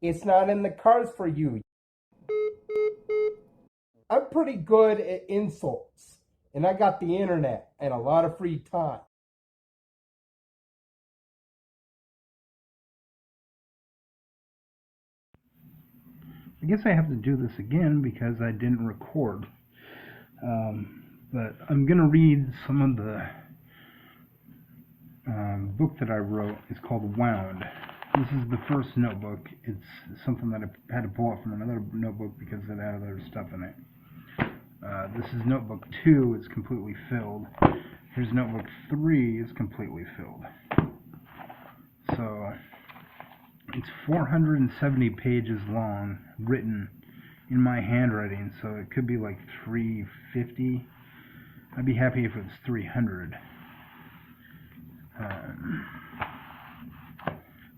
It's not in the cards for you. I'm pretty good at insults, and I got the internet and a lot of free time. I guess I have to do this again because I didn't record. But I'm going to read some of the book that I wrote. It's called Wound. This is the first notebook. It's something that I had to pull out from another notebook because it had other stuff in it. This is notebook 2. It's completely filled. Here's notebook 3. It's completely filled. So it's 470 pages long, written in my handwriting, so it could be like 350. I'd be happy if it was 300.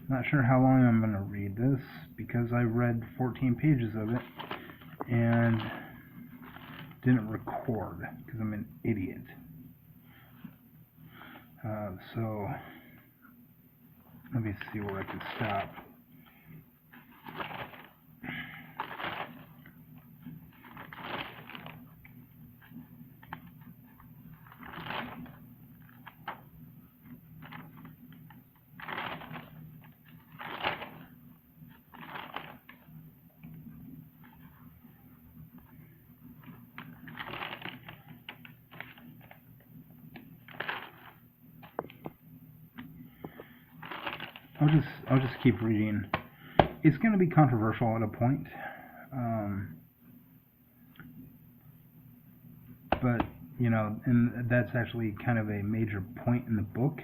Not sure how long I'm going to read this because I read 14 pages of it and didn't record because I'm an idiot. So let me see where I can stop. I'll just keep reading. It's going to be controversial at a point, but you know, and that's actually kind of a major point in the book.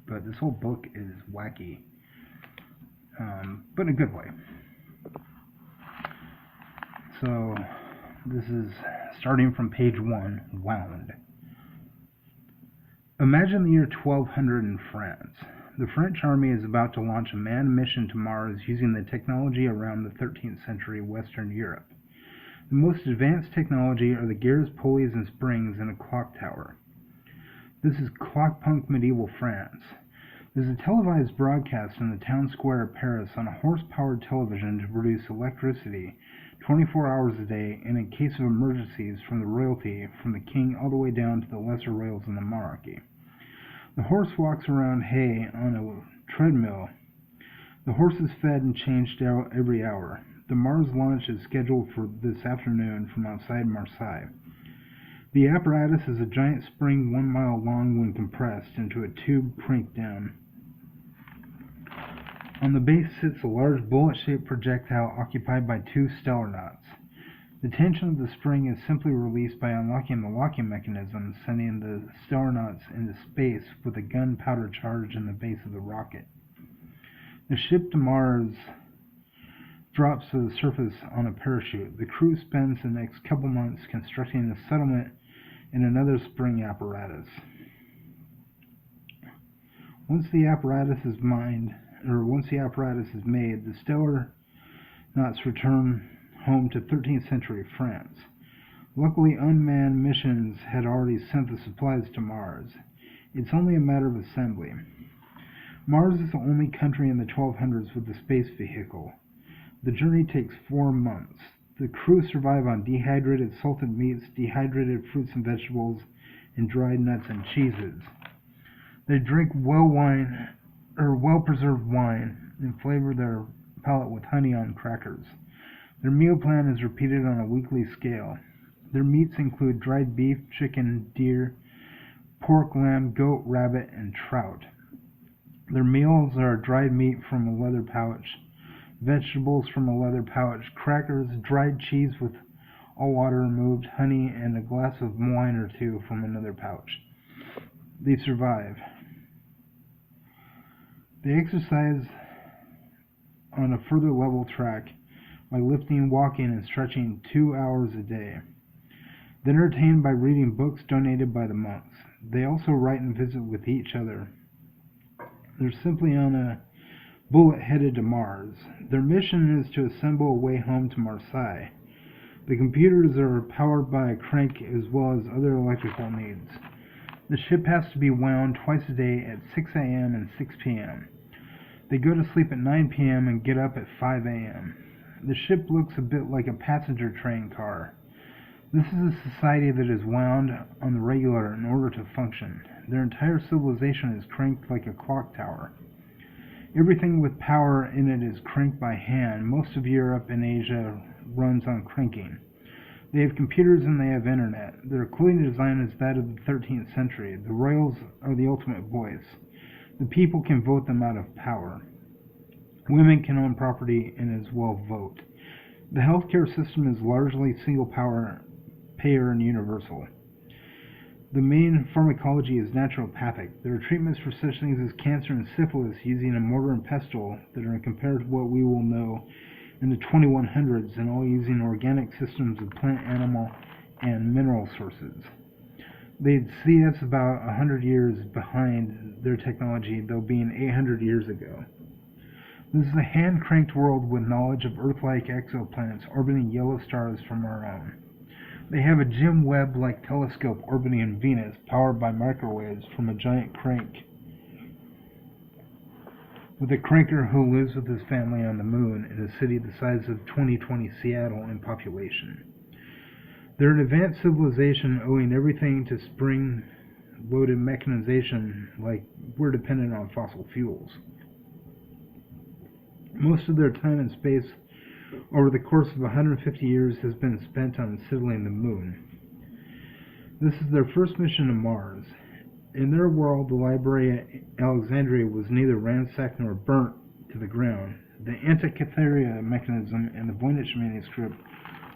But this whole book is wacky, but in a good way. So this is starting from page 1, Wound. Imagine the year 1200 in France. The French army is about to launch a manned mission to Mars using the technology around the 13th century Western Europe. The most advanced technology are the gears, pulleys, and springs in a clock tower. This is Clockpunk medieval France. There's a televised broadcast in the town square of Paris on a horse-powered television to produce electricity 24 hours a day, and in case of emergencies from the royalty, from the king all the way down to the lesser royals in the monarchy. The horse walks around hay on a treadmill. The horse is fed and changed out every hour. The Mars launch is scheduled for this afternoon from outside Marseille. The apparatus is a giant spring 1 mile long when compressed into a tube cranked down. On the base sits a large bullet-shaped projectile occupied by 2 stellar knots. The tension of the spring is simply released by unlocking the locking mechanism, sending the stellar knots into space with a gunpowder charge in the base of the rocket. The ship to Mars drops to the surface on a parachute. The crew spends the next couple months constructing a settlement and another spring apparatus. Once the apparatus is made, the stellar knots return home to 13th century France. Luckily, unmanned missions had already sent the supplies to Mars. It's only a matter of assembly. Mars is the only country in the 1200s with a space vehicle. The journey takes 4 months. The crew survive on dehydrated salted meats, dehydrated fruits and vegetables, and dried nuts and cheeses. They drink well-preserved wine and flavor their palate with honey on crackers. Their meal plan is repeated on a weekly scale. Their meats include dried beef, chicken, deer, pork, lamb, goat, rabbit, and trout. Their meals are dried meat from a leather pouch, vegetables from a leather pouch, crackers, dried cheese with all water removed, honey, and a glass of wine or 2 from another pouch. They survive. They exercise on a further level track by lifting, walking, and stretching 2 hours a day. They are entertained by reading books donated by the monks. They also write and visit with each other. They're simply on a bullet headed to Mars. Their mission is to assemble a way home to Marseille. The computers are powered by a crank as well as other electrical needs. The ship has to be wound twice a day at 6 a.m. and 6 p.m. They go to sleep at 9 p.m. and get up at 5 a.m. The ship looks a bit like a passenger train car. This is a society that is wound on the regular in order to function. Their entire civilization is cranked like a clock tower. Everything with power in it is cranked by hand. Most of Europe and Asia runs on cranking. They have computers and they have internet. Their clothing design is that of the 13th century. The royals are the ultimate voice. The people can vote them out of power. Women can own property and as well vote. The healthcare system is largely single payer and universal. The main pharmacology is naturopathic. There are treatments for such things as cancer and syphilis using a mortar and pestle that are compared to what we will know in the 2100s, and all using organic systems of plant, animal, and mineral sources. They'd see us about 100 years behind their technology, though being 800 years ago. This is a hand-cranked world with knowledge of Earth-like exoplanets orbiting yellow stars from our own. They have a Jim Webb-like telescope orbiting Venus, powered by microwaves from a giant crank, with a cranker who lives with his family on the moon in a city the size of 2020 Seattle in population. They're an advanced civilization owing everything to spring-loaded mechanization, like we're dependent on fossil fuels. Most of their time and space over the course of 150 years has been spent on settling the moon. This is their first mission to Mars. In their world, the library at Alexandria was neither ransacked nor burnt to the ground. The Antikythera mechanism and the Voynich manuscript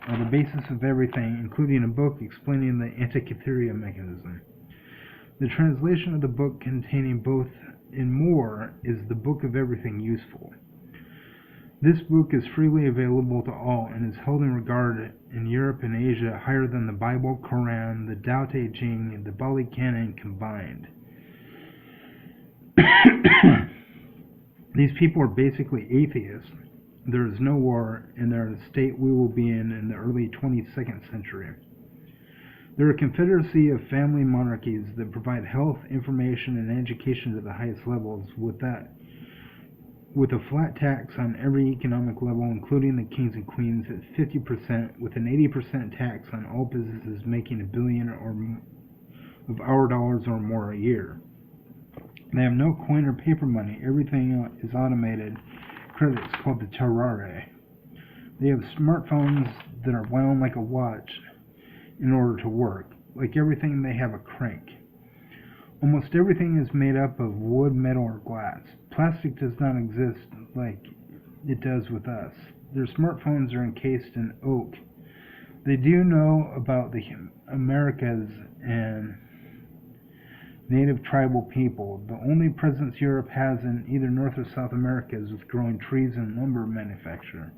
are the basis of everything, including a book explaining the Antikythera mechanism. The translation of the book containing both and more is the Book of Everything Useful. This book is freely available to all and is held in regard in Europe and Asia higher than the Bible, Quran, the Tao Te Ching, and the Bali Canon combined. These people are basically atheists. There is no war, and they're in a state we will be in the early 22nd century. They're a confederacy of family monarchies that provide health, information, and education to the highest levels, with a flat tax on every economic level, including the kings and queens, at 50%, with an 80% tax on all businesses making $1 billion or of our dollars or more a year. They have no coin or paper money. Everything is automated credits called the terrare. They have smartphones that are wound like a watch in order to work. Like everything, they have a crank. Almost everything is made up of wood, metal, or glass. Plastic does not exist like it does with us. Their smartphones are encased in oak. They do know about the Americas and native tribal people. The only presence Europe has in either North or South America is with growing trees and lumber manufacture.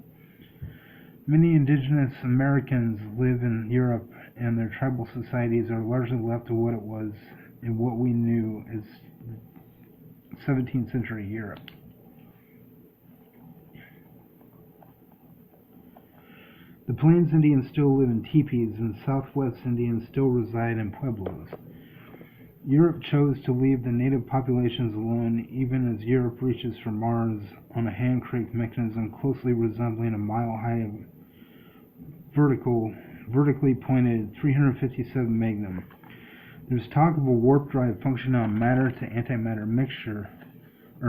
Many indigenous Americans live in Europe, and their tribal societies are largely left to what it was in what we knew as 17th century Europe. The Plains Indians still live in teepees, and Southwest Indians still reside in pueblos. Europe chose to leave the native populations alone, even as Europe reaches for Mars on a hand-cranked mechanism closely resembling a mile-high vertically pointed 357 Magnum. There's talk of a warp drive functioning on matter to antimatter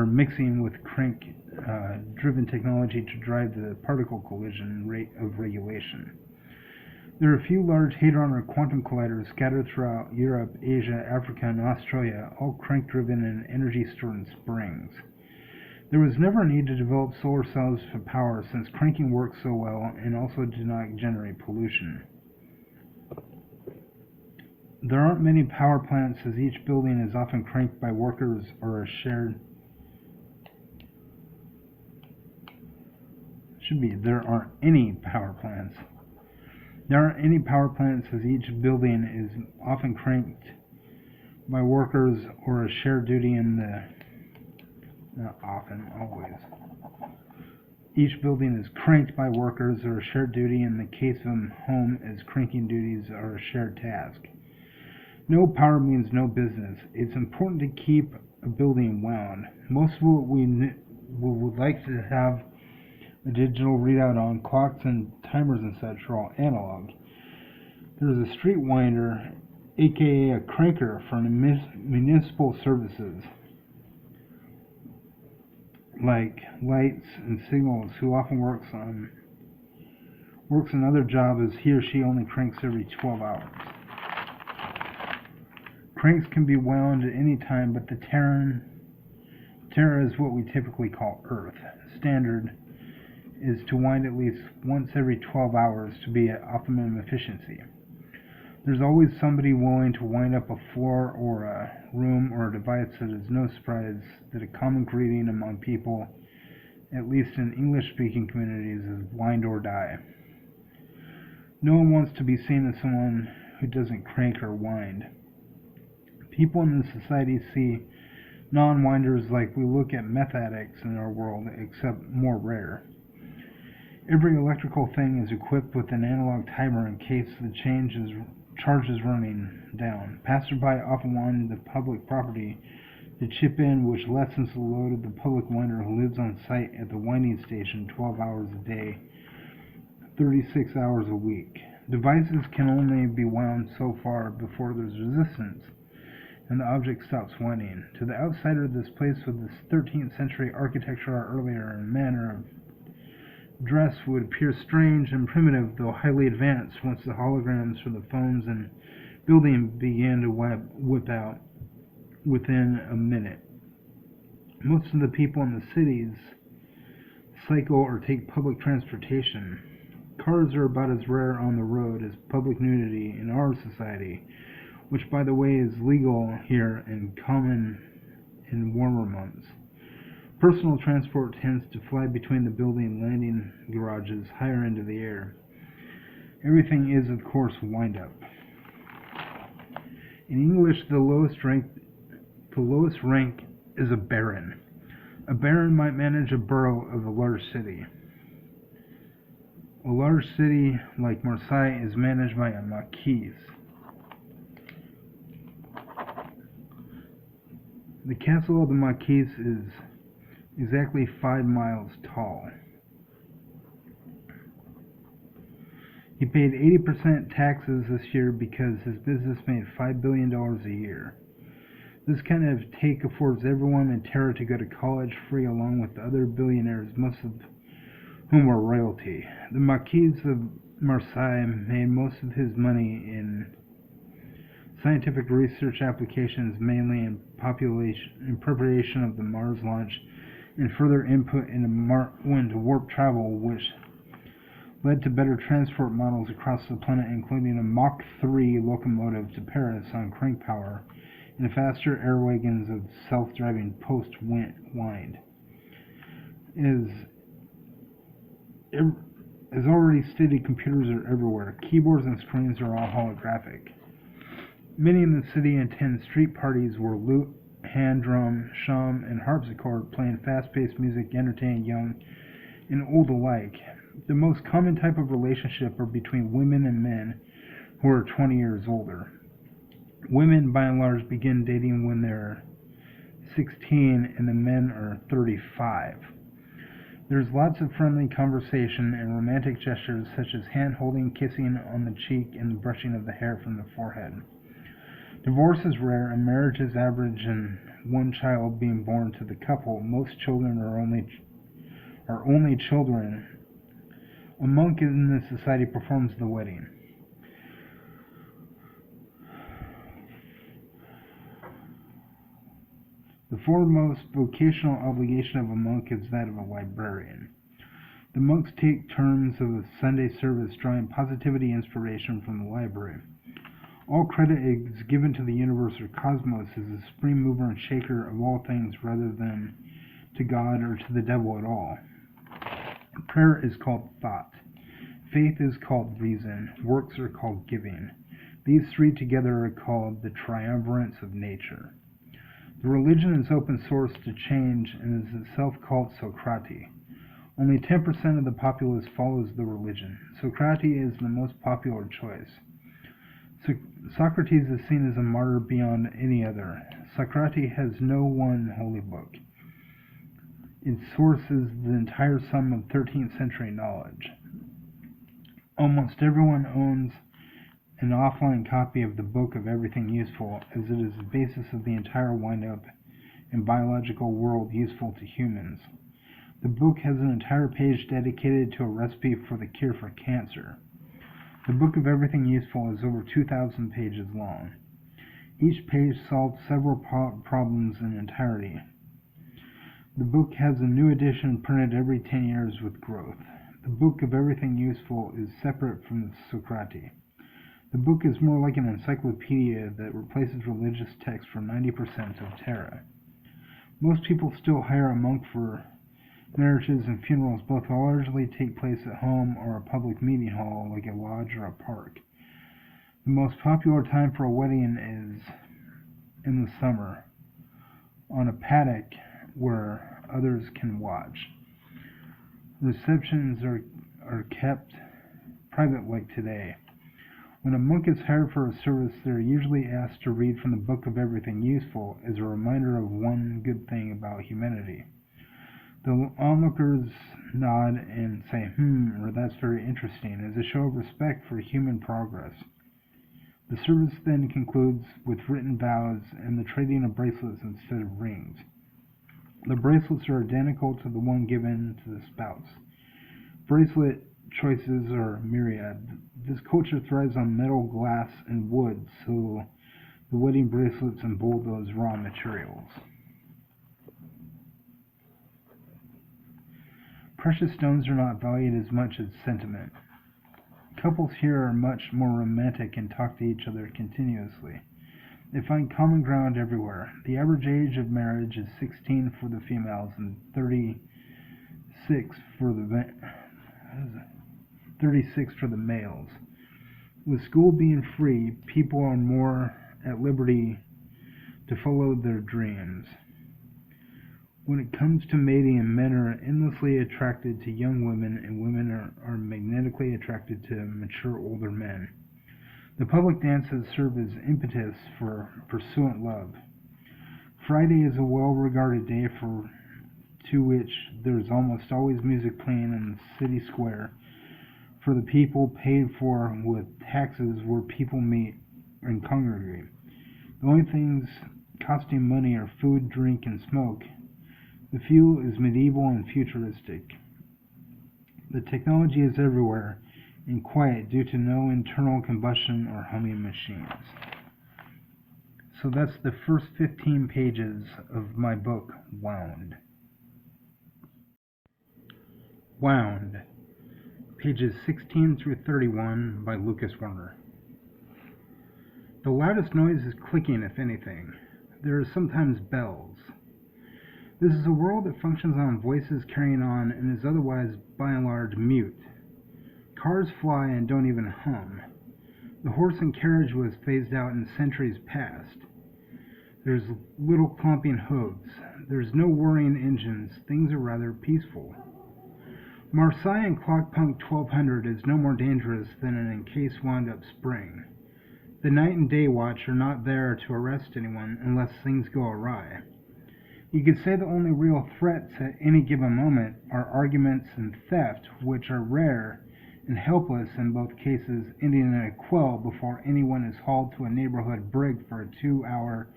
mixing with crank-driven technology to drive the particle collision rate of regulation. There are a few large hadron or quantum colliders scattered throughout Europe, Asia, Africa, and Australia, all crank-driven and energy stored in springs. There was never a need to develop solar cells for power, since cranking works so well and also did not generate pollution. There aren't many power plants, as each building is often cranked by workers or a shared... There aren't any power plants. There aren't any power plants, as each building is often cranked by workers or a shared duty in the... Not often, always. Each building is cranked by workers or a shared duty in the case of a home, as cranking duties are a shared task. No power means no business. It's important to keep a building wound. Most of what we would like to have a digital readout on clocks and timers and such are all analog. There's a street winder, aka a cranker, for municipal services like lights and signals, who often works another job as he or she only cranks every 12 hours. Cranks can be wound at any time, but the Terra is what we typically call Earth. Standard is to wind at least once every 12 hours to be at optimum efficiency. There's always somebody willing to wind up a floor or a room or a device that is no surprise that a common greeting among people, at least in English-speaking communities, is wind or die. No one wants to be seen as someone who doesn't crank or wind. People in this society see non-winders like we look at meth addicts in our world, except more rare. Every electrical thing is equipped with an analog timer in case the charge is running down. Passersby often want the public property to chip in, which lessens the load of the public winder who lives on site at the winding station 12 hours a day, 36 hours a week. Devices can only be wound so far before there's resistance, and the object stops winding. To the outsider, this place with this 13th century architecture or earlier manner of dress would appear strange and primitive, though highly advanced, once the holograms from the phones and building began to whip out within a minute. Most of the people in the cities cycle or take public transportation. Cars are about as rare on the road as public nudity in our society, which, by the way, is legal here and common in warmer months. Personal transport tends to fly between the building landing garages higher into the air. Everything is, of course, wind-up. In English, the lowest rank is a baron. A baron might manage a borough of a large city. A large city like Marseille is managed by a marquis. The castle of the marquis is exactly 5 miles tall. He paid 80% taxes this year because his business made $5 billion a year. This kind of take affords everyone in Terra to go to college free, along with the other billionaires, most of whom were royalty. The Marquis of Marseille made most of his money in scientific research applications, mainly in preparation of the Mars launch, and further input into warp travel, which led to better transport models across the planet, including a Mach 3 locomotive to Paris on crank power, and faster air wagons of self-driving post-wind. As already stated, computers are everywhere. Keyboards and screens are all holographic. Many in the city attend street parties where lute, hand drum, sham, and harpsichord, playing fast-paced music, entertain young and old alike. The most common type of relationship are between women and men who are 20 years older. Women, by and large, begin dating when they're 16, and the men are 35. There's lots of friendly conversation and romantic gestures, such as hand-holding, kissing on the cheek, and the brushing of the hair from the forehead. Divorce is rare, and marriage is average, and one child being born to the couple. Most children are only children. A monk in this society performs the wedding. The foremost vocational obligation of a monk is that of a librarian. The monks take turns of a Sunday service, drawing positivity inspiration from the library. All credit is given to the universe or cosmos as the supreme mover and shaker of all things, rather than to God or to the devil at all. Prayer is called thought. Faith is called reason. Works are called giving. These three together are called the triumvirates of nature. The religion is open source to change and is itself called Socratic. Only 10% of the populace follows the religion. Socratic is the most popular choice. Socrates is seen as a martyr beyond any other. Socratic has no one holy book. It sources the entire sum of 13th century knowledge. Almost everyone owns an offline copy of the Book of Everything Useful, as it is the basis of the entire wind-up and biological world useful to humans. The book has an entire page dedicated to a recipe for the cure for cancer. The Book of Everything Useful is over 2,000 pages long. Each page solves several problems in entirety. The book has a new edition printed every 10 years with growth. The Book of Everything Useful is separate from the Socratic. The book is more like an encyclopedia that replaces religious texts for 90% of Terra. Most people still hire a monk for marriages and funerals. Both largely take place at home or a public meeting hall like a lodge or a park. The most popular time for a wedding is in the summer, on a paddock where others can watch. Receptions are kept private like today. When a monk is hired for a service, they are usually asked to read from the Book of Everything Useful as a reminder of one good thing about humanity. The onlookers nod and say, or that's very interesting, as a show of respect for human progress. The service then concludes with written vows and the trading of bracelets instead of rings. The bracelets are identical to the one given to the spouse. Bracelet choices are myriad. This culture thrives on metal, glass, and wood, so the wedding bracelets embody those raw materials. Precious stones are not valued as much as sentiment. Couples here are much more romantic and talk to each other continuously. They find common ground everywhere. The average age of marriage is 16 for the females and 36 for the males. With school being free, people are more at liberty to follow their dreams. When it comes to mating, men are endlessly attracted to young women, and women are magnetically attracted to mature older men. The public dances serve as impetus for pursuant love. Friday is a well-regarded day to which there is almost always music playing in the city square for the people, paid for with taxes, where people meet and congregate. The only things costing money are food, drink, and smoke. The fuel is medieval and futuristic. The technology is everywhere and quiet due to no internal combustion or humming machines. So that's the first 15 pages of my book, Wound. Wound, pages 16 through 31 by Werner. The loudest noise is clicking, if anything. There are sometimes bells. This is a world that functions on voices carrying on and is otherwise, by and large, mute. Cars fly and don't even hum. The horse and carriage was phased out in centuries past. There's little clomping hooves. There's no whirring engines. Things are rather peaceful. Marseille and Clockpunk 1200 is no more dangerous than an encased wound-up spring. The night and day watch are not there to arrest anyone unless things go awry. You could say the only real threats at any given moment are arguments and theft, which are rare and helpless in both cases, ending in a quell before anyone is hauled to a neighborhood brig for a 2-hour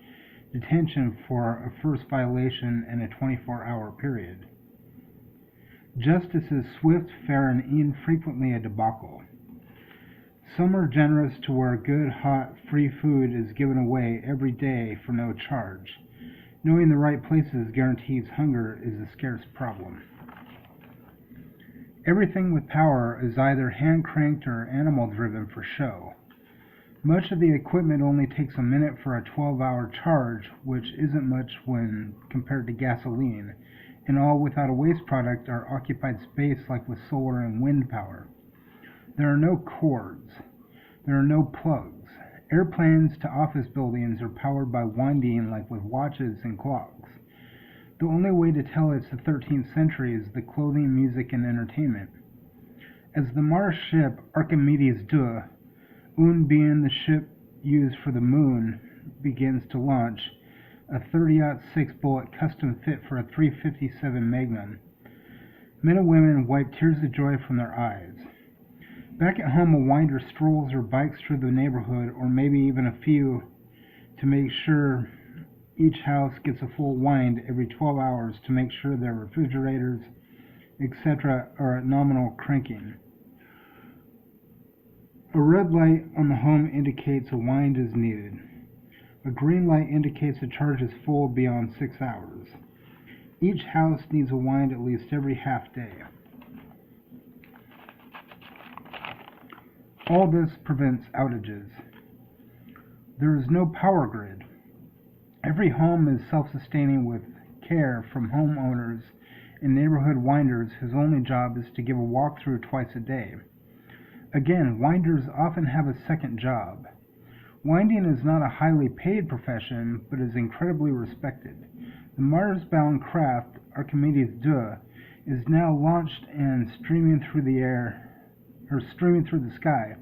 detention for a first violation in a 24-hour period. Justice is swift, fair, and infrequently a debacle. Some are generous to where good, hot, free food is given away every day for no charge. Knowing the right places guarantees hunger is a scarce problem. Everything with power is either hand-cranked or animal-driven for show. Much of the equipment only takes a minute for a 12-hour charge, which isn't much when compared to gasoline, and all without a waste product or occupied space like with solar and wind power. There are no cords. There are no plugs. Airplanes to office buildings are powered by winding like with watches and clocks. The only way to tell it's the 13th century is the clothing, music, and entertainment. As the Mars ship Archimedes 2, Un being the ship used for the moon, begins to launch, a 30-06 bullet custom fit for a 357 Magnum. Men and women wipe tears of joy from their eyes. Back at home, a winder strolls or bikes through the neighborhood, or maybe even a few, to make sure each house gets a full wind every 12 hours to make sure their refrigerators, etc., are at nominal cranking. A red light on the home indicates a wind is needed. A green light indicates the charge is full beyond 6 hours. Each house needs a wind at least every half day. All this prevents outages. There is no power grid. Every home is self-sustaining with care from homeowners and neighborhood winders whose only job is to give a walkthrough twice a day. Again, winders often have a second job. Winding is not a highly paid profession, but is incredibly respected. The Mars-bound craft, Archimedes 2, is now launched and streaming through the sky,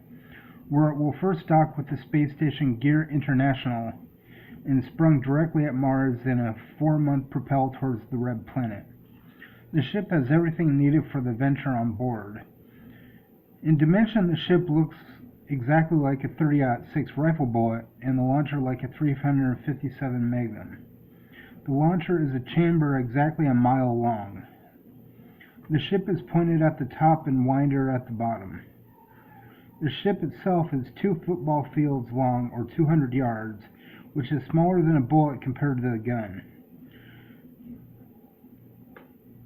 where it will first dock with the space station Gear International and sprung directly at Mars in a 4-month propel towards the red planet. The ship has everything needed for the venture on board. In dimension, the ship looks exactly like a 30-06 rifle bullet and the launcher like a 357 Magnum. The launcher is a chamber exactly a mile long. The ship is pointed at the top and winder at the bottom. The ship itself is 2 football fields long, or 200 yards, which is smaller than a bullet compared to the gun.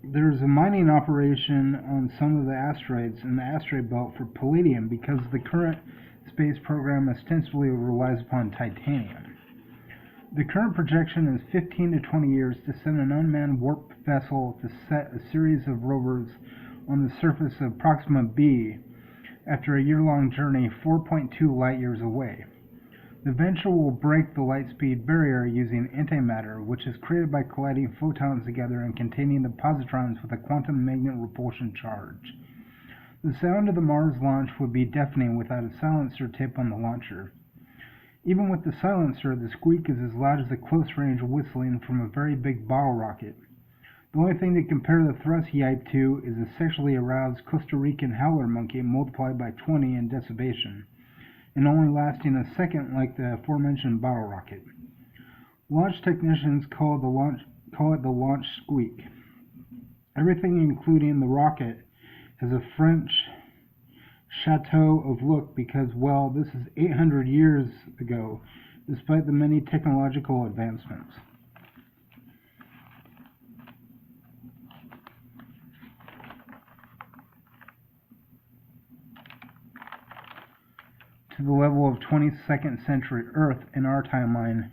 There is a mining operation on some of the asteroids in the asteroid belt for palladium because the current space program ostensibly relies upon titanium. The current projection is 15 to 20 years to send an unmanned warp vessel to set a series of rovers on the surface of Proxima b after a year-long journey 4.2 light-years away. The venture will break the light-speed barrier using antimatter, which is created by colliding photons together and containing the positrons with a quantum magnet repulsion charge. The sound of the Mars launch would be deafening without a silencer tip on the launcher. Even with the silencer, the squeak is as loud as the close-range whistling from a very big bottle rocket. The only thing to compare the thrust yipe to is a sexually aroused Costa Rican howler monkey multiplied by 20 in decibation, and only lasting a second like the aforementioned bottle rocket. Launch technicians call it the launch squeak. Everything, including the rocket, has a French chateau of look because, well, this is 800 years ago, despite the many technological advancements. To the level of 22nd century Earth in our timeline,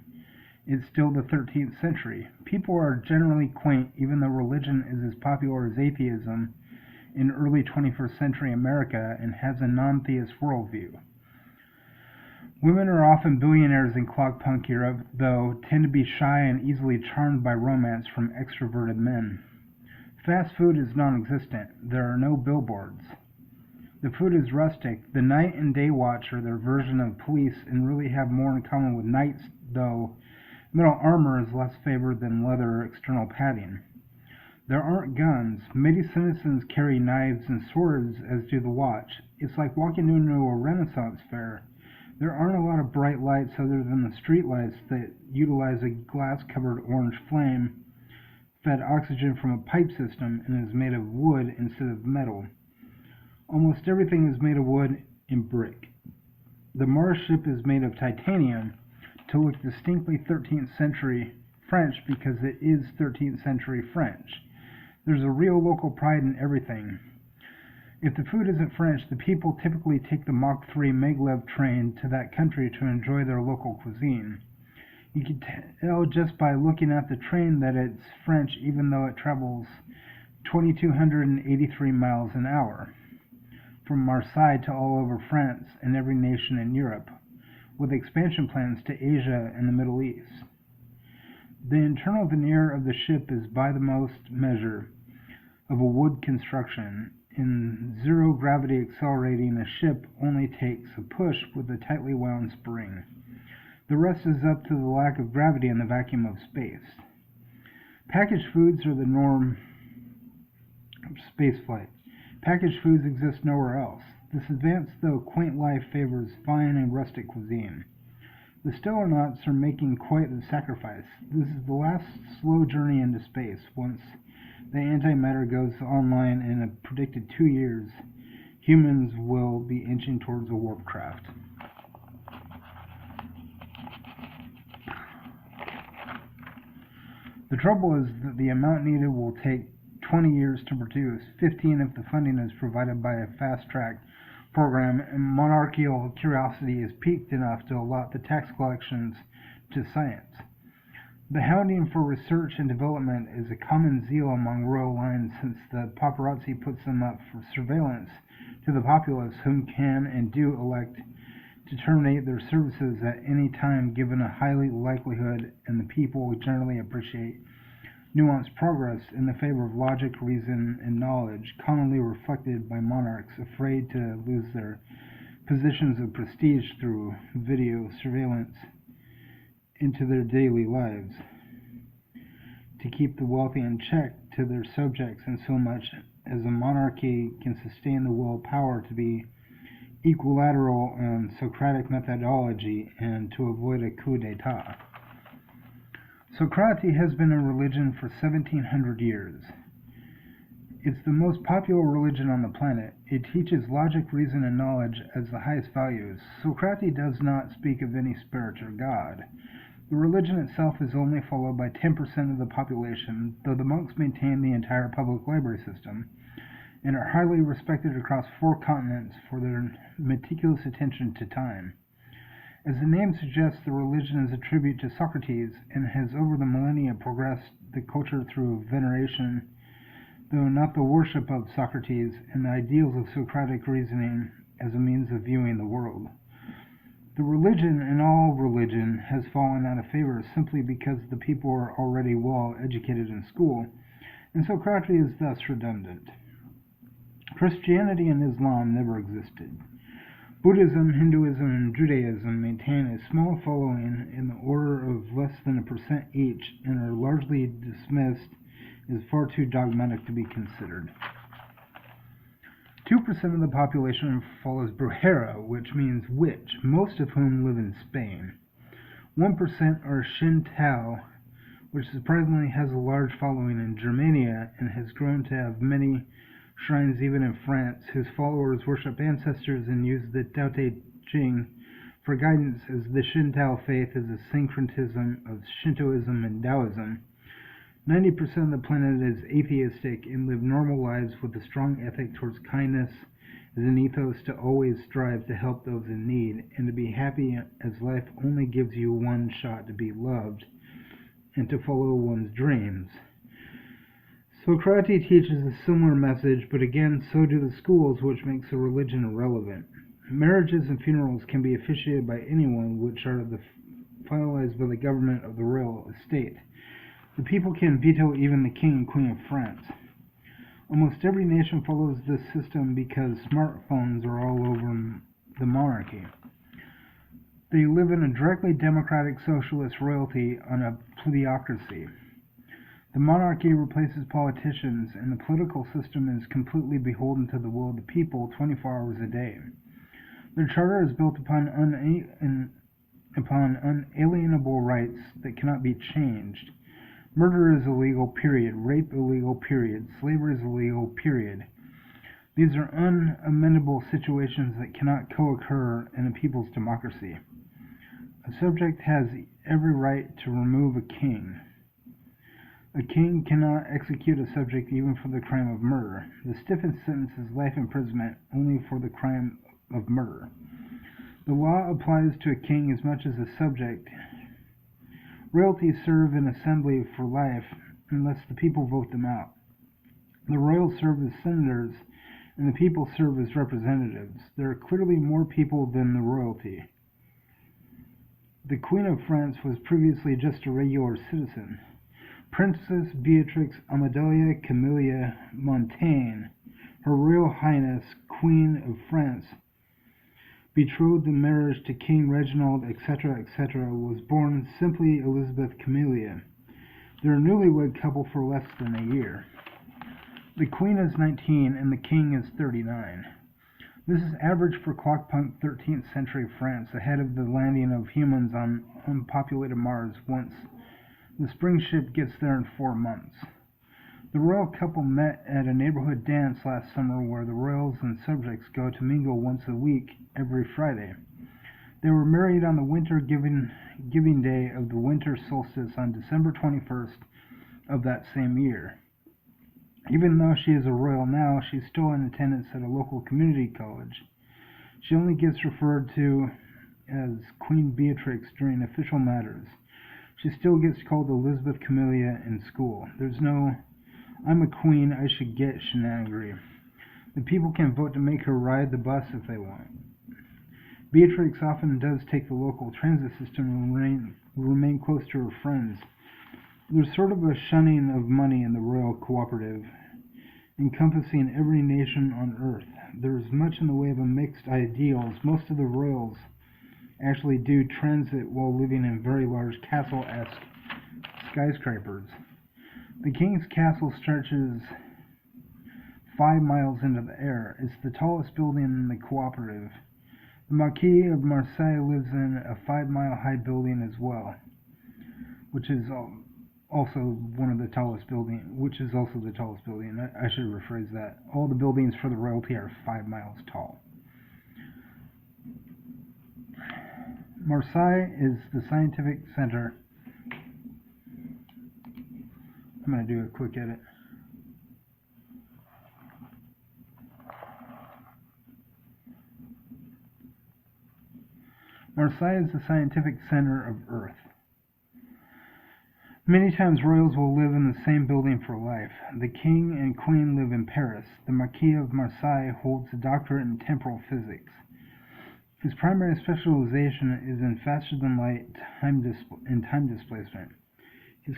it's still the 13th century. People are generally quaint, even though religion is as popular as atheism in early 21st century America and has a non-theist worldview. Women are often billionaires in Clockpunk Europe, though tend to be shy and easily charmed by romance from extroverted men. Fast food is non-existent. There are no billboards. The food is rustic. The night and day watch are their version of police and really have more in common with knights, though metal armor is less favored than leather external padding. There aren't guns. Many citizens carry knives and swords, as do the watch. It's like walking into a Renaissance fair. There aren't a lot of bright lights other than the street lights that utilize a glass-covered orange flame, fed oxygen from a pipe system, and is made of wood instead of metal. Almost everything is made of wood and brick. The Mars ship is made of titanium to look distinctly 13th century French because it is 13th century French. There's a real local pride in everything. If the food isn't French, the people typically take the Mach 3 maglev train to that country to enjoy their local cuisine. You can tell just by looking at the train that it's French even though it travels 2,283 miles an hour, from Marseille to all over France and every nation in Europe, with expansion plans to Asia and the Middle East. The internal veneer of the ship is by the most measure of a wood construction. In zero gravity accelerating, a ship only takes a push with a tightly wound spring. The rest is up to the lack of gravity and the vacuum of space. Packaged foods are the norm of spaceflight. Packaged foods exist nowhere else. This advanced though quaint life favors fine and rustic cuisine. The Stellarnauts are making quite a sacrifice. This is the last slow journey into space. Once the antimatter goes online in a predicted 2 years, humans will be inching towards a warp craft. The trouble is that the amount needed will take 20 years to produce, 15 if the funding is provided by a fast-track program, and monarchical curiosity is piqued enough to allot the tax collections to science. The hounding for research and development is a common zeal among royal lines, since the paparazzi puts them up for surveillance to the populace, whom can and do elect to terminate their services at any time given a highly likelihood, and the people generally appreciate nuanced progress in the favor of logic, reason, and knowledge, commonly reflected by monarchs afraid to lose their positions of prestige through video surveillance into their daily lives, to keep the wealthy in check to their subjects, in so much as a monarchy can sustain the will power to be equilateral and Socratic methodology, and to avoid a coup d'etat. Socratic has been a religion for 1700 years. It's the most popular religion on the planet. It teaches logic, reason, and knowledge as the highest values. Socratic does not speak of any spirit or God. The religion itself is only followed by 10% of the population, though the monks maintain the entire public library system, and are highly respected across 4 continents for their meticulous attention to time. As the name suggests, the religion is a tribute to Socrates and has over the millennia progressed the culture through veneration, though not the worship of Socrates, and the ideals of Socratic reasoning as a means of viewing the world. The religion, and all religion, has fallen out of favor simply because the people are already well educated in school, and Socrates is thus redundant. Christianity and Islam never existed. Buddhism, Hinduism, and Judaism maintain a small following in the order of less than 1% each, and are largely dismissed as far too dogmatic to be considered. 2% of the population follows Brujera, which means witch, most of whom live in Spain. 1% are Shinto, which surprisingly has a large following in Germania and has grown to have many shrines even in France, whose followers worship ancestors and use the Tao Te Ching for guidance, as the Shinto faith is a syncretism of Shintoism and Taoism. 90% of the planet is atheistic and live normal lives with a strong ethic towards kindness as an ethos to always strive to help those in need, and to be happy as life only gives you one shot to be loved and to follow one's dreams. Socrates teaches a similar message, but again, so do the schools, which makes the religion irrelevant. Marriages and funerals can be officiated by anyone, which are finalized by the government of the royal estate. The people can veto even the king and queen of France. Almost every nation follows this system because smartphones are all over the monarchy. They live in a directly democratic socialist royalty on a plebocracy. The monarchy replaces politicians, and the political system is completely beholden to the will of the people 24 hours a day. Their charter is built upon unalienable rights that cannot be changed. Murder is illegal, period. Rape illegal, period. Slavery is illegal, period. These are unamendable situations that cannot co-occur in a people's democracy. A subject has every right to remove a king. A king cannot execute a subject even for the crime of murder. The stiffest sentence is life imprisonment only for the crime of murder. The law applies to a king as much as a subject. Royalties serve in assembly for life unless the people vote them out. The royals serve as senators, and the people serve as representatives. There are clearly more people than the royalty. The Queen of France was previously just a regular citizen. Princess Beatrix Amalia Camilla Montaigne, Her Royal Highness Queen of France, betrothed in marriage to King Reginald, etc., etc., was born simply Elizabeth Camellia. They're a newlywed couple for less than a year. The Queen is 19 and the King is 39. This is average for Clockpunk 13th century France, ahead of the landing of humans on unpopulated Mars once the spring ship gets there in 4 months. The royal couple met at a neighborhood dance last summer where the royals and subjects go to mingle once a week every Friday. They were married on the winter giving day of the winter solstice on December 21st of that same year. Even though she is a royal now, she's still in attendance at a local community college. She only gets referred to as Queen Beatrix during official matters. She still gets called Elizabeth Camellia in school. There's no "I'm a queen, I should get" shenanigery. The people can vote to make her ride the bus if they want. Beatrix often does take the local transit system and remain close to her friends. There's sort of a shunning of money in the royal cooperative, encompassing every nation on earth. There's much in the way of mixed ideals. Most of the royals actually do transit while living in very large castle-esque skyscrapers. The king's castle stretches 5 miles into the air. It's the tallest building in the cooperative. The Marquis of Marseille lives in a 5-mile-high building as well, which is also the tallest building. I should rephrase that. All the buildings for the royalty are 5 miles tall. Marseille is the scientific center. I'm going to do a quick edit. Marseille is the scientific center of Earth. Many times royals will live in the same building for life. The king and queen live in Paris. The Marquis of Marseille holds a doctorate in temporal physics. His primary specialization is in faster-than-light time displacement. He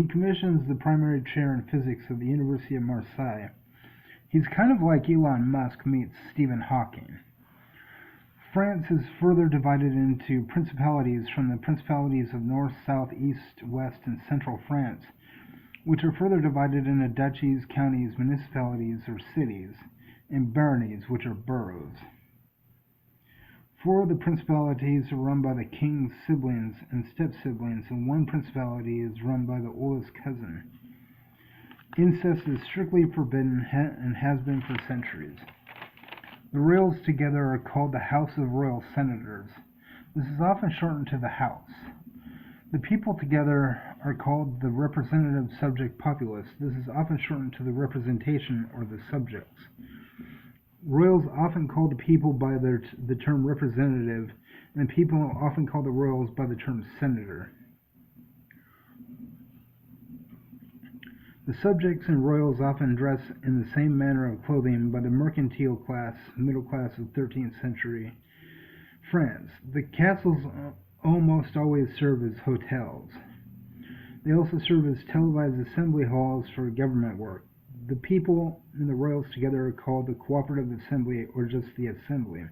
commissions the primary chair in physics of the University of Marseille. He's kind of like Elon Musk meets Stephen Hawking. France is further divided into principalities from the principalities of North, South, East, West, and Central France, which are further divided into duchies, counties, municipalities, or cities, and baronies, which are boroughs. 4 of the principalities are run by the king's siblings and step-siblings, and 1 principality is run by the oldest cousin. Incest is strictly forbidden and has been for centuries. The royals together are called the House of Royal Senators. This is often shortened to the House. The people together are called the representative subject populace. This is often shortened to the representation or the subjects. Royals often call the people by the term representative, and people often call the royals by the term senator. The subjects and royals often dress in the same manner of clothing by the mercantile class, middle class of 13th century France. The castles almost always serve as hotels. They also serve as televised assembly halls for government work. The people and the royals together are called the Cooperative Assembly, or just the Assembly.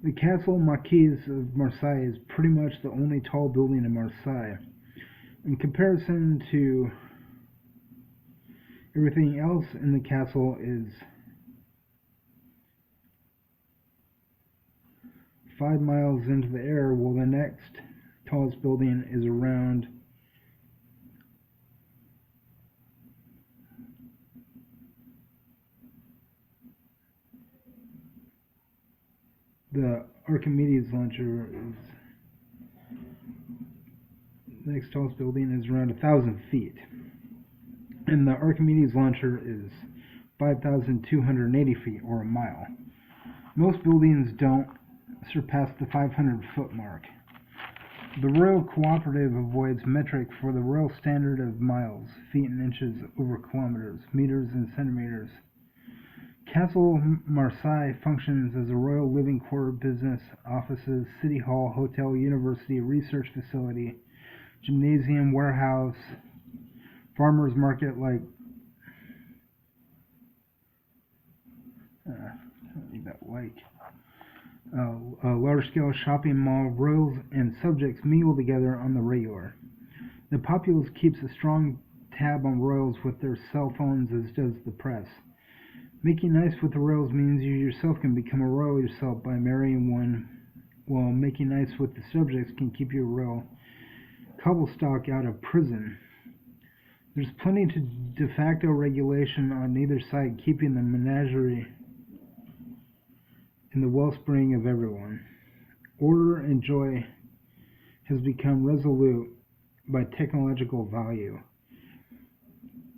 The Castle Marquis of Marseille is pretty much the only tall building in Marseille. In comparison to everything else in the castle is 5 miles into the air, while the next tallest building is around the Archimedes launcher. The next tallest building is around 1,000 feet. And the Archimedes launcher is 5,280 feet, or a mile. Most buildings don't surpass the 500-foot mark. The Royal Cooperative avoids metric for the royal standard of miles, feet and inches over kilometers, meters and centimeters. Castle Marseille functions as a royal living quarter, business, offices, city hall, hotel, university, research facility, gymnasium, warehouse, farmers market, like a large-scale shopping mall, royals and subjects mingle together on the regular. The populace keeps a strong tab on royals with their cell phones, as does the press. Making nice with the royals means you yourself can become a royal yourself by marrying one, while making nice with the subjects can keep your royal cobblestock out of prison. There's plenty of de facto regulation on neither side, keeping the menagerie in the wellspring of everyone. Order and joy has become resolute by technological value.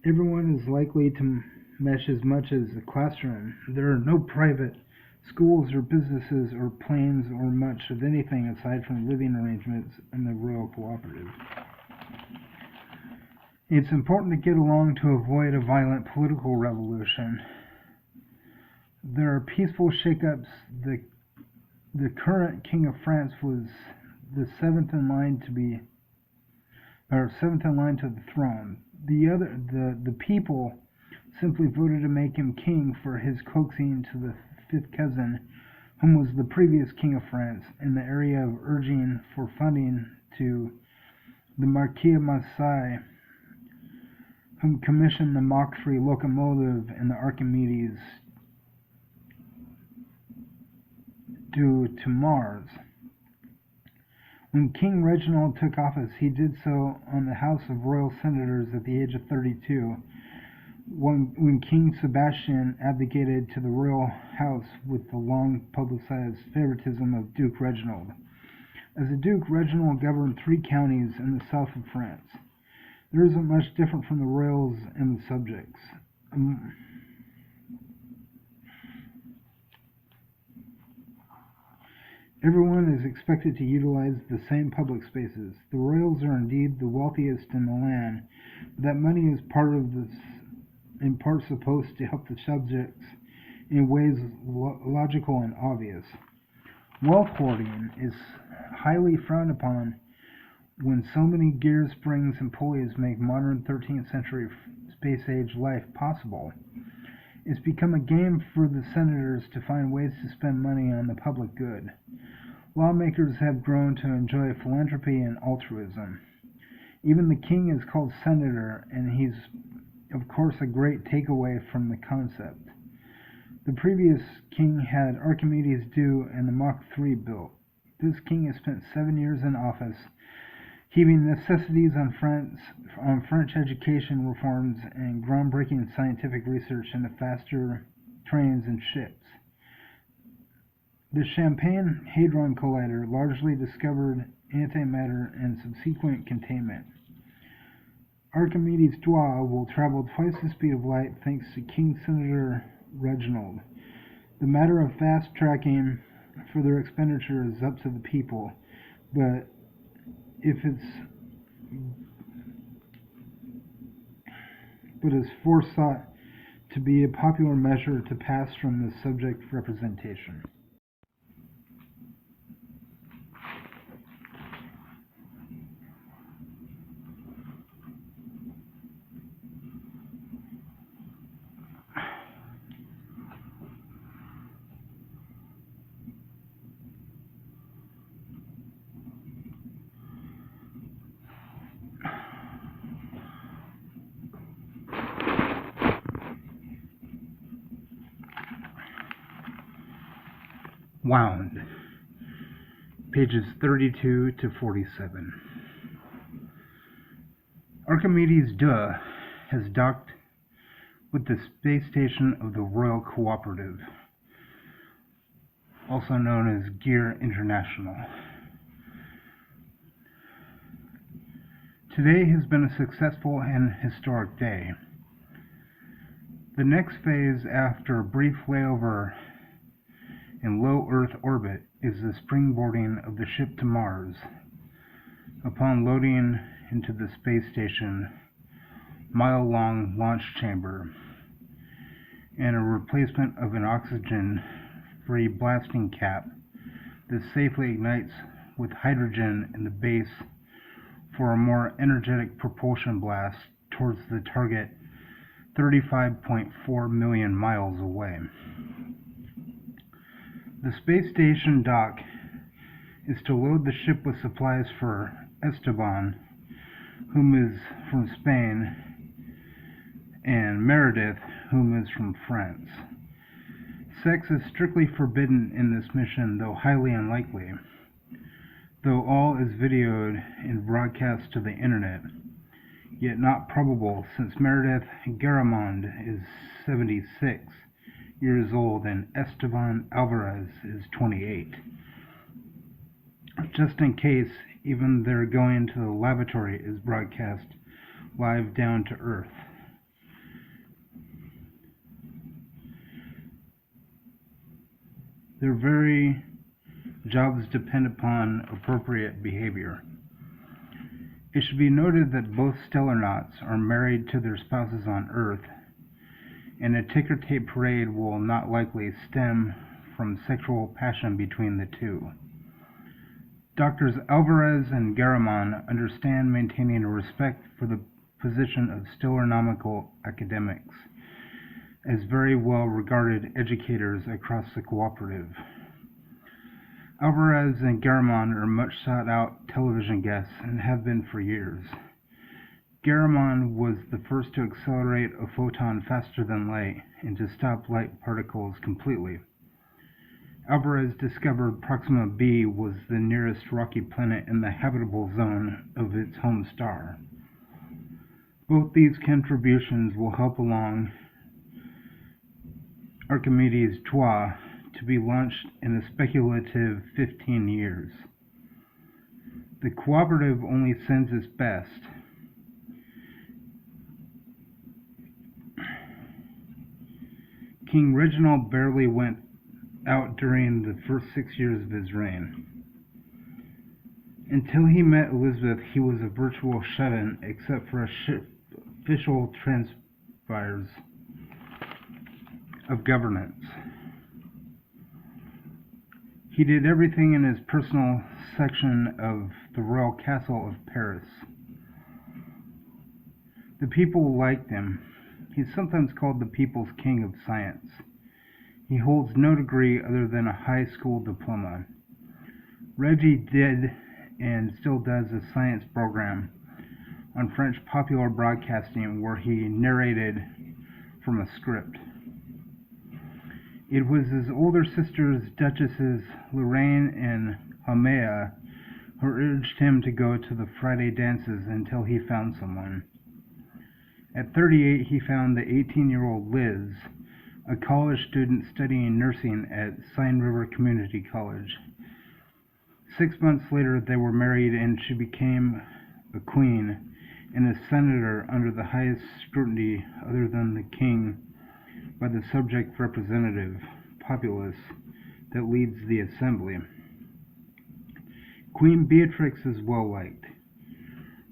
Everyone is likely to mesh as much as a classroom. There are no private schools or businesses or planes or much of anything aside from living arrangements in the royal cooperative. It's important to get along to avoid a violent political revolution. There are peaceful shakeups. The current King of France was the seventh in line to the throne. The people simply voted to make him king for his coaxing to the fifth cousin, whom was the previous King of France, in the area of urging for funding to the Marquis of Marseille, whom commissioned the Mach 3 locomotive and the Archimedes to Mars. When King Reginald took office, he did so on the House of Royal Senators at the age of 32, when King Sebastian abdicated to the royal house with the long-publicized favoritism of Duke Reginald. As a duke, Reginald governed 3 counties in the south of France. There isn't much different from the royals and the subjects. Everyone is expected to utilize the same public spaces. The royals are indeed the wealthiest in the land, but that money is in part supposed to help the subjects in ways logical and obvious. Wealth hoarding is highly frowned upon when so many gears, springs, and pulleys make modern 13th century space-age life possible. It's become a game for the senators to find ways to spend money on the public good. Lawmakers have grown to enjoy philanthropy and altruism. Even the king is called senator, and he's, of course, a great takeaway from the concept. The previous king had Archimedes do and the Mach 3 built. This king has spent 7 years in office, heaving necessities on French education reforms and groundbreaking scientific research into faster trains and ships. The Champagne Hadron Collider largely discovered antimatter and subsequent containment. Archimedes' Dwa will travel twice the speed of light thanks to King Senator Reginald. The matter of fast tracking for their expenditure is up to the people, but is forethought to be a popular measure to pass from the subject representation. Wound, pages 32 to 47. Archimedes Duh has docked with the space station of the Royal Cooperative, also known as Gear International. Today has been a successful and historic day. The next phase after a brief layover in low Earth orbit is the springboarding of the ship to Mars. Upon loading into the space station, mile-long launch chamber, and a replacement of an oxygen-free blasting cap that safely ignites with hydrogen in the base for a more energetic propulsion blast towards the target 35.4 million miles away. The space station dock is to load the ship with supplies for Esteban, whom is from Spain, and Meredith, whom is from France. Sex is strictly forbidden in this mission, though highly unlikely, though all is videoed and broadcast to the internet, yet not probable since Meredith Garamond is 76 years old and Esteban Alvarez is 28. Just in case, even their going to the lavatory is broadcast live down to Earth. Their very jobs depend upon appropriate behavior. It should be noted that both stellarnauts are married to their spouses on Earth, and a ticker tape parade will not likely stem from sexual passion between the two. Doctors Alvarez and Garamond understand maintaining a respect for the position of stellar-nomical academics as very well-regarded educators across the cooperative. Alvarez and Garamond are much sought-out television guests and have been for years. Garamond was the first to accelerate a photon faster than light and to stop light particles completely. Alvarez discovered Proxima b was the nearest rocky planet in the habitable zone of its home star. Both these contributions will help along Archimedes 2 to be launched in a speculative 15 years. The cooperative only sends its best. King Reginald barely went out during the first 6 years of his reign. Until he met Elizabeth, he was a virtual shut-in, except for official transpires of governance. He did everything in his personal section of the royal castle of Paris. The people liked him. He's sometimes called the people's king of science. He holds no degree other than a high school diploma. Reggie did and still does a science program on French popular broadcasting where he narrated from a script. It was his older sisters, Duchesses Lorraine and Hamea, who urged him to go to the Friday dances until he found someone. At 38, he found the 18-year-old Liz, a college student studying nursing at Seine River Community College. 6 months later, they were married and she became a queen and a senator under the highest scrutiny other than the king by the subject representative populace that leads the assembly. Queen Beatrix is well liked.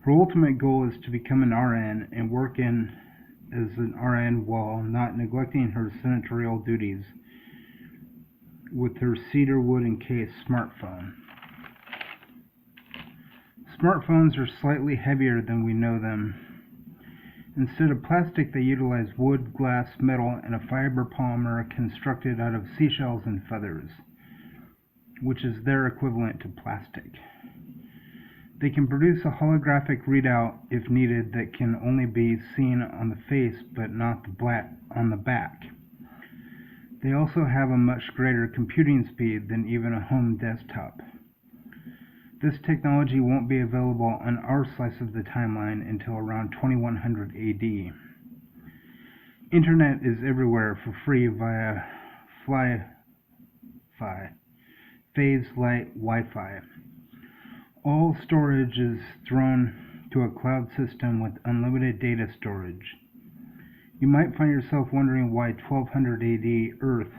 Her ultimate goal is to become an RN and work as an RN while not neglecting her senatorial duties with her cedarwood encased smartphone. Smartphones are slightly heavier than we know them. Instead of plastic, they utilize wood, glass, metal, and a fiber polymer constructed out of seashells and feathers, which is their equivalent to plastic. They can produce a holographic readout if needed that can only be seen on the face but not on the back. They also have a much greater computing speed than even a home desktop. This technology won't be available on our slice of the timeline until around 2100 AD. Internet is everywhere for free via phase light Wi-Fi. All storage is thrown to a cloud system with unlimited data storage. You might find yourself wondering why 1200 AD Earth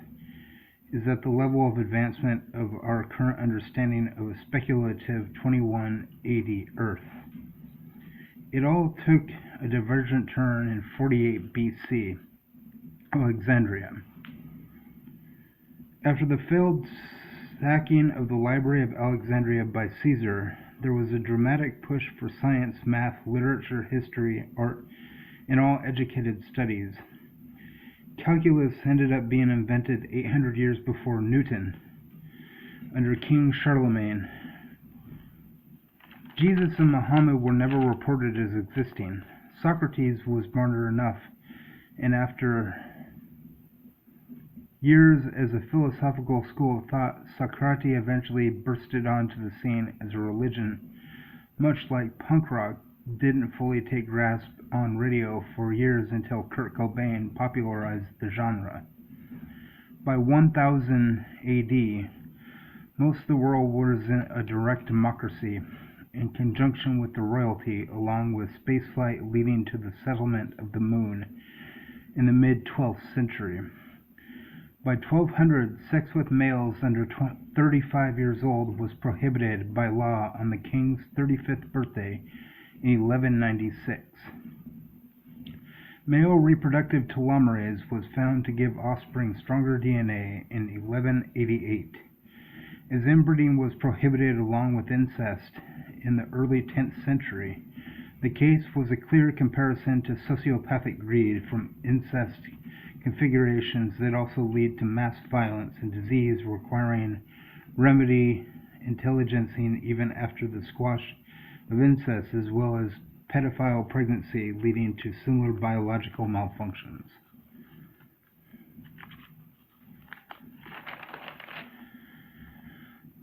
is at the level of advancement of our current understanding of a speculative 2180 Earth. It all took a divergent turn in 48 BC, Alexandria. After the failed sacking of the Library of Alexandria by Caesar, there was a dramatic push for science, math, literature, history, art, and all educated studies. Calculus ended up being invented 800 years before Newton. under King Charlemagne. Jesus and Muhammad were never reported as existing. Socrates was martyred enough, and after years as a philosophical school of thought, Socratic eventually bursted onto the scene as a religion, much like punk rock didn't fully take grasp on radio for years until Kurt Cobain popularized the genre. By 1000 AD, most of the world was in a direct democracy, in conjunction with the royalty, along with spaceflight leading to the settlement of the moon in the mid-12th century. By 1200, sex with males under 35 years old was prohibited by law on the king's 35th birthday in 1196. Male reproductive telomerase was found to give offspring stronger DNA in 1188. As inbreeding was prohibited along with incest in the early 10th century, the case was a clear comparison to sociopathic greed from incest configurations that also lead to mass violence and disease requiring remedy intelligencing even after the squash of incest, as well as pedophile pregnancy leading to similar biological malfunctions.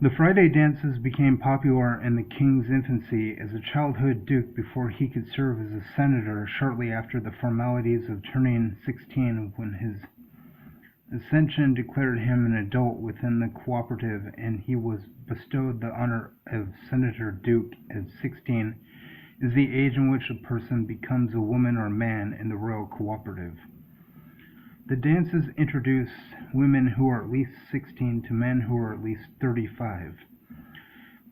The Friday dances became popular in the king's infancy as a childhood duke before he could serve as a senator shortly after the formalities of turning 16, when his ascension declared him an adult within the cooperative, and he was bestowed the honor of senator duke at 16 is the age in which a person becomes a woman or man in the royal cooperative. The dances introduce women who are at least 16 to men who are at least 35.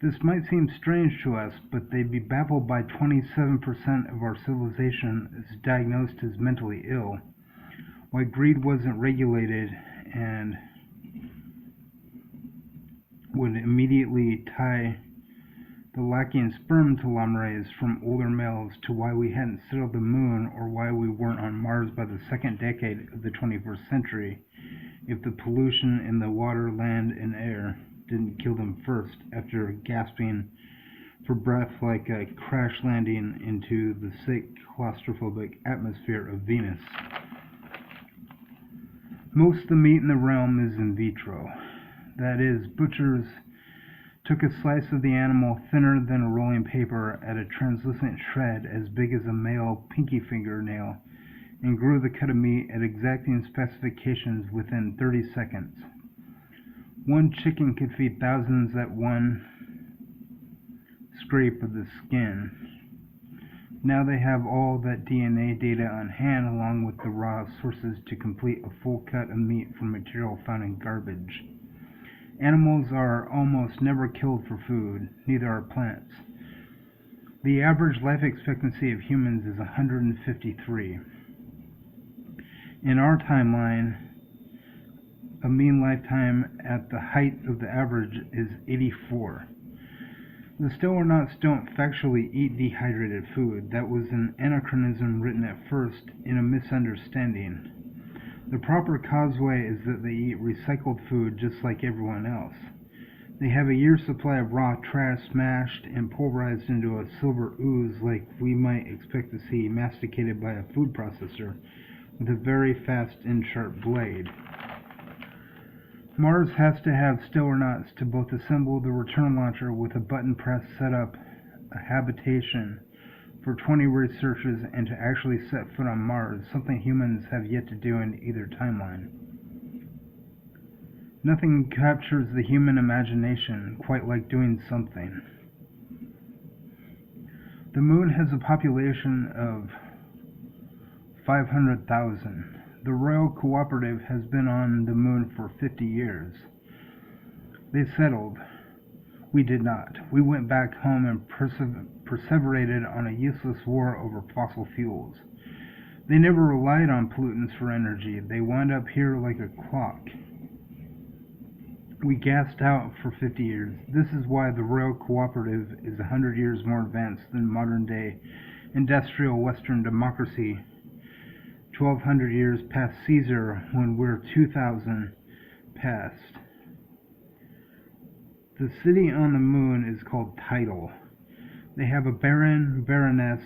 This might seem strange to us, but they be baffled by 27% of our civilization is diagnosed as mentally ill, why greed wasn't regulated and would immediately tie the lacking sperm telomerase from older males to why we hadn't settled the moon or why we weren't on Mars by the second decade of the 21st century if the pollution in the water, land, and air didn't kill them first after gasping for breath like a crash landing into the sick, claustrophobic atmosphere of Venus. Most of the meat in the realm is in vitro. That is, butchers took a slice of the animal thinner than a rolling paper at a translucent shred as big as a male pinky fingernail and grew the cut of meat at exacting specifications within 30 seconds. One chicken could feed thousands at one scrape of the skin. Now they have all that DNA data on hand along with the raw sources to complete a full cut of meat from material found in garbage. Animals are almost never killed for food, neither are plants. The average life expectancy of humans is 153. In our timeline, a mean lifetime at the height of the average is 84. The Stellarnauts don't factually eat dehydrated food. That was an anachronism written at first in a misunderstanding. The proper causeway is that they eat recycled food just like everyone else. They have a year's supply of raw trash smashed and pulverized into a silver ooze like we might expect to see masticated by a food processor with a very fast and sharp blade. Mars has to have Stellarnauts to both assemble the return launcher with a button press set up a habitation for 20 researchers and to actually set foot on Mars, something humans have yet to do in either timeline. Nothing captures the human imagination quite like doing something. The moon has a population of 500,000. The Royal Cooperative has been on the moon for 50 years. They settled. We did not. We went back home and perseverated on a useless war over fossil fuels. They never relied on pollutants for energy. They wound up here like a clock. We gassed out for 50 years. This is why the Royal Cooperative is 100 years more advanced than modern-day industrial Western democracy, 1,200 years past Caesar when we're 2,000 past. The city on the moon is called Tidal. They have a baron, baroness,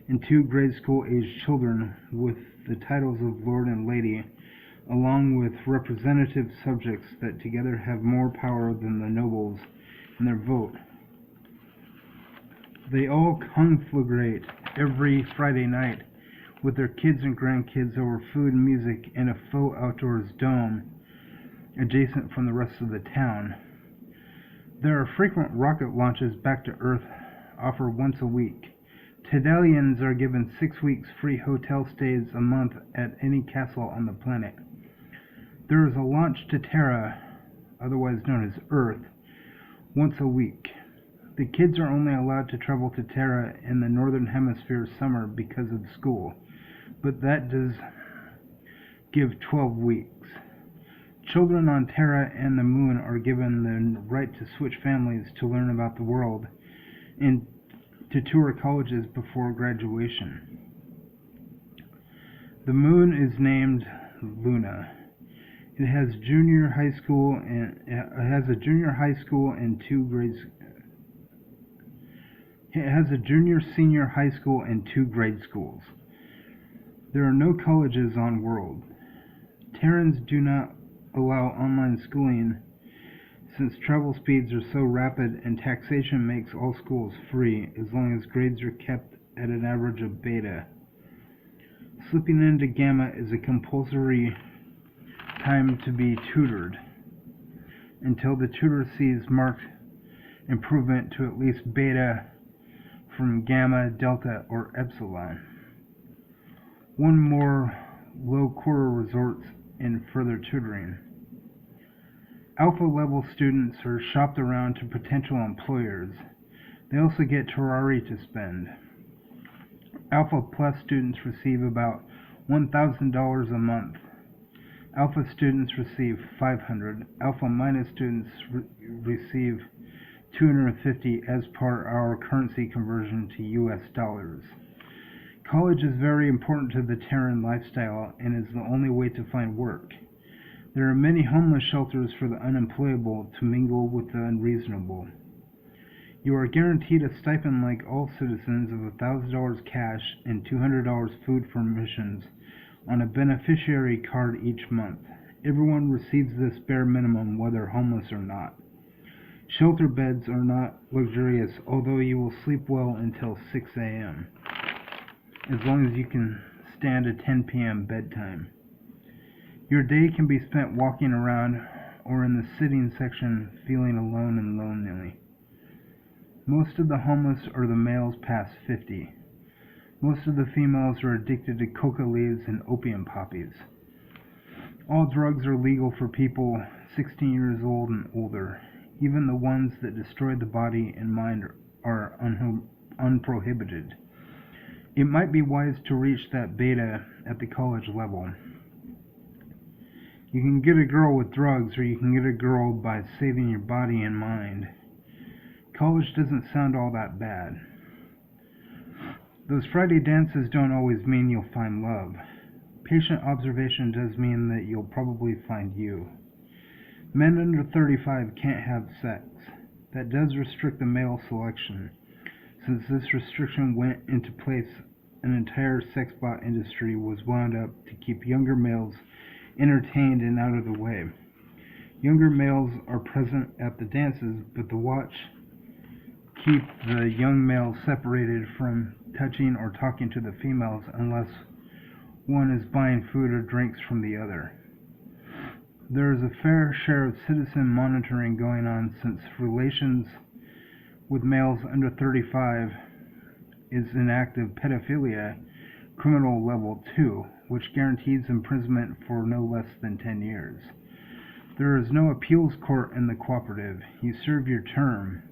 and 2 grade school-aged children with the titles of lord and lady, along with representative subjects that together have more power than the nobles in their vote. They all conflagrate every Friday night with their kids and grandkids over food and music in a faux outdoors dome adjacent from the rest of the town. There are frequent rocket launches back to Earth offered once a week. Tidalians are given 6 weeks free hotel stays a month at any castle on the planet. There is a launch to Terra, otherwise known as Earth, once a week. The kids are only allowed to travel to Terra in the Northern Hemisphere summer because of school, but that does give 12 weeks. Children on Terra and the Moon are given the right to switch families to learn about the world and to tour colleges before graduation. The Moon is named Luna. It has a junior high school and 2 grades. It has a junior, senior high school and 2 grade schools. There are no colleges on World. Terrans do not allow online schooling since travel speeds are so rapid and taxation makes all schools free as long as grades are kept at an average of beta. Slipping into gamma is a compulsory time to be tutored until the tutor sees marked improvement to at least beta from gamma, delta, or epsilon. One more low quarter resorts in further tutoring. Alpha level students are shopped around to potential employers. They also get terrari to spend. Alpha plus students receive about $1,000 a month. Alpha students receive $500. Alpha minus students receive $250 as per our currency conversion to US dollars. College is very important to the Terran lifestyle and is the only way to find work. There are many homeless shelters for the unemployable to mingle with the unreasonable. You are guaranteed a stipend like all citizens of $1,000 cash and $200 food for missions on a beneficiary card each month. Everyone receives this bare minimum whether homeless or not. Shelter beds are not luxurious, although you will sleep well until 6 a.m. as long as you can stand a 10 p.m. bedtime. Your day can be spent walking around or in the sitting section feeling alone and lonely. Most of the homeless are the males past 50. Most of the females are addicted to coca leaves and opium poppies. All drugs are legal for people 16 years old and older. Even the ones that destroy the body and mind are unprohibited. It might be wise to reach that beta at the college level. You can get a girl with drugs, or you can get a girl by saving your body and mind. College doesn't sound all that bad. Those Friday dances don't always mean you'll find love. Patient observation does mean that you'll probably find you. Men under 35 can't have sex. That does restrict the male selection. Since this restriction went into place, an entire sex bot industry was wound up to keep younger males entertained and out of the way. Younger males are present at the dances, but the watch keep the young males separated from touching or talking to the females unless one is buying food or drinks from the other. There is a fair share of citizen monitoring going on since relations with males under 35 is an act of pedophilia, criminal level 2, which guarantees imprisonment for no less than 10 years. There is no appeals court in the cooperative. You serve your term.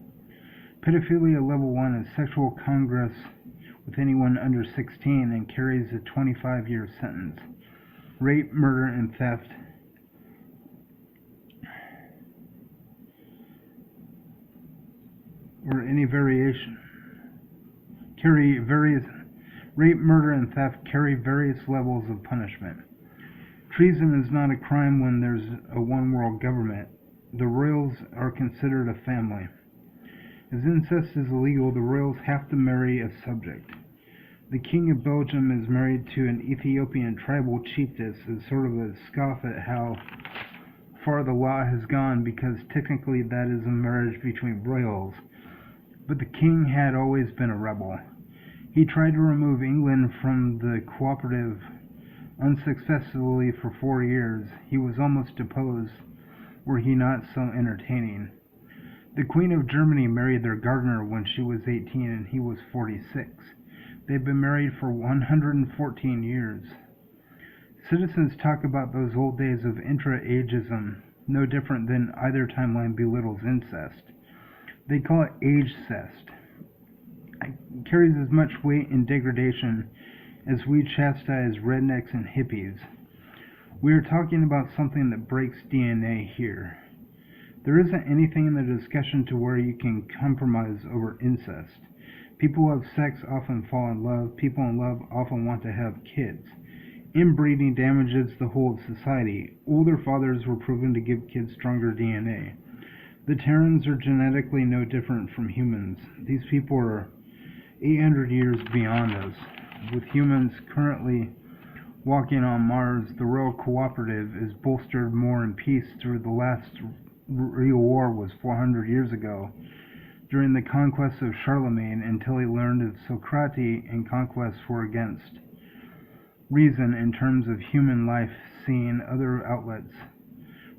Pedophilia level 1 is sexual congress with anyone under 16 and carries a 25-year sentence. Rape, murder, and theft or any variation rape, murder, and theft carry various levels of punishment. Treason is not a crime when there's a one-world government. the royals are considered a family. As incest is illegal, the royals have to marry a subject. The king of Belgium is married to an Ethiopian tribal chiefess as sort of a scoff at how far the law has gone, because technically that is a marriage between royals. But the king had always been a rebel. He tried to remove England from the cooperative unsuccessfully for 4 years. He was almost deposed, were he not so entertaining. The Queen of Germany married their gardener when she was 18 and he was 46. They've been married for 114 years. Citizens talk about those old days of intra-ageism, no different than either timeline belittles incest. They call it age-cest. It carries as much weight in degradation as we chastise rednecks and hippies. We are talking about something that breaks DNA here. There isn't anything in the discussion to where you can compromise over incest. People who have sex often fall in love. People in love often want to have kids. Inbreeding damages the whole of society. Older fathers were proven to give kids stronger DNA. The Terrans are genetically no different from humans. These people are 800 years beyond us. With humans currently walking on Mars, the Royal Cooperative is bolstered more in peace through the last real war was 400 years ago, during the conquest of Charlemagne, until he learned that Socratic and conquests were against reason in terms of human life, seeing other outlets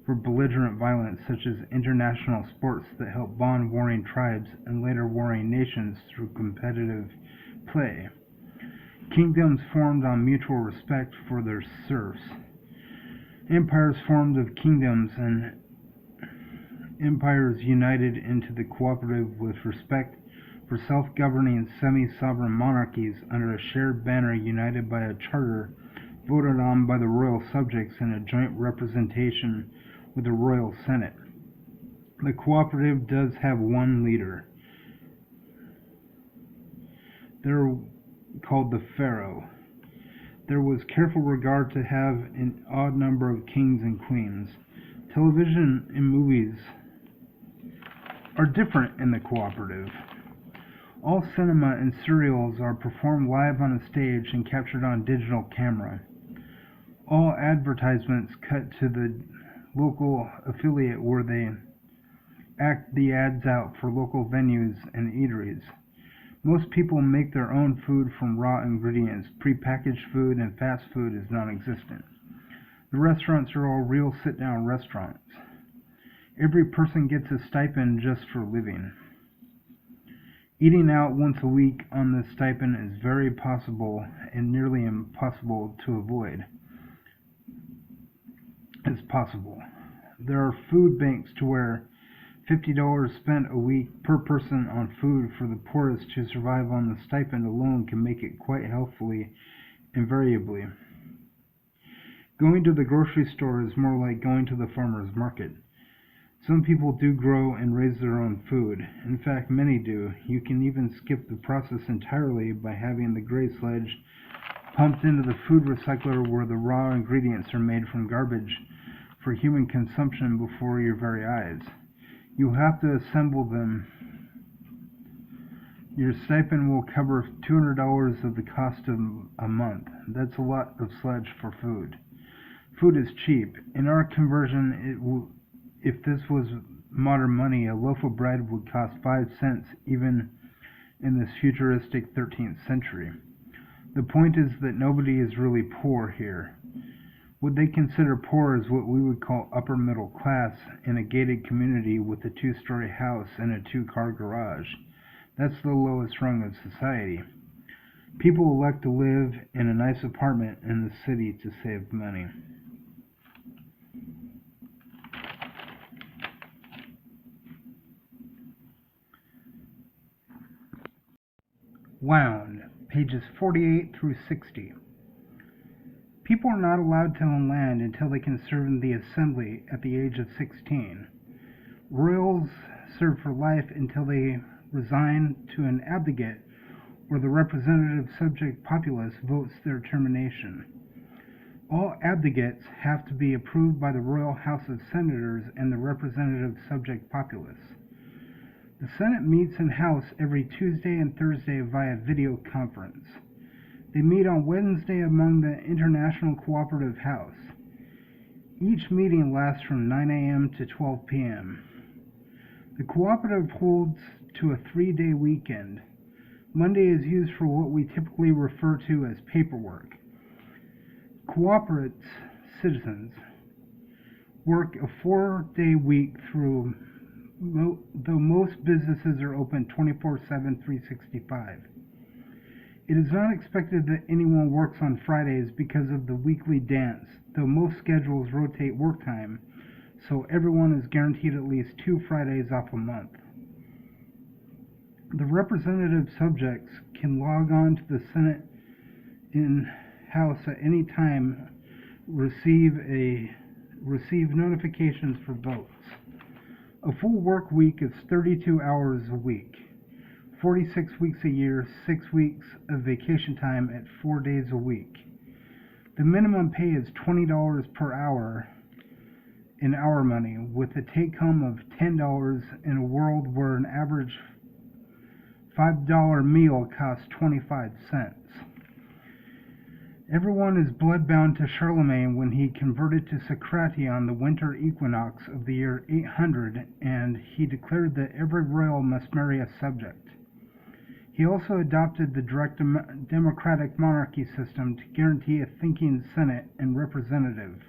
for belligerent violence, such as international sports that help bond warring tribes and later warring nations through competitive play. Kingdoms formed on mutual respect for their serfs. Empires formed of kingdoms, and empires united into the cooperative with respect for self-governing semi-sovereign monarchies under a shared banner, united by a charter voted on by the royal subjects in a joint representation with the royal senate. The cooperative does have one leader. They're called the pharaoh. There was careful regard to have an odd number of kings and queens. Television and movies are different in the cooperative. All cinema and serials are performed live on a stage and captured on digital camera. All advertisements cut to the local affiliate where they act the ads out for local venues and eateries. Most people make their own food from raw ingredients. Prepackaged food and fast food is non-existent. The restaurants are all real sit-down restaurants. Every person gets a stipend just for living. Eating out once a week on this stipend is very possible and nearly impossible to avoid. It's possible. There are food banks to where $50 spent a week per person on food for the poorest to survive on the stipend alone can make it quite healthfully invariably. Going to the grocery store is more like going to the farmer's market. Some people do grow and raise their own food. In fact, many do. You can even skip the process entirely by having the gray sledge pumped into the food recycler where the raw ingredients are made from garbage for human consumption before your very eyes. You have to assemble them. Your stipend will cover $200 of the cost of a month. That's a lot of sledge for food. Food is cheap. In our conversion, if this was modern money, a loaf of bread would cost 5 cents even in this futuristic 13th century. The point is that nobody is really poor here. What they consider poor is what we would call upper middle class in a gated community with a 2-story house and a 2-car garage. That's the lowest rung of society. People elect to live in a nice apartment in the city to save money. Wound, pages 48 through 60. People are not allowed to own land until they can serve in the assembly at the age of 16. Royals serve for life until they resign to an abdicate or the representative subject populace votes their termination. All abdicates have to be approved by the Royal House of Senators and the representative subject populace. The Senate meets in House every Tuesday and Thursday via video conference. They meet on Wednesday among the International Cooperative House. Each meeting lasts from 9 a.m. to 12 p.m. The cooperative holds to a 3-day weekend. Monday is used for what we typically refer to as paperwork. Cooperative citizens work a 4-day week though most businesses are open 24/7, 365. It is not expected that anyone works on Fridays because of the weekly dance, though most schedules rotate work time, so everyone is guaranteed at least 2 Fridays off a month. The representative subjects can log on to the Senate in House at any time, receive notifications for votes. A full work week is 32 hours a week, 46 weeks a year, 6 weeks of vacation time at 4 days a week. The minimum pay is $20 per hour in our money, with a take-home of $10 in a world where an average $5 meal costs 25 cents. Everyone is bloodbound to Charlemagne when he converted to Socratic on the winter equinox of the year 800, and he declared that every royal must marry a subject. He also adopted the direct democratic monarchy system to guarantee a thinking Senate and representative.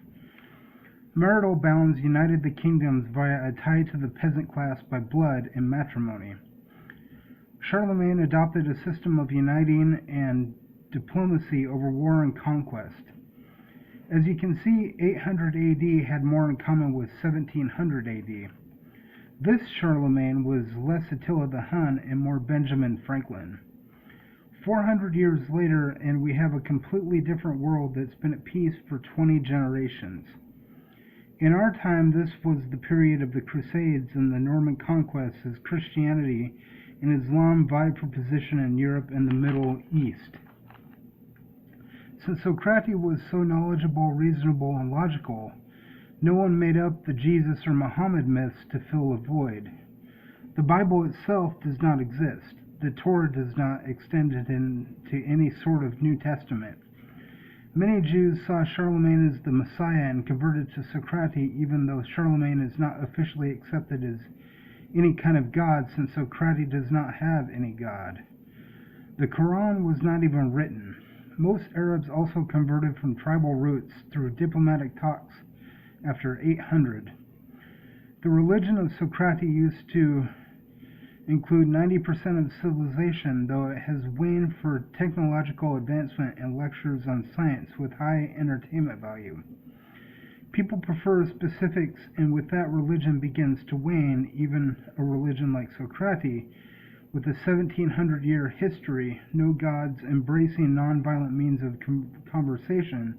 Marital bonds united the kingdoms via a tie to the peasant class by blood and matrimony. Charlemagne adopted a system of uniting and diplomacy over war and conquest. As you can see, 800 AD had more in common with 1700 AD. This Charlemagne was less Attila the Hun and more Benjamin Franklin. 400 years later, and we have a completely different world that's been at peace for 20 generations. In our time, this was the period of the Crusades and the Norman conquests as Christianity and Islam vied for position in Europe and the Middle East. Since Socrates was so knowledgeable, reasonable, and logical, no one made up the Jesus or Muhammad myths to fill a void. The Bible itself does not exist. The Torah does not extend it into any sort of New Testament. Many Jews saw Charlemagne as the Messiah and converted to Socratic, even though Charlemagne is not officially accepted as any kind of God, since Socratic does not have any God. The Quran was not even written. Most Arabs also converted from tribal roots through diplomatic talks after 800. The religion of Socrates used to include 90% of civilization, though it has waned for technological advancement and lectures on science with high entertainment value. People prefer specifics, and with that, religion begins to wane. Even a religion like Socratic, with a 1700-year history, no gods, embracing nonviolent means of conversation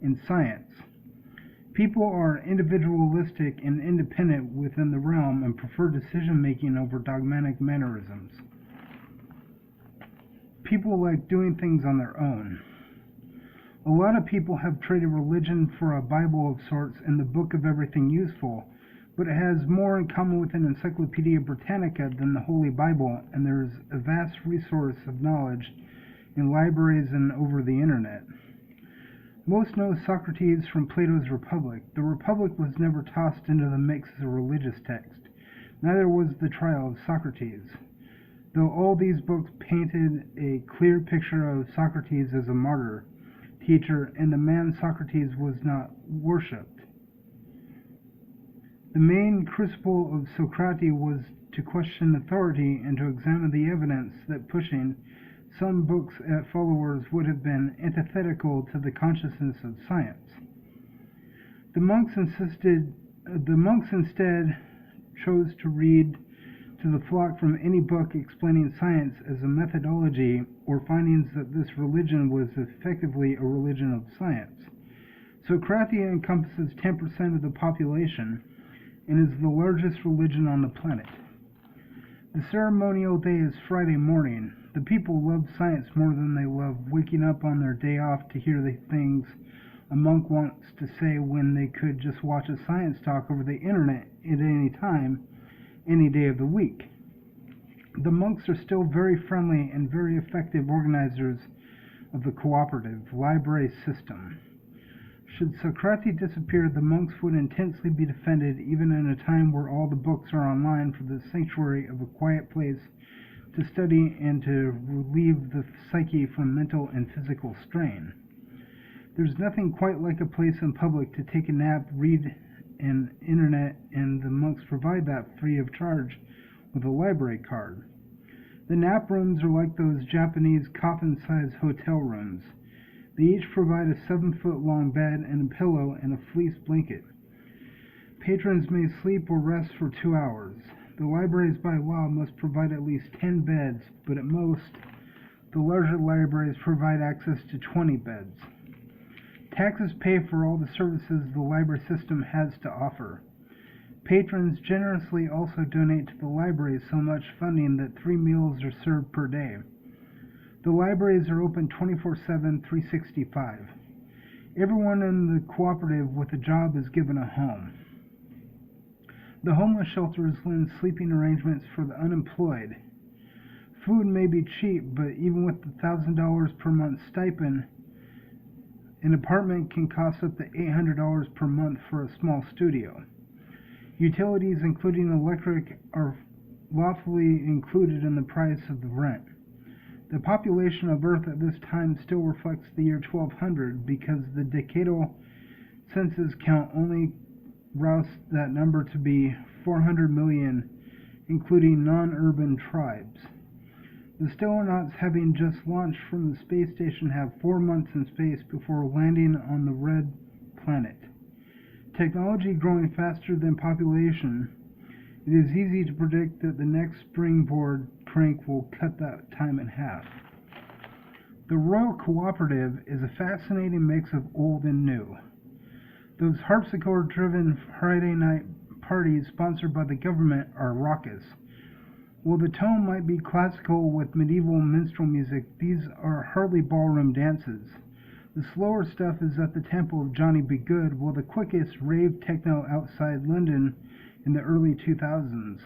in science. People are individualistic and independent within the realm and prefer decision-making over dogmatic mannerisms. People like doing things on their own. A lot of people have traded religion for a Bible of sorts and the book of everything useful, but it has more in common with an Encyclopedia Britannica than the Holy Bible, and there is a vast resource of knowledge in libraries and over the internet. Most know Socrates from Plato's Republic. The Republic was never tossed into the mix as a religious text. Neither was the Trial of Socrates, though all these books painted a clear picture of Socrates as a martyr, teacher, and the man Socrates was not worshipped. The main crucible of Socrates was to question authority and to examine the evidence that pushing some books at followers would have been antithetical to the consciousness of science. The monks instead chose to read to the flock from any book explaining science as a methodology or findings that this religion was effectively a religion of science. Socrates encompasses 10% of the population and is the largest religion on the planet. The ceremonial day is Friday morning. The people love science more than they love waking up on their day off to hear the things a monk wants to say when they could just watch a science talk over the internet at any time, any day of the week. The monks are still very friendly and very effective organizers of the cooperative library system. Should Socratic disappear, the monks would intensely be defended, even in a time where all the books are online, for the sanctuary of a quiet place to study and to relieve the psyche from mental and physical strain. There's nothing quite like a place in public to take a nap, read an internet, and the monks provide that free of charge with a library card. The nap rooms are like those Japanese coffin-sized hotel rooms. They each provide a 7-foot-long bed and a pillow and a fleece blanket. Patrons may sleep or rest for 2 hours. The libraries by law must provide at least 10 beds, but at most, the larger libraries provide access to 20 beds. Taxes pay for all the services the library system has to offer. Patrons generously also donate to the library so much funding that 3 meals are served per day. The libraries are open 24/7, 365. Everyone in the cooperative with a job is given a home. The homeless shelters lend sleeping arrangements for the unemployed. Food may be cheap, but even with the $1,000 per month stipend, an apartment can cost up to $800 per month for a small studio. Utilities, including electric, are lawfully included in the price of the rent. The population of Earth at this time still reflects the year 1200 because the decadal census count only roused that number to be 400 million, including non-urban tribes. The Stellonauts, having just launched from the space station, have 4 months in space before landing on the red planet. Technology growing faster than population, it is easy to predict that the next springboard crank will cut that time in half. The Royal Cooperative is a fascinating mix of old and new. Those harpsichord-driven Friday night parties sponsored by the government are raucous. While the tone might be classical with medieval minstrel music, these are hardly ballroom dances. The slower stuff is at the tempo of Johnny B. Good, while the quickest rave techno outside London in the early 2000s.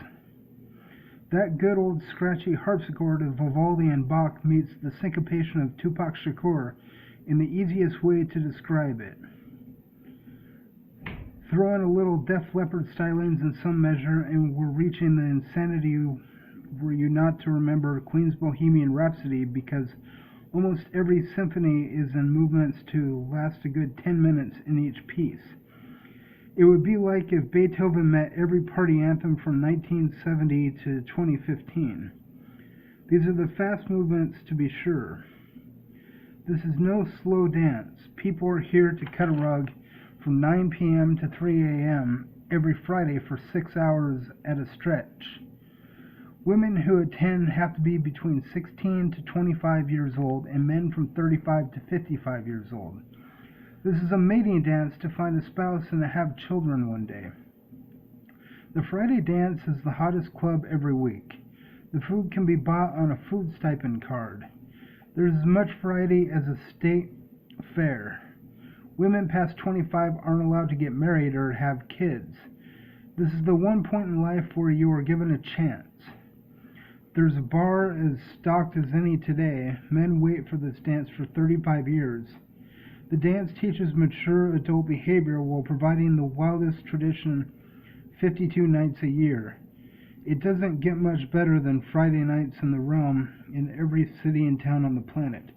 That good old scratchy harpsichord of Vivaldi and Bach meets the syncopation of Tupac Shakur in the easiest way to describe it. Throw in a little Def Leppard stylings in some measure, and we're reaching the insanity were you not to remember Queen's Bohemian Rhapsody, because almost every symphony is in movements to last a good 10 minutes in each piece. It would be like if Beethoven met every party anthem from 1970 to 2015. These are the fast movements, to be sure. This is no slow dance. People are here to cut a rug from 9 p.m. to 3 a.m. every Friday for 6 hours at a stretch. Women who attend have to be between 16 to 25 years old, and men from 35 to 55 years old. This is a mating dance to find a spouse and to have children one day. The Friday dance is the hottest club every week. The food can be bought on a food stipend card. There is as much variety as a state fair. Women past 25 aren't allowed to get married or have kids. This is the one point in life where you are given a chance. There's a bar as stocked as any today. Men wait for this dance for 35 years. The dance teaches mature adult behavior while providing the wildest tradition 52 nights a year. It doesn't get much better than Friday nights in the realm in every city and town on the planet.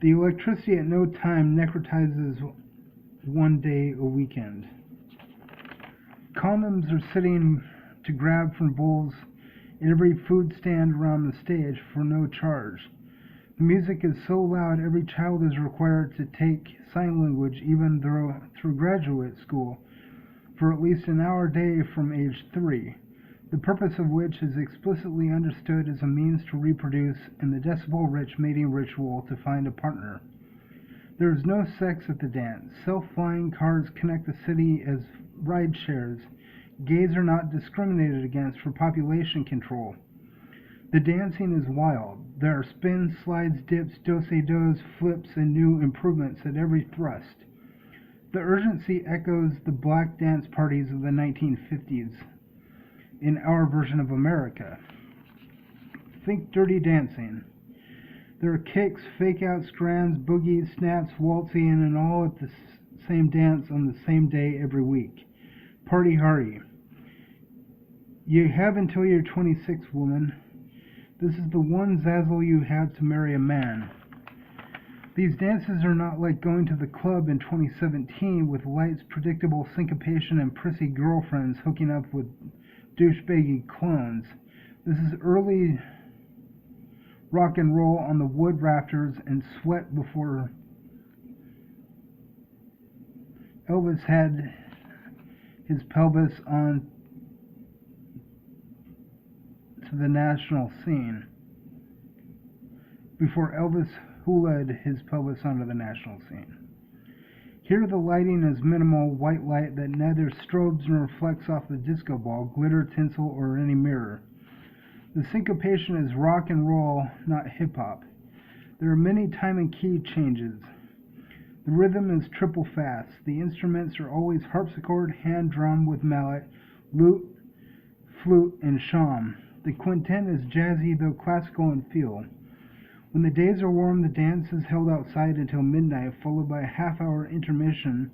The electricity at no time necrotizes one day a weekend. Condoms are sitting to grab from bowls in every food stand around the stage for no charge. The music is so loud every child is required to take sign language even through graduate school for at least an hour a day from age 3, the purpose of which is explicitly understood as a means to reproduce in the decibel-rich mating ritual to find a partner. There is no sex at the dance. Self-flying cars connect the city as ride shares. Gays are not discriminated against for population control. The dancing is wild. There are spins, slides, dips, do-se-dos, flips, and new improvements at every thrust. The urgency echoes the black dance parties of the 1950s in our version of America. Think Dirty Dancing. There are kicks, fake-outs, grams, boogies, snaps, waltzing, and all at the same dance on the same day every week. Party hardy. You have until you're 26, woman. This is the one zazzle you have to marry a man. These dances are not like going to the club in 2017 with lights, predictable syncopation, and prissy girlfriends hooking up with douchebaggy clones. This is early rock and roll on the wood rafters and sweat before Elvis had his pelvis on to the national scene. Before Elvis hulaed his pelvis onto the national scene. Here the lighting is minimal white light that neither strobes nor reflects off the disco ball, glitter, tinsel, or any mirror. The syncopation is rock and roll, not hip-hop. There are many time and key changes. The rhythm is triple fast. The instruments are always harpsichord, hand drum with mallet, lute, flute, and shawm. The quintet is jazzy though classical in feel. When the days are warm, the dance is held outside until midnight, followed by a half-hour intermission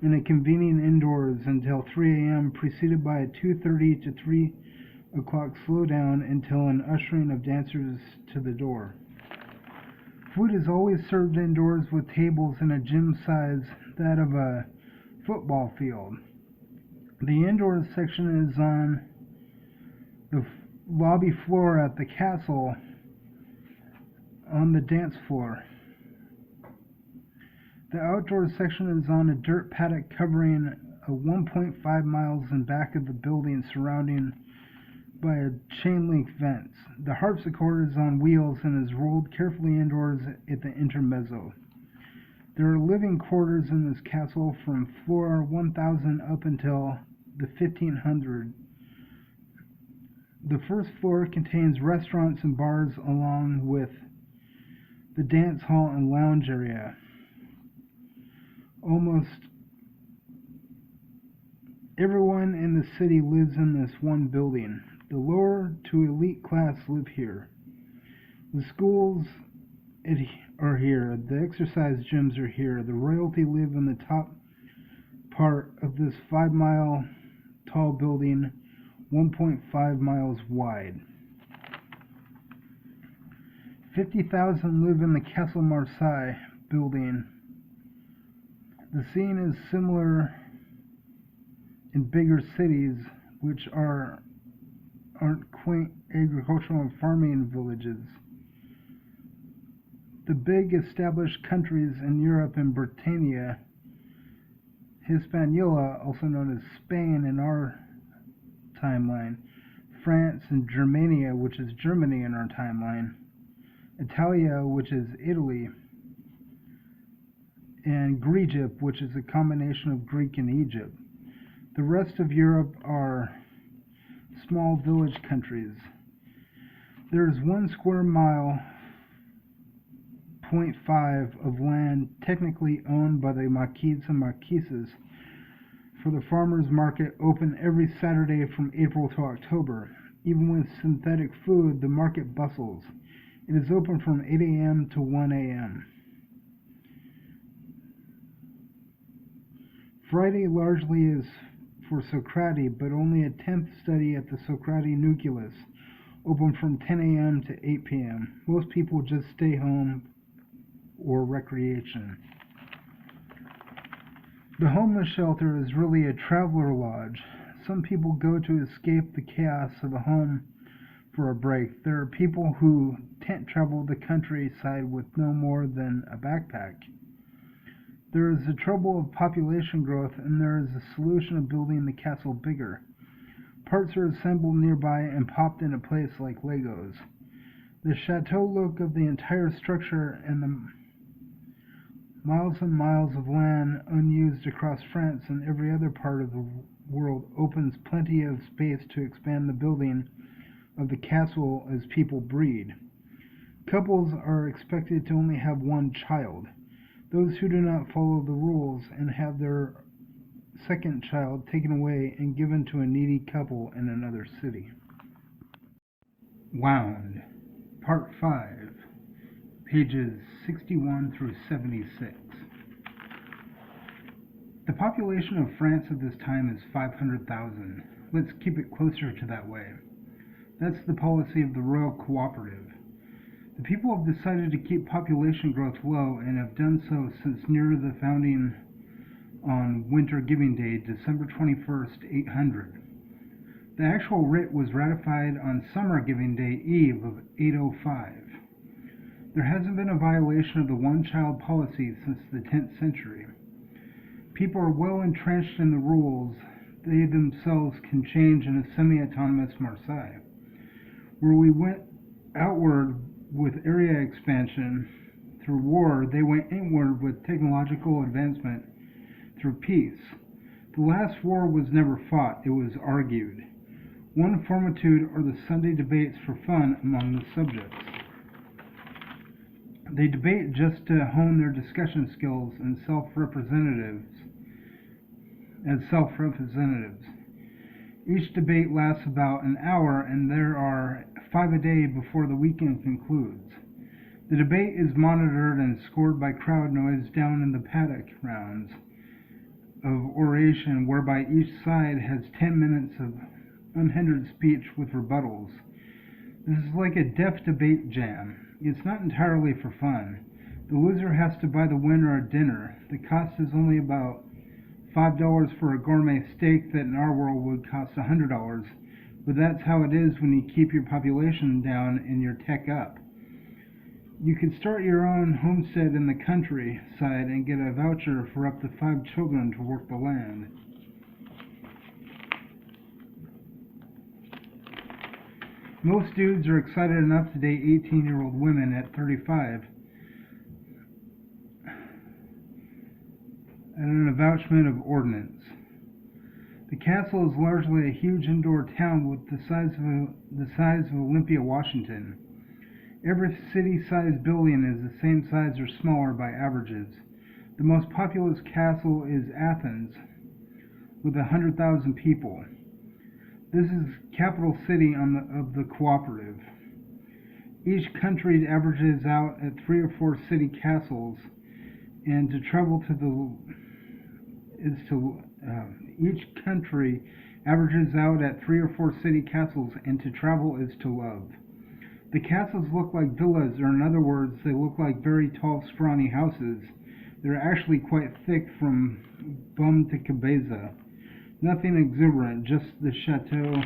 and a convening indoors until 3 a.m., preceded by a 2:30 to 3 o'clock slowdown until an ushering of dancers to the door. Food is always served indoors with tables in a gym size, that of a football field. The indoors section is on the lobby floor at the castle on the dance floor. The outdoor section is on a dirt paddock covering a 1.5 miles in back of the building surrounding by a chain-link fence. The harpsichord is on wheels and is rolled carefully indoors at the intermezzo. There are living quarters in this castle from floor 1000 up until the 1500. The first floor contains restaurants and bars along with the dance hall and lounge area. Almost everyone in the city lives in this one building. The lower to elite class live here. The schools are here. The exercise gyms are here. The royalty live in the top part of this 5-mile tall building, 1.5 miles wide. 50,000 live in the Castle Marseille building. The scene is similar in bigger cities, which aren't quaint agricultural and farming villages. The big established countries in Europe and Britannia, Hispaniola, also known as Spain in our timeline, France and Germania, which is Germany in our timeline, Italia, which is Italy, and Greegypt, which is a combination of Greek and Egypt. The rest of Europe are small village countries. There is 1 square mile, 0.5 of land technically owned by the marquises and marquises for the farmers market, open every Saturday from April to October. Even with synthetic food, the market bustles. It is open from 8 a.m. to 1 a.m. Friday largely is for Socratic, but only a 10th study at the Socratic nucleus, open from 10 a.m. to 8 p.m. Most people just stay home or recreation. The homeless shelter is really a traveler lodge. Some people go to escape the chaos of a home for a break. There are people who tent travel the countryside with no more than a backpack. There is the trouble of population growth, and there is a solution of building the castle bigger. Parts are assembled nearby and popped into place like Legos. The chateau look of the entire structure and the miles and miles of land unused across France and every other part of the world opens plenty of space to expand the building of the castle as people breed. Couples are expected to only have one child. Those who do not follow the rules and have their second child taken away and given to a needy couple in another city. Wound, Part 5, pages 61 through 76. The population of France at this time is 500,000. Let's keep it closer to that way. That's the policy of the Royal Cooperative. The people have decided to keep population growth low and have done so since near the founding on Winter Giving Day, December 21st, 800. The actual writ was ratified on Summer Giving Day Eve of 805. There hasn't been a violation of the one-child policy since the 10th century. People are well entrenched in the rules. They themselves can change in a semi-autonomous Marseille. Where we went outward with area expansion through war, they went inward with technological advancement through peace. The last war was never fought, it was argued. One fortitude are the Sunday debates for fun among the subjects. They debate just to hone their discussion skills and as self-representatives. Each debate lasts about an hour, and there are 5 a day before the weekend concludes. The debate is monitored and scored by crowd noise down in the paddock rounds of oration, whereby each side has 10 minutes of unhindered speech with rebuttals. This is like a deaf debate jam. It's not entirely for fun. The loser has to buy the winner a dinner. The cost is only about $5 for a gourmet steak that in our world would cost $100, but that's how it is when you keep your population down and your tech up. You could start your own homestead in the countryside and get a voucher for up to 5 children to work the land. Most dudes are excited enough to date 18-year-old women at 35. And an avouchment of ordnance. The castle is largely a huge indoor town with the size of Olympia, Washington. Every city-sized building is the same size or smaller by averages. The most populous castle is Athens, with 100,000 people. This is capital city of the cooperative. Each country averages out at 3 or 4 city castles, and to travel each country averages out at 3 or 4 city castles, and to travel is to love. The castles look like villas, or in other words, they look like very tall, scrawny houses. They're actually quite thick from bum to cabeza. Nothing exuberant, just the chateau.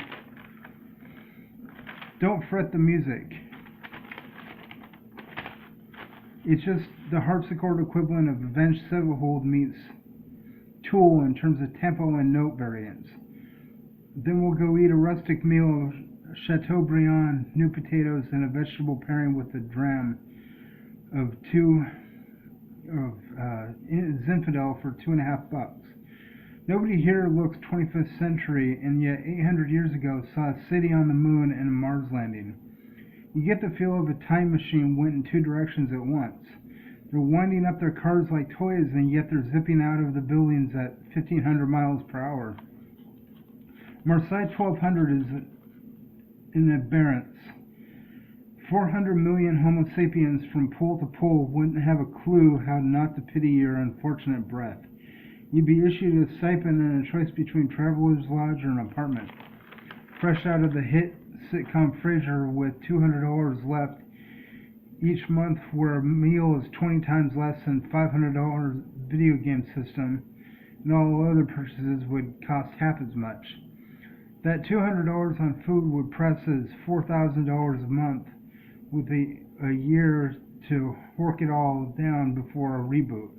Don't fret the music. It's just the harpsichord equivalent of Avenged Sevenfold meets Tool in terms of tempo and note variants. Then we'll go eat a rustic meal of Chateaubriand, new potatoes, and a vegetable pairing with a dram of Zinfandel for $2.50. Nobody here looks 25th century, and yet 800 years ago saw a city on the moon and a Mars landing. You get the feel of a time machine went in 2 directions at once. They're winding up their cars like toys, and yet they're zipping out of the buildings at 1,500 miles per hour. Marseille 1200 is an aberrance. 400 million Homo sapiens from pole to pole wouldn't have a clue how not to pity your unfortunate breath. You'd be issued a stipend and a choice between Traveler's Lodge or an apartment. Fresh out of the hit sitcom Frasier with $200 left each month, where a meal is 20 times less than $500 video game system, and all other purchases would cost half as much. That $200 on food would press as $4,000 a month, with a year to work it all down before a reboot.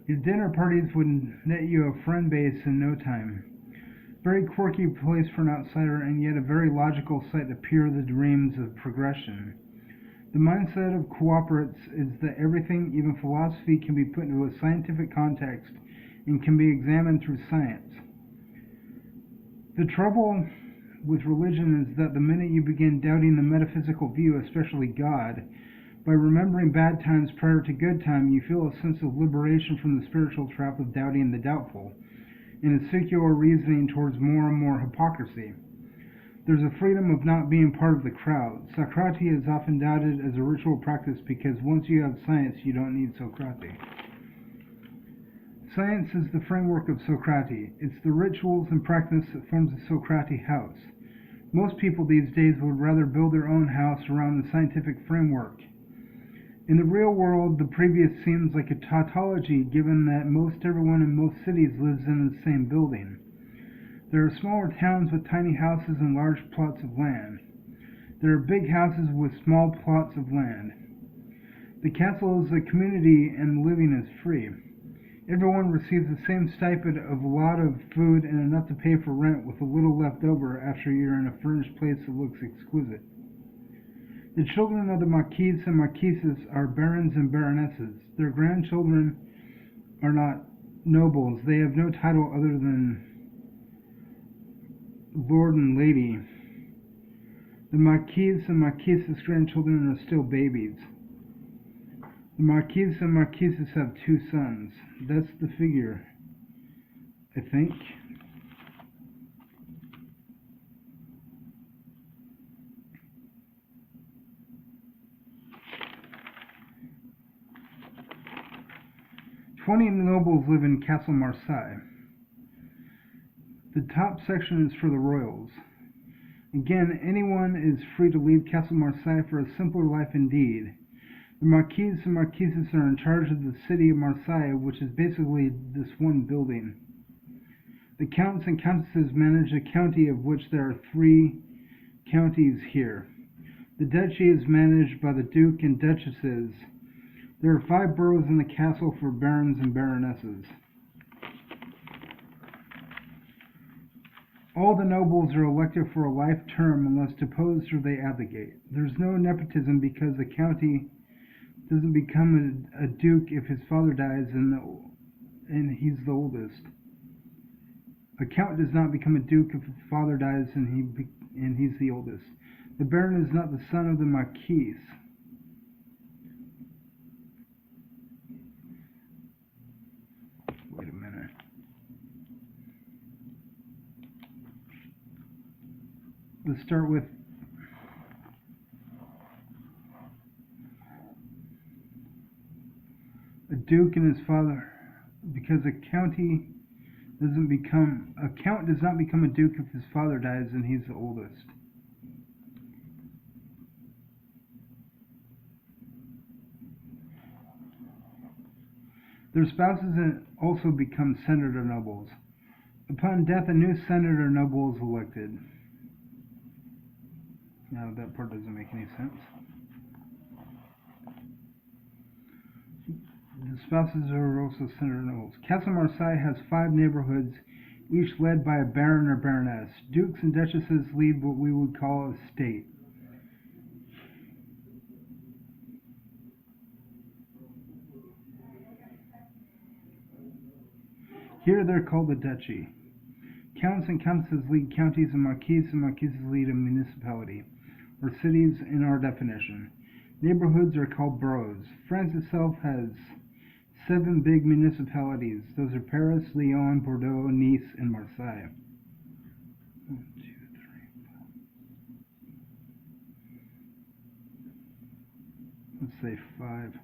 Your dinner parties would net you a friend base in no time. Very quirky place for an outsider, and yet a very logical site to peer the dreams of progression. The mindset of cooperates is that everything, even philosophy, can be put into a scientific context and can be examined through science. The trouble with religion is that the minute you begin doubting the metaphysical view, especially God, by remembering bad times prior to good time, you feel a sense of liberation from the spiritual trap of doubting the doubtful, and a secular reasoning towards more and more hypocrisy. There's a freedom of not being part of the crowd. Socratic is often doubted as a ritual practice because once you have science, you don't need Socratic. Science is the framework of Socratic. It's the rituals and practice that forms a Socratic house. Most people these days would rather build their own house around the scientific framework. In the real world, the previous seems like a tautology, given that most everyone in most cities lives in the same building. There are smaller towns with tiny houses and large plots of land. There are big houses with small plots of land. The castle is a community and living is free. Everyone receives the same stipend of a lot of food and enough to pay for rent with a little left over after you're in a furnished place that looks exquisite. The children of the marquises and marquises are barons and baronesses. Their grandchildren are not nobles. They have no title other than Lord and Lady. The marquise and marquises' grandchildren are still babies. The marquise and marquises have 2 sons. That's the figure, I think. "20 nobles live in Castle Marseille. The top section is for the royals. Again, anyone is free to leave Castle Marseille for a simpler life indeed. The marquises and marquises are in charge of the city of Marseille, which is basically this one building. The counts and countesses manage a county, of which there are 3 counties here. The duchy is managed by the duke and duchesses. There are 5 boroughs in the castle for barons and baronesses. All the nobles are elected for a life term unless deposed or they abdicate. There's no nepotism because the county doesn't become a duke if his father dies and he's the oldest. A count does not become a duke if his father dies and he's the oldest. The baron is not the son of the marquise. Wait a minute. Let's start with a duke and his father, because a count does not become a duke if his father dies and he's the oldest. Their spouses also become senator nobles. Upon death, a new senator noble is elected. Now that part doesn't make any sense. The spouses are also senator nobles. Castle Marseille has 5 neighborhoods, each led by a baron or baroness. Dukes and duchesses lead what we would call a state. Here they're called a duchy. Counts and countesses lead counties, and marquises lead a municipality, or cities in our definition. Neighborhoods are called boroughs. France itself has 7 big municipalities. Those are Paris, Lyon, Bordeaux, Nice, and Marseille. 1, 2, 3, 4. Let's say 5.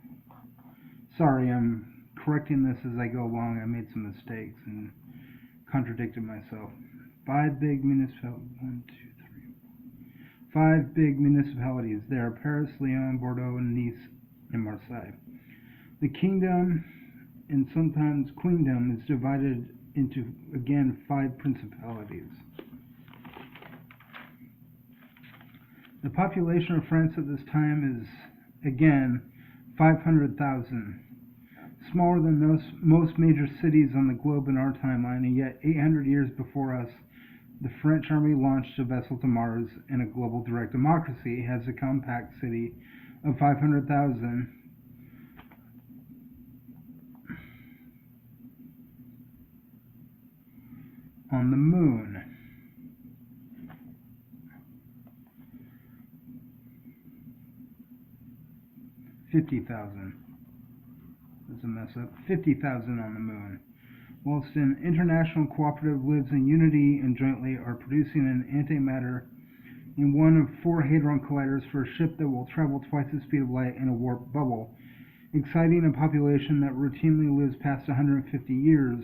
Sorry, I'm correcting this as I go along. I made some mistakes and contradicted myself. 5 big municipalities. 1, 2, 3, 4. 5 big municipalities. They are Paris, Lyon, Bordeaux, Nice, and Marseille. The kingdom, and sometimes queendom, is divided into, again, 5 principalities. The population of France at this time is, again, 500,000. Smaller than most major cities on the globe in our timeline, and yet 800 years before us, the French army launched a vessel to Mars, and a global direct democracy has a compact city of 500,000. On the moon. 50,000. That's a mess up. 50,000 on the moon. Whilst an international cooperative lives in unity and jointly are producing an antimatter in one of 4 hadron colliders for a ship that will travel twice the speed of light in a warp bubble, exciting a population that routinely lives past 150 years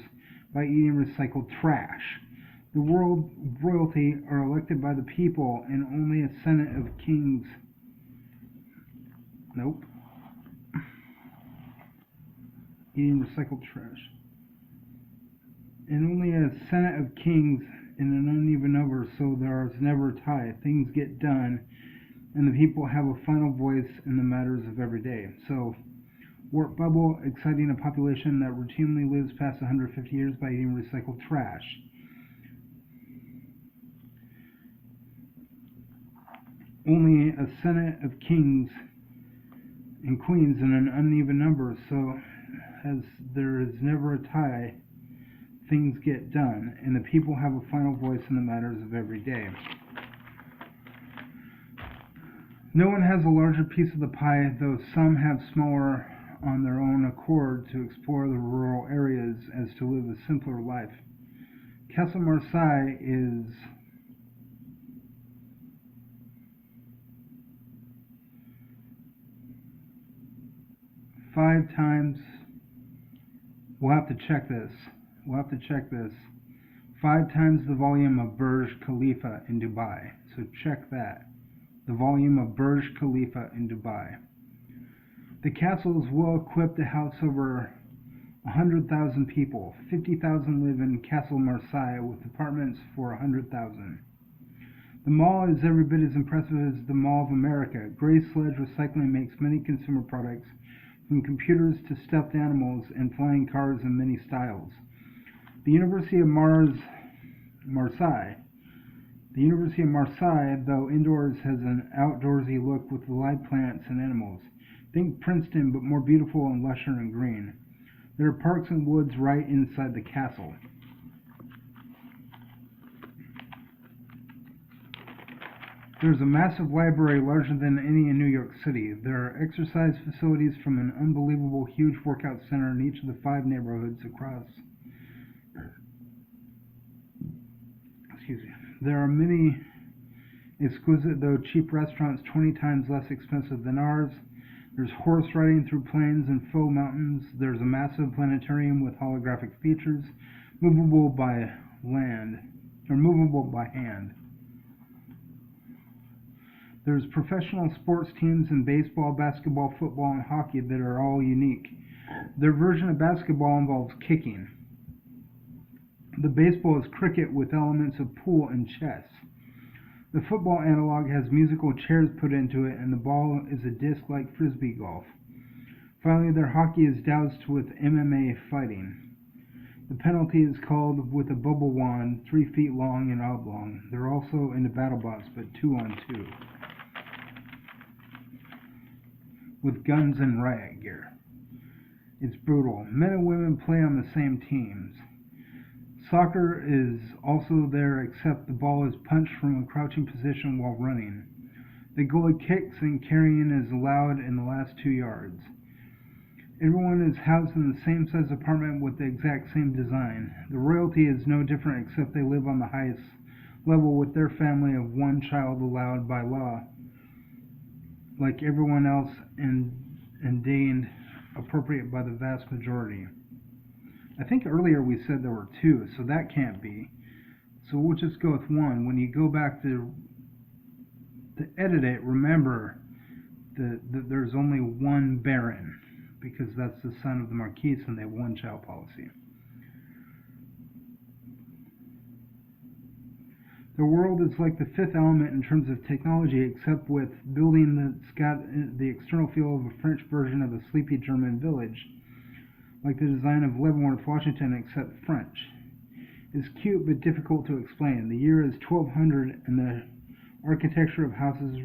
by eating recycled trash. The world royalty are elected by the people and only a senate of kings. Nope. Eating recycled trash. And only a senate of kings in an uneven number, so there is never a tie. Things get done, and the people have a final voice in the matters of every day. So, warp bubble, exciting a population that routinely lives past 150 years by eating recycled trash. Only a senate of kings and queens in an uneven number, so as there is never a tie, things get done, and the people have a final voice in the matters of every day. No one has a larger piece of the pie, though some have smaller on their own accord to explore the rural areas as to live a simpler life. Castle Marseille is five times, we'll have to check this, 5 times the volume of Burj Khalifa in Dubai. So check that. The volume of Burj Khalifa in Dubai. The castle is well equipped to house over 100,000 people. 50,000 live in Castle Marseille with apartments for 100,000. The mall is every bit as impressive as the Mall of America. Gray Sledge Recycling makes many consumer products, from computers to stuffed animals and flying cars in many styles. The University of Marseille, though indoors, has an outdoorsy look with live plants and animals. Think Princeton, but more beautiful and lusher and green. There are parks and woods right inside the castle. There's a massive library larger than any in New York City. There are exercise facilities from an unbelievable huge workout center in each of the 5 neighborhoods across. There are many exquisite though cheap restaurants 20 times less expensive than ours. There's horse riding through plains and faux mountains. There's a massive planetarium with holographic features, movable by hand. There's professional sports teams in baseball, basketball, football, and hockey that are all unique. Their version of basketball involves kicking. The baseball is cricket with elements of pool and chess. The football analog has musical chairs put into it, and the ball is a disc like frisbee golf. Finally, their hockey is doused with MMA fighting. The penalty is called with a bubble wand 3 feet long and oblong. They're also into BattleBots, but 2-on-2. With guns and riot gear. It's brutal. Men and women play on the same teams. Soccer is also there, except the ball is punched from a crouching position while running. The goalie kicks and carrying is allowed in the last 2 yards. Everyone is housed in the same size apartment with the exact same design. The royalty is no different, except they live on the highest level with their family of 1 child allowed by law, like everyone else, and ordained appropriate by the vast majority. I think earlier we said there were 2, so that can't be. So we'll just go with 1. When you go back to edit it, remember that there's only 1 baron, because that's the son of the Marquise and they have 1-child policy. The world is like the 5th element in terms of technology, except with building that's got the external feel of a French version of a sleepy German village, like the design of Leavenworth, Washington, except French. It's cute but difficult to explain. The year is 1200 and the architecture of houses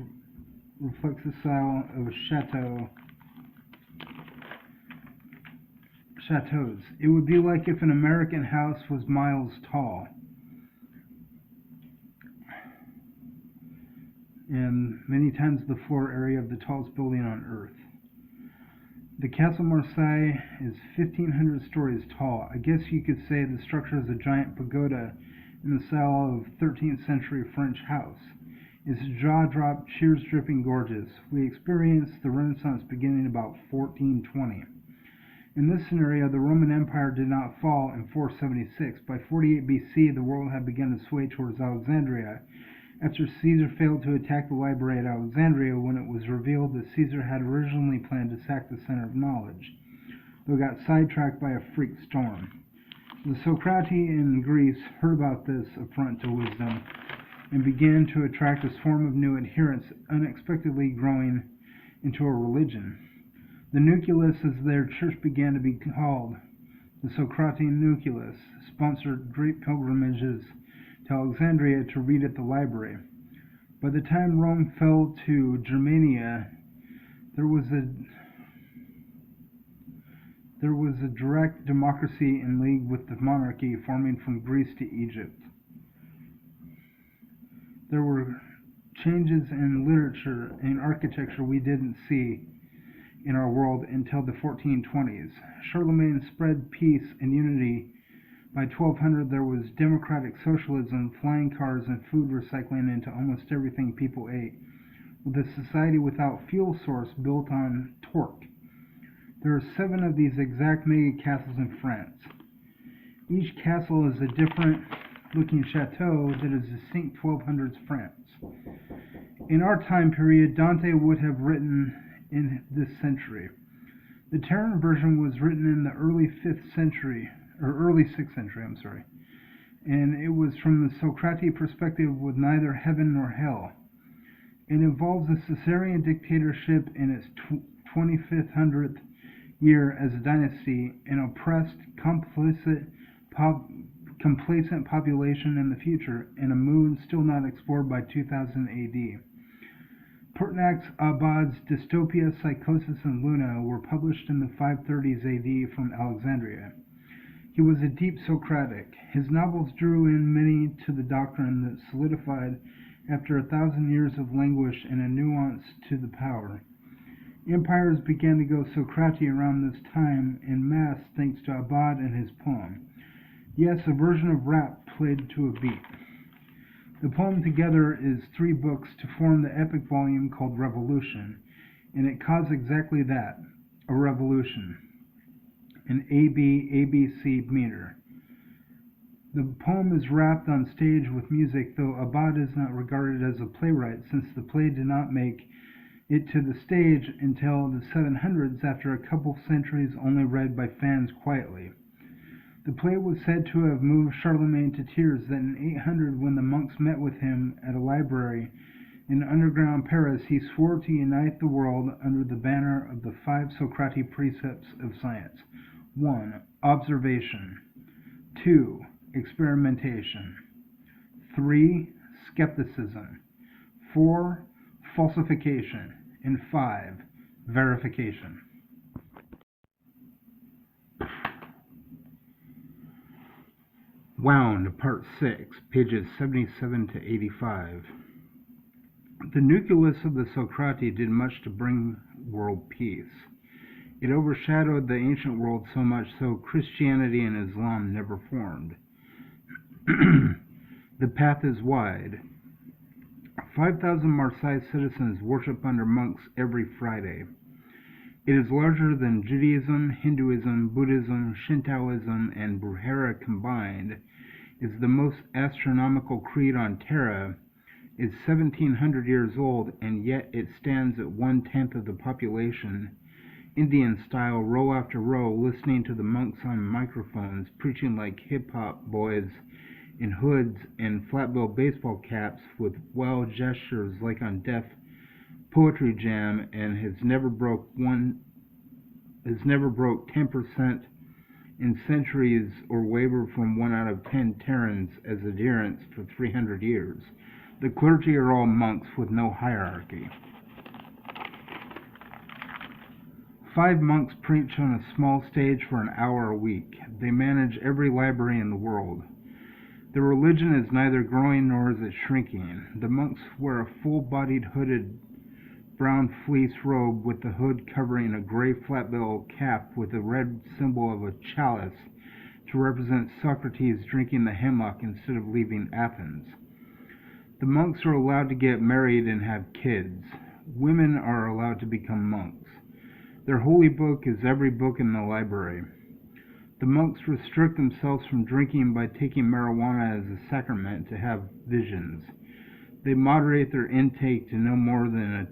reflects the style of chateaus. It would be like if an American house was miles tall, and many times the floor area of the tallest building on earth. The Castle Marseille is 1,500 stories tall. I guess you could say the structure is a giant pagoda in the style of 13th century French house. It's jaw-drop, tears-dripping gorgeous. We experienced the Renaissance beginning about 1420. In this scenario, the Roman Empire did not fall in 476. By 48 BC, the world had begun to sway towards Alexandria, after Caesar failed to attack the library at Alexandria when it was revealed that Caesar had originally planned to sack the center of knowledge, though got sidetracked by a freak storm. The Socratic in Greece heard about this affront to wisdom and began to attract a swarm of new adherents, unexpectedly growing into a religion. The nucleus, as their church began to be called, the Socratic nucleus, sponsored great pilgrimages to Alexandria to read at the library. By the time Rome fell to Germania, there was a direct democracy in league with the monarchy forming from Greece to Egypt. There were changes in literature and architecture we didn't see in our world until the 1420s. Charlemagne spread peace and unity. By 1200, there was democratic socialism, flying cars, and food recycling into almost everything people ate, with a society without fuel source built on torque. There are 7 of these exact mega castles in France. Each castle is a different looking chateau that is distinct 1200s France. In our time period, Dante would have written in this century. The Terran version was written in the early 6th century, and it was from the Socratic perspective with neither heaven nor hell. It involves a Caesarian dictatorship in its 2500th year as a dynasty, an oppressed, complacent population in the future, and a moon still not explored by 2000 AD. Pertinax Abad's Dystopia, Psychosis, and Luna were published in the 530s AD from Alexandria. He was a deep Socratic. His novels drew in many to the doctrine that solidified after 1,000 years of languish and a nuance to the power. Empires began to go Socratic around this time en masse thanks to Abad and his poem. Yes, a version of rap played to a beat. The poem together is 3 books to form the epic volume called Revolution, and it caused exactly that, a revolution, an ABC meter. The poem is rapped on stage with music, though Abad is not regarded as a playwright since the play did not make it to the stage until the 700s after a couple centuries only read by fans quietly. The play was said to have moved Charlemagne to tears that in 800, when the monks met with him at a library in underground Paris, he swore to unite the world under the banner of the 5 Socratic precepts of science. 1. Observation. 2. Experimentation. 3. Skepticism. 4. Falsification. And 5. Verification. Wound, Part 6, pages 77 to 85. The nucleus of the Socratic did much to bring world peace. It overshadowed the ancient world so much so Christianity and Islam never formed. The path is wide. 5,000 Marseille citizens worship under monks every Friday. It is larger than Judaism, Hinduism, Buddhism, Shintoism, and Buhara combined, is the most astronomical creed on Terra, is 1,700 years old, and yet it stands at 1/10 of the population, Indian style, row after row, listening to the monks on microphones, preaching like hip-hop boys in hoods and flat-bill baseball caps with wild gestures like on Def Poetry Jam, and has never broke 10% in centuries or wavered from 1 out of 10 Terrans as adherents for 300 years. The clergy are all monks with no hierarchy. 5 monks preach on a small stage for an hour a week. They manage every library in the world. The religion is neither growing nor is it shrinking. The monks wear a full-bodied hooded brown fleece robe with the hood covering a gray flat-bill cap with a red symbol of a chalice to represent Socrates drinking the hemlock instead of leaving Athens. The monks are allowed to get married and have kids. Women are allowed to become monks. Their holy book is every book in the library. The monks restrict themselves from drinking by taking marijuana as a sacrament to have visions. They moderate their intake to no more than a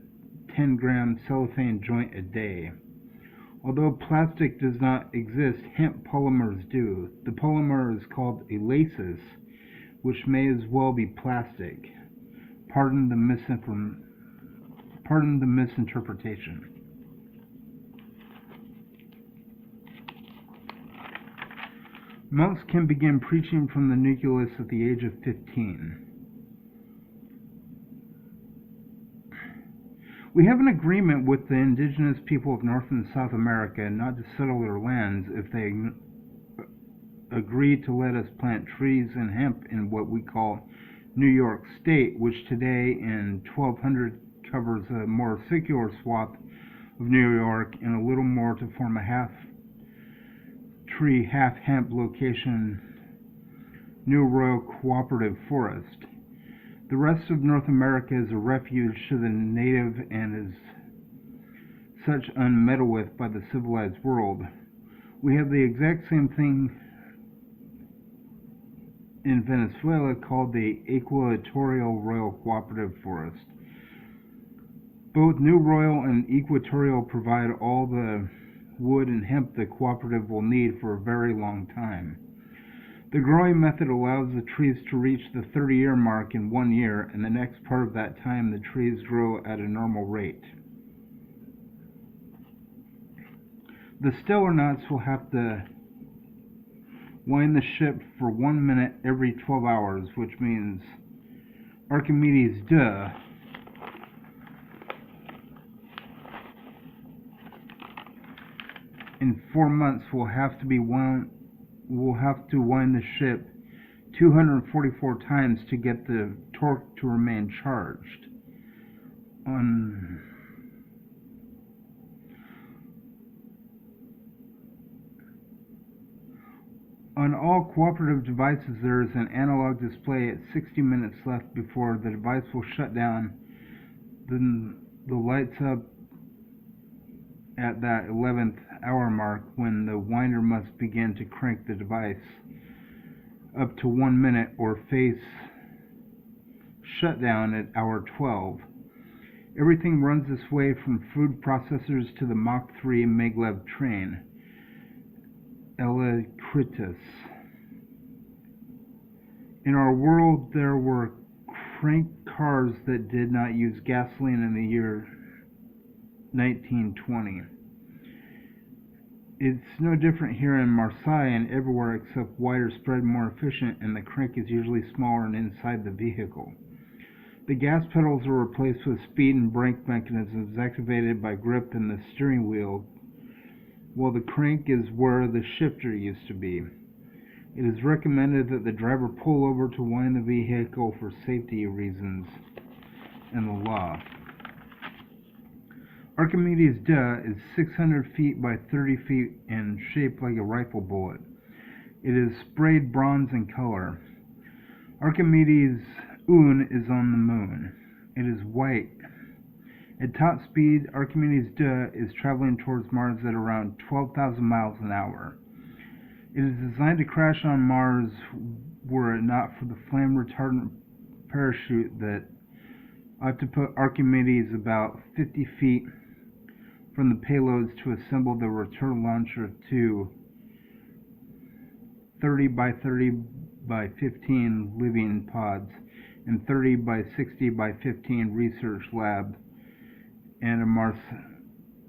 10-gram cellophane joint a day. Although plastic does not exist, hemp polymers do. The polymer is called a lacis, which may as well be plastic. Pardon the misinterpretation. Monks can begin preaching from the nucleus at the age of 15. We have an agreement with the indigenous people of North and South America not to settle their lands if they agree to let us plant trees and hemp in what we call New York State, which today in 1200 covers a more circular swath of New York and a little more to form a half-tree, half-hemp location, New Royal Cooperative Forest. The rest of North America is a refuge to the native and is such unmeddled with by the civilized world. We have the exact same thing in Venezuela called the Equatorial Royal Cooperative Forest. Both New Royal and Equatorial provide all the wood and hemp the cooperative will need for a very long time. The growing method allows the trees to reach the 30-year mark in 1 year, and the next part of that time the trees grow at a normal rate. The stellar knots will have to wind the ship for 1 minute every 12 hours, which means Archimedes, duh. In 4 months we'll have to wind the ship 244 times to get the torque to remain charged. On all cooperative devices there is an analog display at 60 minutes left before the device will shut down. Then the lights up at that 11th hour mark when the winder must begin to crank the device up to 1 minute or face shutdown at hour 12. Everything runs this way from food processors to the Mach 3 maglev train. Elacritus. In our world there were crank cars that did not use gasoline in the year 1920. It's no different here in Marseille and everywhere except wider spread, more efficient, and the crank is usually smaller and inside the vehicle. The gas pedals are replaced with speed and brake mechanisms activated by grip in the steering wheel, while the crank is where the shifter used to be. It is recommended that the driver pull over to wind the vehicle for safety reasons and the law. Archimedes' duh is 600 feet by 30 feet and shaped like a rifle bullet. It is sprayed bronze in color. Archimedes' un is on the moon. It is white. At top speed, Archimedes' duh is traveling towards Mars at around 12,000 miles an hour. It is designed to crash on Mars were it not for the flame retardant parachute that ought to put Archimedes about 50 feet from the payloads to assemble the return launcher to 30 by 30 by 15 living pods and 30 by 60 by 15 research lab and a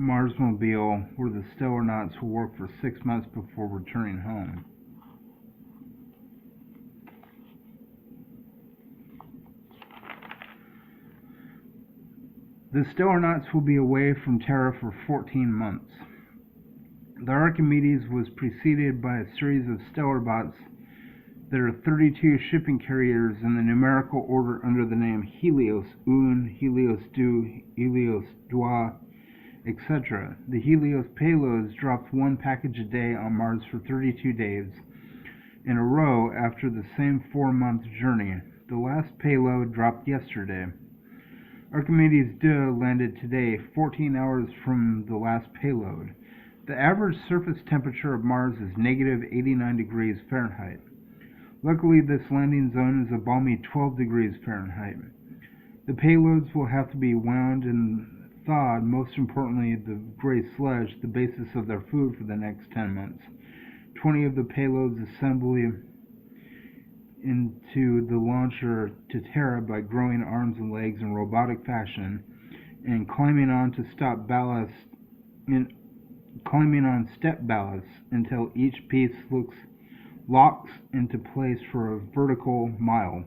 Marsmobile where the stellar knots will work for 6 months before returning home. The stellar knots will be away from Terra for 14 months. The Archimedes was preceded by a series of stellar bots There are 32 shipping carriers in the numerical order under the name Helios 1, Helios 2, Helios 2, etc. The Helios payloads dropped one package a day on Mars for 32 days in a row after the same 4-month journey. The last payload dropped yesterday. Archimedes 2 landed today, 14 hours from the last payload. The average surface temperature of Mars is negative 89 degrees Fahrenheit. Luckily, this landing zone is a balmy 12 degrees Fahrenheit. The payloads will have to be wound and thawed, most importantly the gray sludge, the basis of their food for the next 10 months. 20 of the payloads assembly into the launcher to Terra by growing arms and legs in robotic fashion and climbing on step ballasts until each piece locks into place for a vertical mile.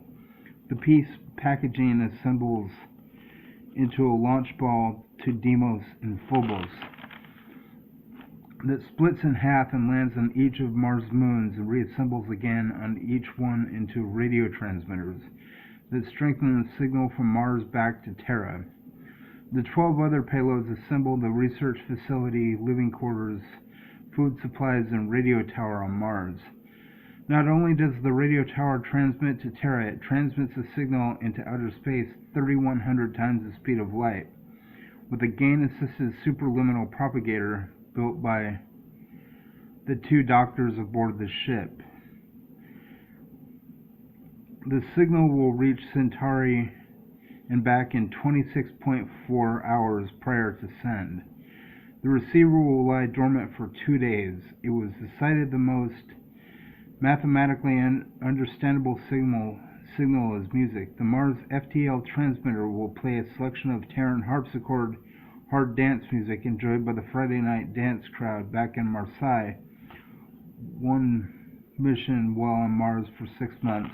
The piece packaging assembles into a launch ball to Deimos and Phobos that splits in half and lands on each of Mars' moons and reassembles again on each one into radio transmitters that strengthen the signal from Mars back to Terra. The 12 other payloads assemble the research facility, living quarters, food supplies, and radio tower on Mars. Not only does the radio tower transmit to Terra, it transmits a signal into outer space 3,100 times the speed of light, with a gain-assisted superluminal propagator built by the 2 doctors aboard the ship. The signal will reach Centauri and back in 26.4 hours prior to send. The receiver will lie dormant for 2 days. It was decided the most mathematically understandable signal is music. The Mars FTL transmitter will play a selection of Terran harpsichord hard dance music enjoyed by the Friday night dance crowd back in Marseille. One mission while on Mars for 6 months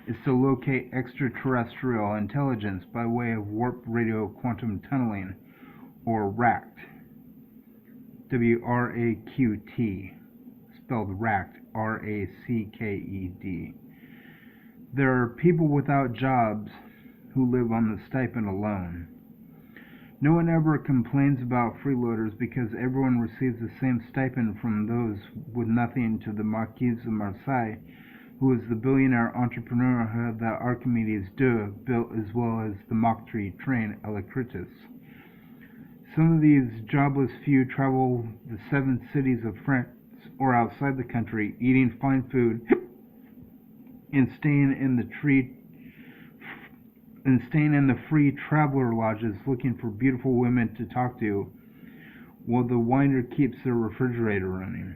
is to locate extraterrestrial intelligence by way of warp radio quantum tunneling, or RACT. W-R-A-Q-T, spelled RACT, R-A-C-K-E-D. There are people without jobs who live on the stipend alone. No one ever complains about freeloaders because everyone receives the same stipend from those with nothing to the Marquis of Marseille, who is the billionaire entrepreneur who had the Archimedes 2 built, as well as the Mach 3 train Alacritus. Some of these jobless few travel the 7 cities of France or outside the country, eating fine food and staying in the free traveler lodges looking for beautiful women to talk to, while the winder keeps their refrigerator running.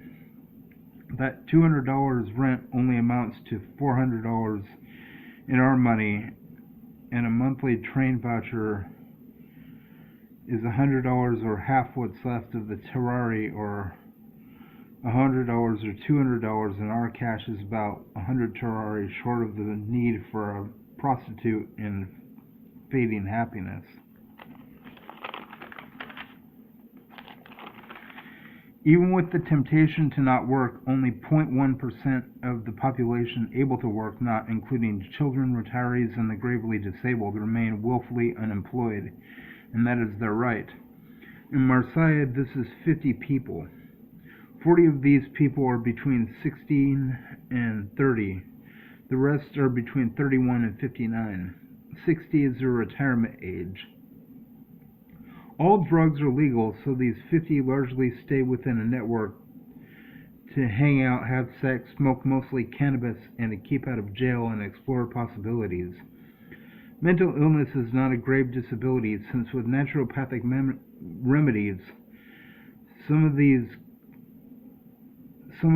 That $200 rent only amounts to $400 in our money, and a monthly train voucher is $100 or half what's left of the terrari, or $100 or $200 in our cash is about 100 terrari short of the need for a prostitute and fading happiness. Even with the temptation to not work, only 0.1% of the population able to work, not including children, retirees, and the gravely disabled, remain willfully unemployed, and that is their right. In Marseille, this is 50 people. 40 of these people are between 16 and 30. The rest are between 31 and 59. 60 is their retirement age. All drugs are legal, so these 50 largely stay within a network to hang out, have sex, smoke mostly cannabis, and to keep out of jail and explore possibilities. Mental illness is not a grave disability, since with naturopathic remedies, some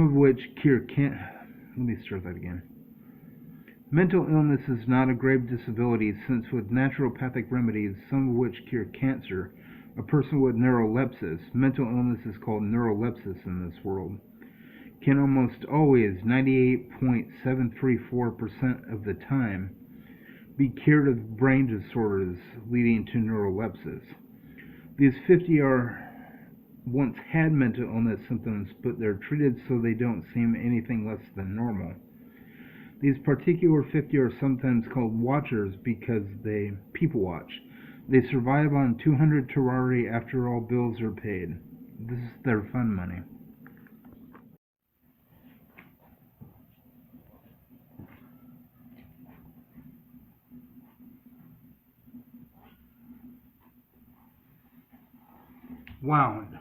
of which cure Mental illness is not a grave disability, since with naturopathic remedies, some of which cure cancer, a person with neurolepsis, mental illness is called neurolepsis in this world, can almost always, 98.734% of the time, be cured of brain disorders leading to neurolepsis. These 50 once had mental illness symptoms, but they're treated so they don't seem anything less than normal. These particular 50 are sometimes called watchers because they people watch. They survive on 200 terrari after all bills are paid. This is their fun money. Wound.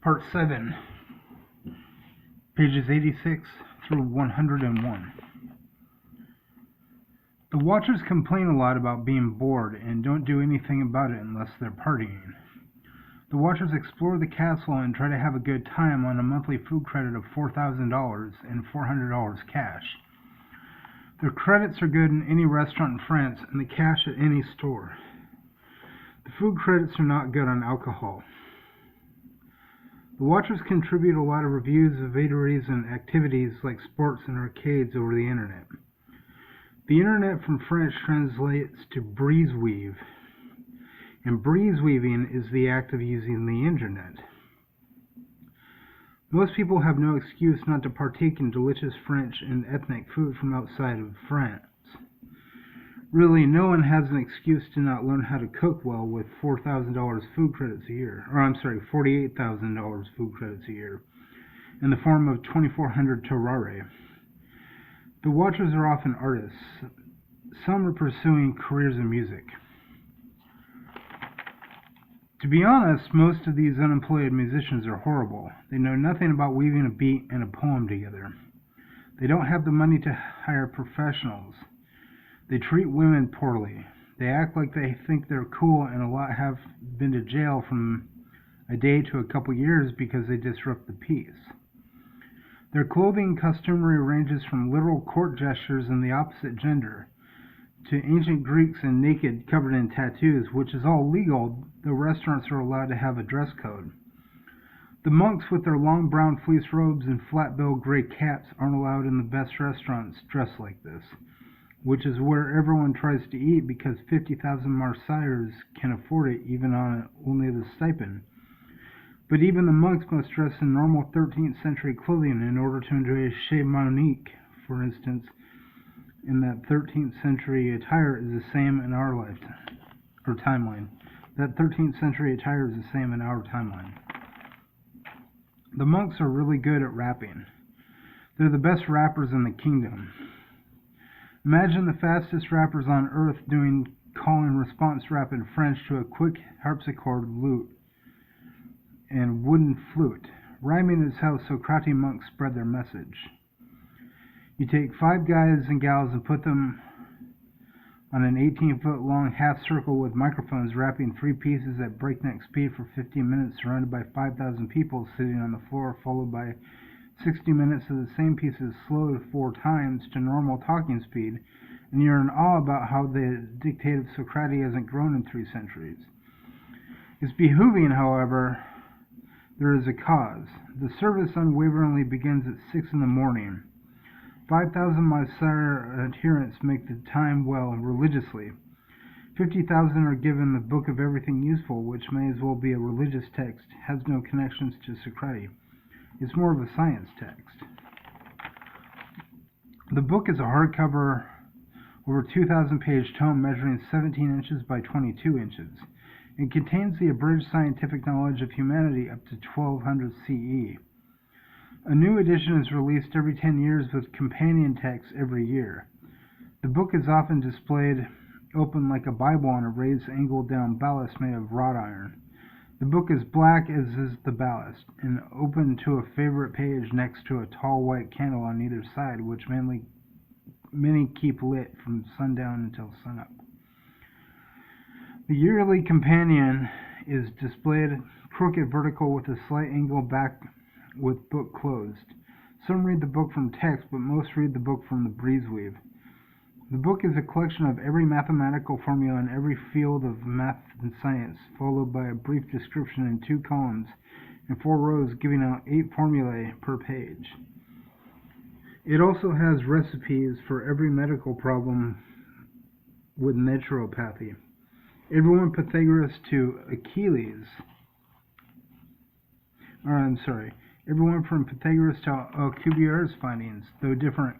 Part 7. Pages 86 through 101. The Watchers complain a lot about being bored and don't do anything about it unless they're partying. The Watchers explore the castle and try to have a good time on a monthly food credit of $4,000 and $400 cash. Their credits are good in any restaurant in France and the cash at any store. The food credits are not good on alcohol. The Watchers contribute a lot of reviews of eateries and activities like sports and arcades over the internet. The internet from French translates to breeze weave, and breeze weaving is the act of using the internet. Most people have no excuse not to partake in delicious French and ethnic food from outside of France. Really, no one has an excuse to not learn how to cook well with $4,000 food credits a year, $48,000 food credits a year, in the form of 2,400 terrari. The Watchers are often artists. Some are pursuing careers in music. To be honest, most of these unemployed musicians are horrible. They know nothing about weaving a beat and a poem together. They don't have the money to hire professionals. They treat women poorly. They act like they think they're cool, and a lot have been to jail from a day to a couple years because they disrupt the peace. Their clothing costumery ranges from literal court gestures in the opposite gender to ancient Greeks and naked, covered in tattoos, which is all legal, though restaurants are allowed to have a dress code. The monks with their long brown fleece robes and flat-billed gray caps aren't allowed in the best restaurants dressed like this, which is where everyone tries to eat because 50,000 Marseillers can afford it even on only the stipend. But even the monks must dress in normal 13th century clothing in order to enjoy a chez Monique, for instance, in that 13th century attire is the same in our lifetime, or timeline. That 13th century attire is the same in our timeline. The monks are really good at rapping. They're the best rappers in the kingdom. Imagine the fastest rappers on earth doing call and response rap in French to a quick harpsichord lute and wooden flute. Rhyming is how Socratic monks spread their message. You take 5 guys and gals and put them on an 18-foot long half circle with microphones rapping 3 pieces at breakneck speed for 15 minutes surrounded by 5,000 people sitting on the floor, followed by 60 minutes of the same pieces slowed 4 times to normal talking speed, and you're in awe about how the dictate of Socratic hasn't grown in 3 centuries. It's behooving, however, there is a cause. The service unwaveringly begins at 6 in the morning. 5,000 Marseillais adherents make the time well religiously. 50,000 are given the Book of Everything Useful, which may as well be a religious text, has no connections to Socratic. It's more of a science text. The book is a hardcover, over 2,000-page tome measuring 17 inches by 22 inches. It contains the abridged scientific knowledge of humanity up to 1200 CE. A new edition is released every 10 years with companion texts every year. The book is often displayed open like a Bible on a raised angled-down ballast made of wrought iron. The book is black as is the ballast, and open to a favorite page next to a tall white candle on either side, which many keep lit from sundown until sunup. The yearly companion is displayed crooked vertical with a slight angle back with book closed. Some read the book from text, but most read the book from the breezeweave. The book is a collection of every mathematical formula in every field of math and science, followed by a brief description in 2 columns and 4 rows giving out 8 formulae per page. It also has recipes for every medical problem with naturopathy. Everyone Pythagoras to Achilles. Everyone from Pythagoras to Alcubierre's findings, though different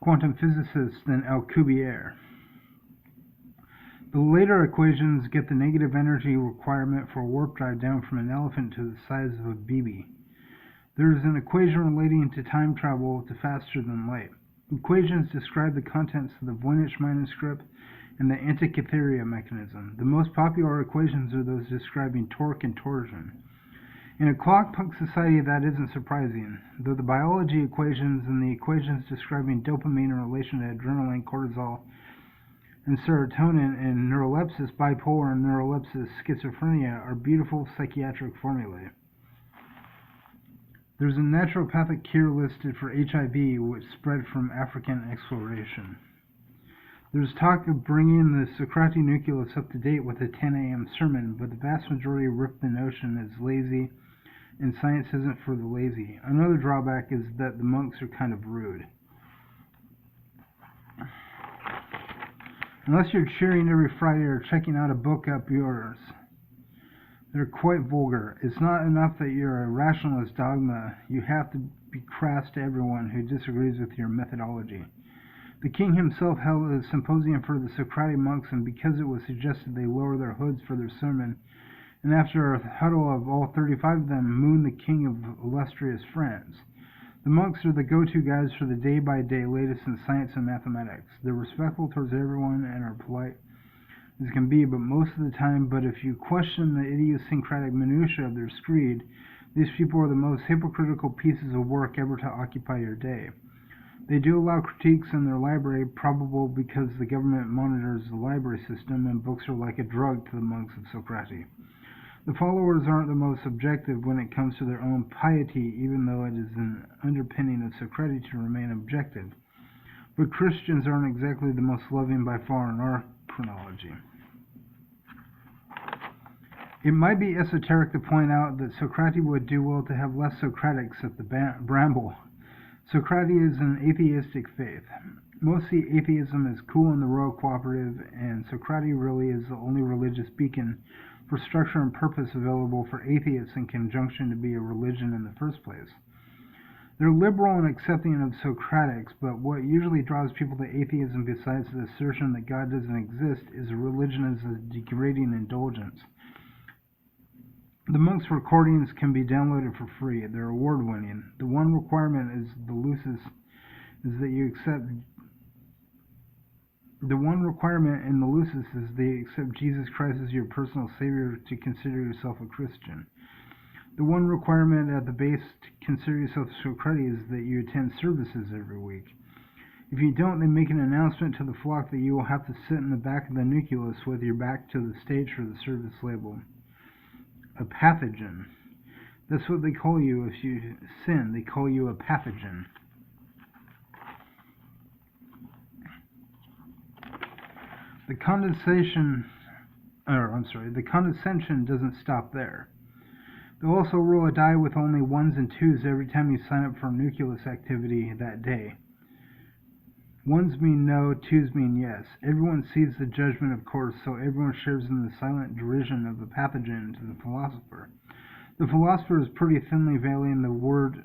quantum physicist than Alcubierre. The later equations get the negative energy requirement for a warp drive down from an elephant to the size of a BB. There is an equation relating to time travel to faster than light. Equations describe the contents of the Voynich manuscript and the Antikythera mechanism. The most popular equations are those describing torque and torsion. In a clockpunk society, that isn't surprising, though the biology equations and the equations describing dopamine in relation to adrenaline, cortisol, and serotonin and neurolepsis, bipolar and neurolepsis, schizophrenia are beautiful psychiatric formulae. There's a naturopathic cure listed for HIV, which spread from African exploration. There's talk of bringing the Socratic nucleus up to date with a 10 a.m. sermon, but the vast majority rip the notion as lazy, and science isn't for the lazy. Another drawback is that the monks are kind of rude. Unless you're cheering every Friday or checking out a book up yours, they're quite vulgar. It's not enough that you're a rationalist dogma, you have to be crass to everyone who disagrees with your methodology. The king himself held a symposium for the Socratic monks, and because it was suggested they lower their hoods for their sermon, and after a huddle of all 35 of them, mooned the king of illustrious friends. The monks are the go-to guys for the day-by-day latest in science and mathematics. They're respectful towards everyone and are polite as can be, but most of the time, but if you question the idiosyncratic minutiae of their screed, these people are the most hypocritical pieces of work ever to occupy your day. They do allow critiques in their library, probable because the government monitors the library system and books are like a drug to the monks of Socrates. The followers aren't the most objective when it comes to their own piety, even though it is an underpinning of Socrates to remain objective. But Christians aren't exactly the most loving by far in our chronology. It might be esoteric to point out that Socrates would do well to have less Socratics at the bramble. Socrates is an atheistic faith. Mostly atheism is cool in the Royal Cooperative, and Socrates really is the only religious beacon for structure and purpose available for atheists in conjunction to be a religion in the first place. They're liberal and accepting of Socratics, but what usually draws people to atheism besides the assertion that God doesn't exist is a religion as a degrading indulgence. The monks' recordings can be downloaded for free. They're award-winning. The one requirement is that you accept Jesus Christ as your personal Savior to consider yourself a Christian. The one requirement at the base to consider yourself Socrates is that you attend services every week. If you don't, they make an announcement to the flock that you will have to sit in the back of the nucleus with your back to the stage for the service label. A pathogen. That's what they call you if you sin. They call you a pathogen. The condescension doesn't stop there. They'll also roll a die with only 1s and 2s every time you sign up for a nucleus activity that day. 1s mean no, 2s mean yes. Everyone sees the judgment, of course, so everyone shares in the silent derision of the pathogen to the philosopher. The philosopher is pretty thinly veiling the word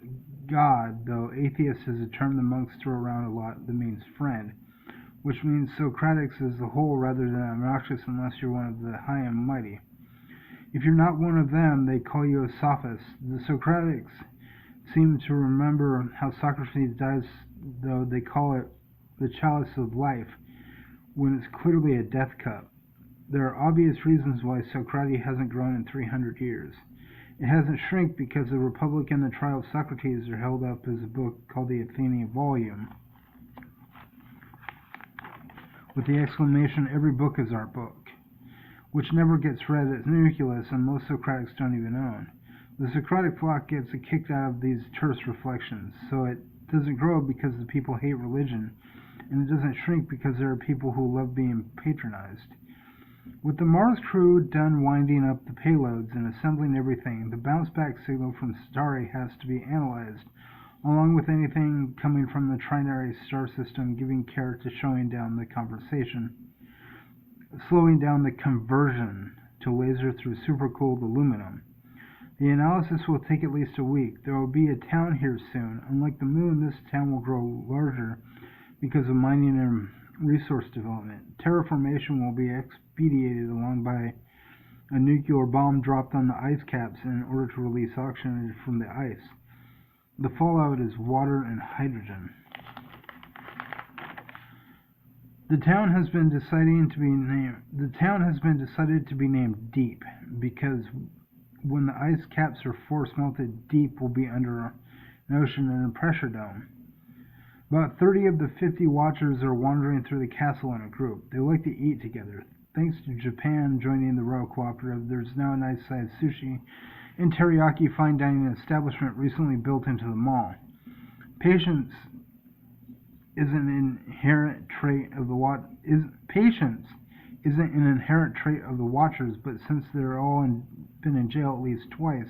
God, though atheist is a term the monks throw around a lot that means friend, which means Socratics as a whole rather than obnoxious unless you're one of the high and mighty. If you're not one of them, they call you a sophist. The Socratics seem to remember how Socrates dies, though they call it the chalice of life, when it's clearly a death cup. There are obvious reasons why Socrates hasn't grown in 300 years. It hasn't shrunk because the Republic and the Trial of Socrates are held up as a book called the Athenian Volume, with the exclamation, "Every book is our book," which never gets read at nucleus and most Socratics don't even own. The Socratic flock gets kicked out of these terse reflections, so it doesn't grow because the people hate religion, and it doesn't shrink because there are people who love being patronized. With the Mars crew done winding up the payloads and assembling everything, the bounce-back signal from Stari has to be analyzed, along with anything coming from the trinary star system, giving care to slowing down the conversion to laser through supercooled aluminum. The analysis will take at least a week. There will be a town here soon. Unlike the moon, this town will grow larger because of mining and resource development. Terraformation will be expedited along by a nuclear bomb dropped on the ice caps in order to release oxygen from the ice. The fallout is water and hydrogen. The town has been decided to be named Deep because when the ice caps are force melted, Deep will be under an ocean and a pressure dome. About 30 of the 50 watchers are wandering through the castle in a group. They like to eat together. Thanks to Japan joining the Royal Cooperative, there's now a nice-sized sushi and teriyaki fine dining establishment recently built into the mall. Patience isn't an inherent trait of the watchers, but since they're all been in jail at least twice,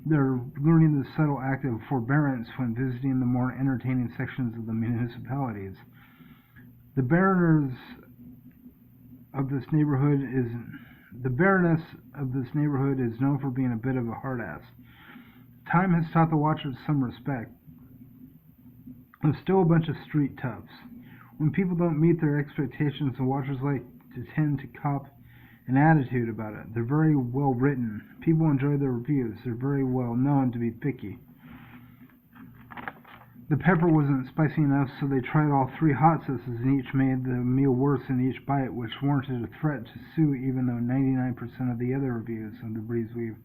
they're learning the subtle act of forbearance when visiting the more entertaining sections of the municipalities. The Baroness of this neighborhood is known for being a bit of a hard ass. Time has taught the watchers some respect. There's still a bunch of street toughs. When people don't meet their expectations, the watchers like to tend to cop an attitude about it. They're very well written. People enjoy their reviews. They're very well known to be picky. The pepper wasn't spicy enough, so they tried all 3 hot sauces, and each made the meal worse in each bite, which warranted a threat to sue, even though 99% of the other reviews of the Breezeweave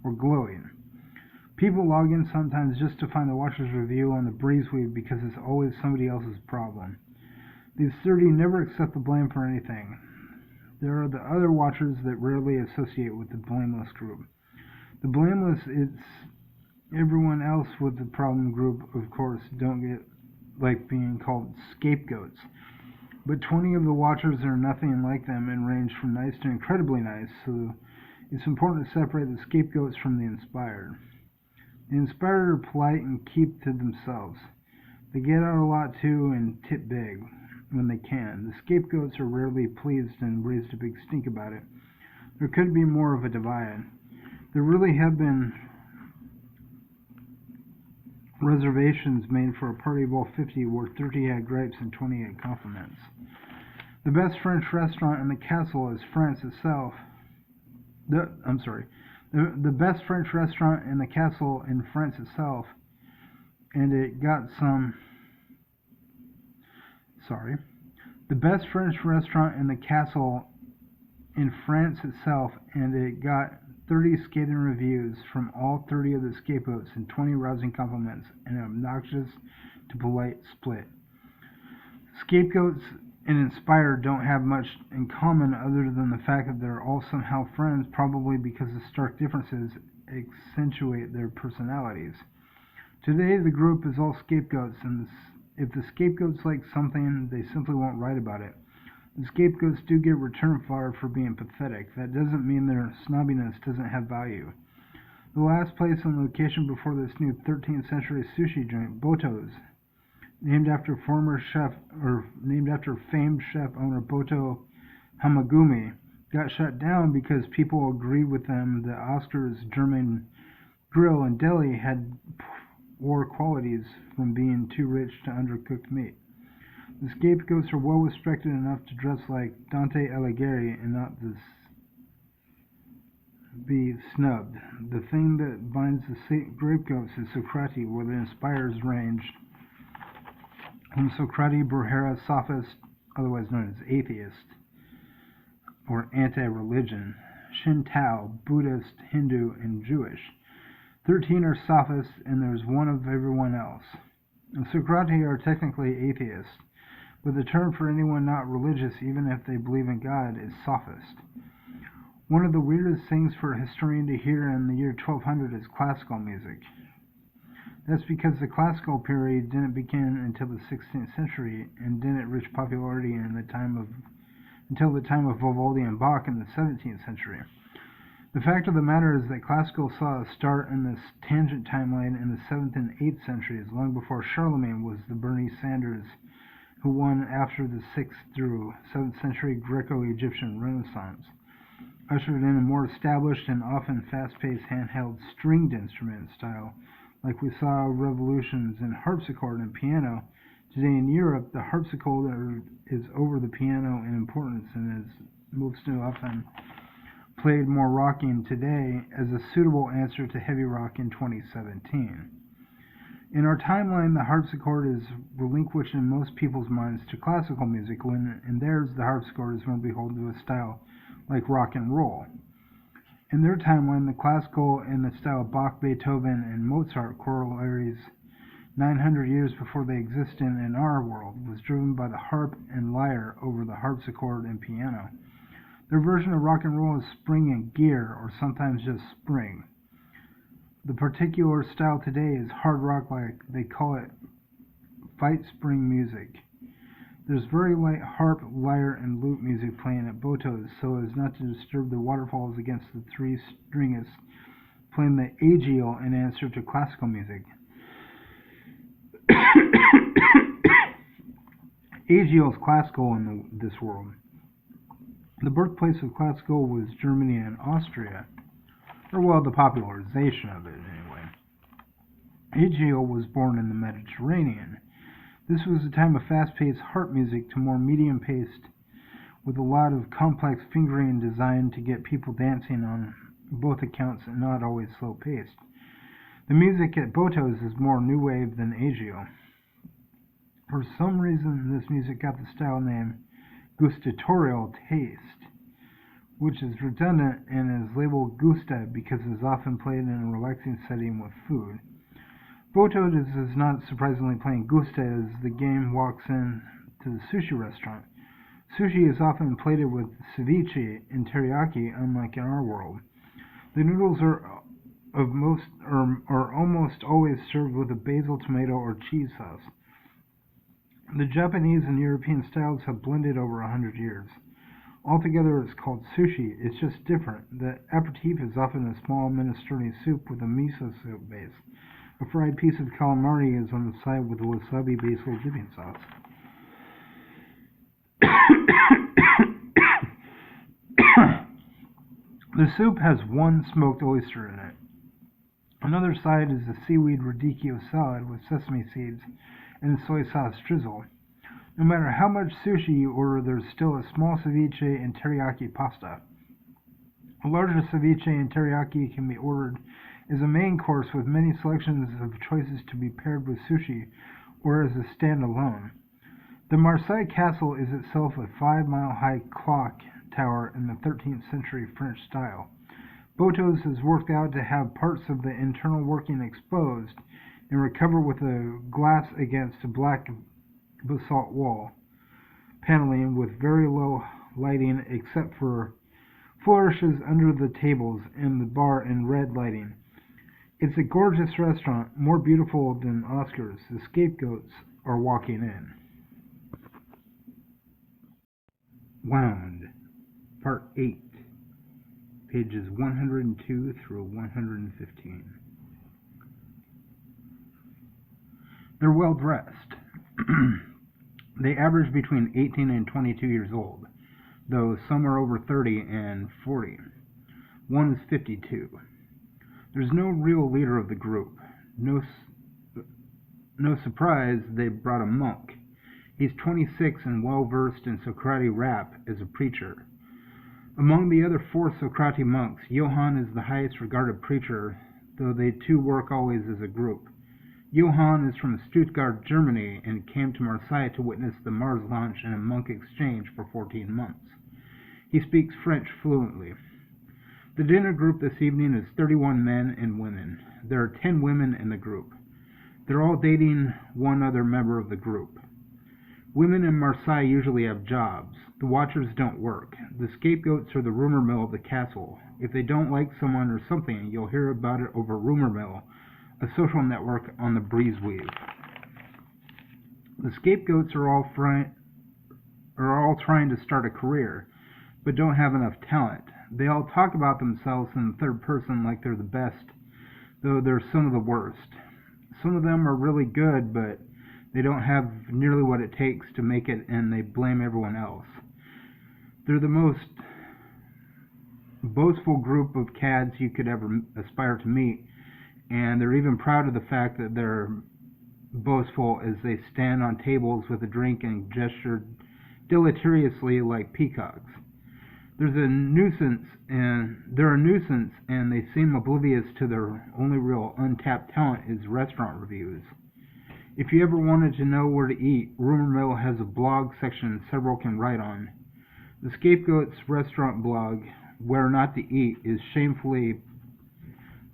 were glowing. People log in sometimes just to find the watcher's review on the Breezeweave because it's always somebody else's problem. These 30 never accept the blame for anything. There are the other watchers that rarely associate with the blameless group. The blameless, it's everyone else with the problem group, of course, don't get like being called scapegoats. But 20 of the watchers are nothing like them and range from nice to incredibly nice, so it's important to separate the scapegoats from the inspired. The inspired are polite and keep to themselves. They get out a lot too and tip big when they can. The scapegoats are rarely pleased and raised a big stink about it. There could be more of a divide. There really have been reservations made for a party of all 50 where 30 had gripes and 20 had compliments. The best French restaurant in the castle is France itself. The best French restaurant in the castle in France itself, and it got the best French restaurant in the castle in France itself, and it got 30 scathing reviews from all 30 of the scapegoats and 20 rousing compliments and an obnoxious to polite split. Scapegoats and inspired don't have much in common other than the fact that they're all somehow friends, probably because the stark differences accentuate their personalities. Today the group is all scapegoats, and if the scapegoats like something, they simply won't write about it. The scapegoats do get return fire for being pathetic. That doesn't mean their snobbiness doesn't have value. The last place and location before this new 13th century sushi joint, Boto's, named after famed chef owner Boto Hamagumi, got shut down because people agreed with them that Oscar's German grill in Delhi had poor qualities from being too rich to undercooked meat. The scapegoats are well respected enough to dress like Dante Alighieri and not be snubbed. The thing that binds the scapegoats is Socratic, where the inspirers range from Socratic, Brahera, sophist, otherwise known as atheist, or anti-religion, Shinto, Buddhist, Hindu, and Jewish. 13 are sophists, and there's one of everyone else. The Socratic are technically atheists, but the term for anyone not religious, even if they believe in God, is sophist. One of the weirdest things for a historian to hear in the year 1200 is classical music. That's because the classical period didn't begin until the 16th century and didn't reach popularity until the time of Vivaldi and Bach in the 17th century. The fact of the matter is that classical saw a start in this tangent timeline in the 7th and 8th centuries, long before Charlemagne was the Bernie Sanders who won after the 6th through 7th century Greco-Egyptian Renaissance, ushered in a more established and often fast-paced handheld stringed instrument style, like we saw revolutions in harpsichord and piano, to Today in Europe, the harpsichord is over the piano in importance and is most often played more rocking today as a suitable answer to heavy rock in 2017. In our timeline, the harpsichord is relinquished in most people's minds to classical music, when in theirs the harpsichord is more beholden to a style like rock and roll. In their timeline, the classical in the style of Bach, Beethoven, and Mozart corollaries 900 years before they existed in our world was driven by the harp and lyre over the harpsichord and piano. Their version of rock and roll is spring and gear, or sometimes just spring. The particular style today is hard rock, like they call it fight spring music. There's very light harp, lyre, and lute music playing at Botos so as not to disturb the waterfalls against the three stringists playing the agial in answer to classical music. Agial is classical in this world. The birthplace of classical was Germany and Austria, or well, the popularization of it anyway. Agial was born in the Mediterranean. This was a time of fast-paced harp music to more medium-paced, with a lot of complex fingering designed to get people dancing on both accounts and not always slow-paced. The music at Botos is more new wave than agial. For some reason, this music got the style name gustatorial taste, which is redundant and is labeled gusta because it is often played in a relaxing setting with food. Botos is not surprisingly playing gusta as the game walks in to the sushi restaurant. Sushi is often plated with ceviche and teriyaki, unlike in our world. The noodles are almost always served with a basil, tomato, or cheese sauce. The Japanese and European styles have blended over 100 years. Altogether, it's called sushi. It's just different. The aperitif is often a small minestrone soup with a miso soup base. A fried piece of calamari is on the side with a wasabi basil dipping sauce. The soup has one smoked oyster in it. Another side is a seaweed radicchio salad with sesame seeds and soy sauce drizzle. No matter how much sushi you order, there's still a small ceviche and teriyaki pasta. A larger ceviche and teriyaki can be ordered as a main course with many selections of choices to be paired with sushi or as a standalone. The Marseille Castle is itself a 5-mile-high clock tower in the 13th century French style. Botos has worked out to have parts of the internal working exposed and recover with a glass against a black basalt wall paneling with very low lighting except for flourishes under the tables and the bar in red lighting. It's a gorgeous restaurant, more beautiful than Oscar's. The scapegoats are walking in. Wound, Part 8, pages 102 through 115. They're well dressed. They average between 18 and 22 years old, though some are over 30 and 40. One is 52. There's no real leader of the group. No surprise they brought a monk. He's 26 and well-versed in Socratic rap as a preacher. Among the other 4 Socratic monks, Johann is the highest regarded preacher, though they too work always as a group. Johann is from Stuttgart, Germany, and came to Marseille to witness the Mars launch and a monk exchange for 14 months. He speaks French fluently. The dinner group this evening is 31 men and women. There are 10 women in the group. They're all dating one other member of the group. Women in Marseille usually have jobs. The watchers don't work. The scapegoats are the rumor mill of the castle. If they don't like someone or something, you'll hear about it over rumor mill, a social network on the breezeweave. The scapegoats are all trying to start a career, but don't have enough talent. They all talk about themselves in the third person like they're the best, though they're some of the worst. Some of them are really good, but they don't have nearly what it takes to make it, and they blame everyone else. They're the most boastful group of cads you could ever aspire to meet, and they're even proud of the fact that they're boastful as they stand on tables with a drink and gesture deleteriously like peacocks. They're a nuisance, and they seem oblivious to their only real untapped talent is restaurant reviews. If you ever wanted to know where to eat, Rumor Mill has a blog section several can write on. The Scapegoat's restaurant blog, Where Not to Eat, is shamefully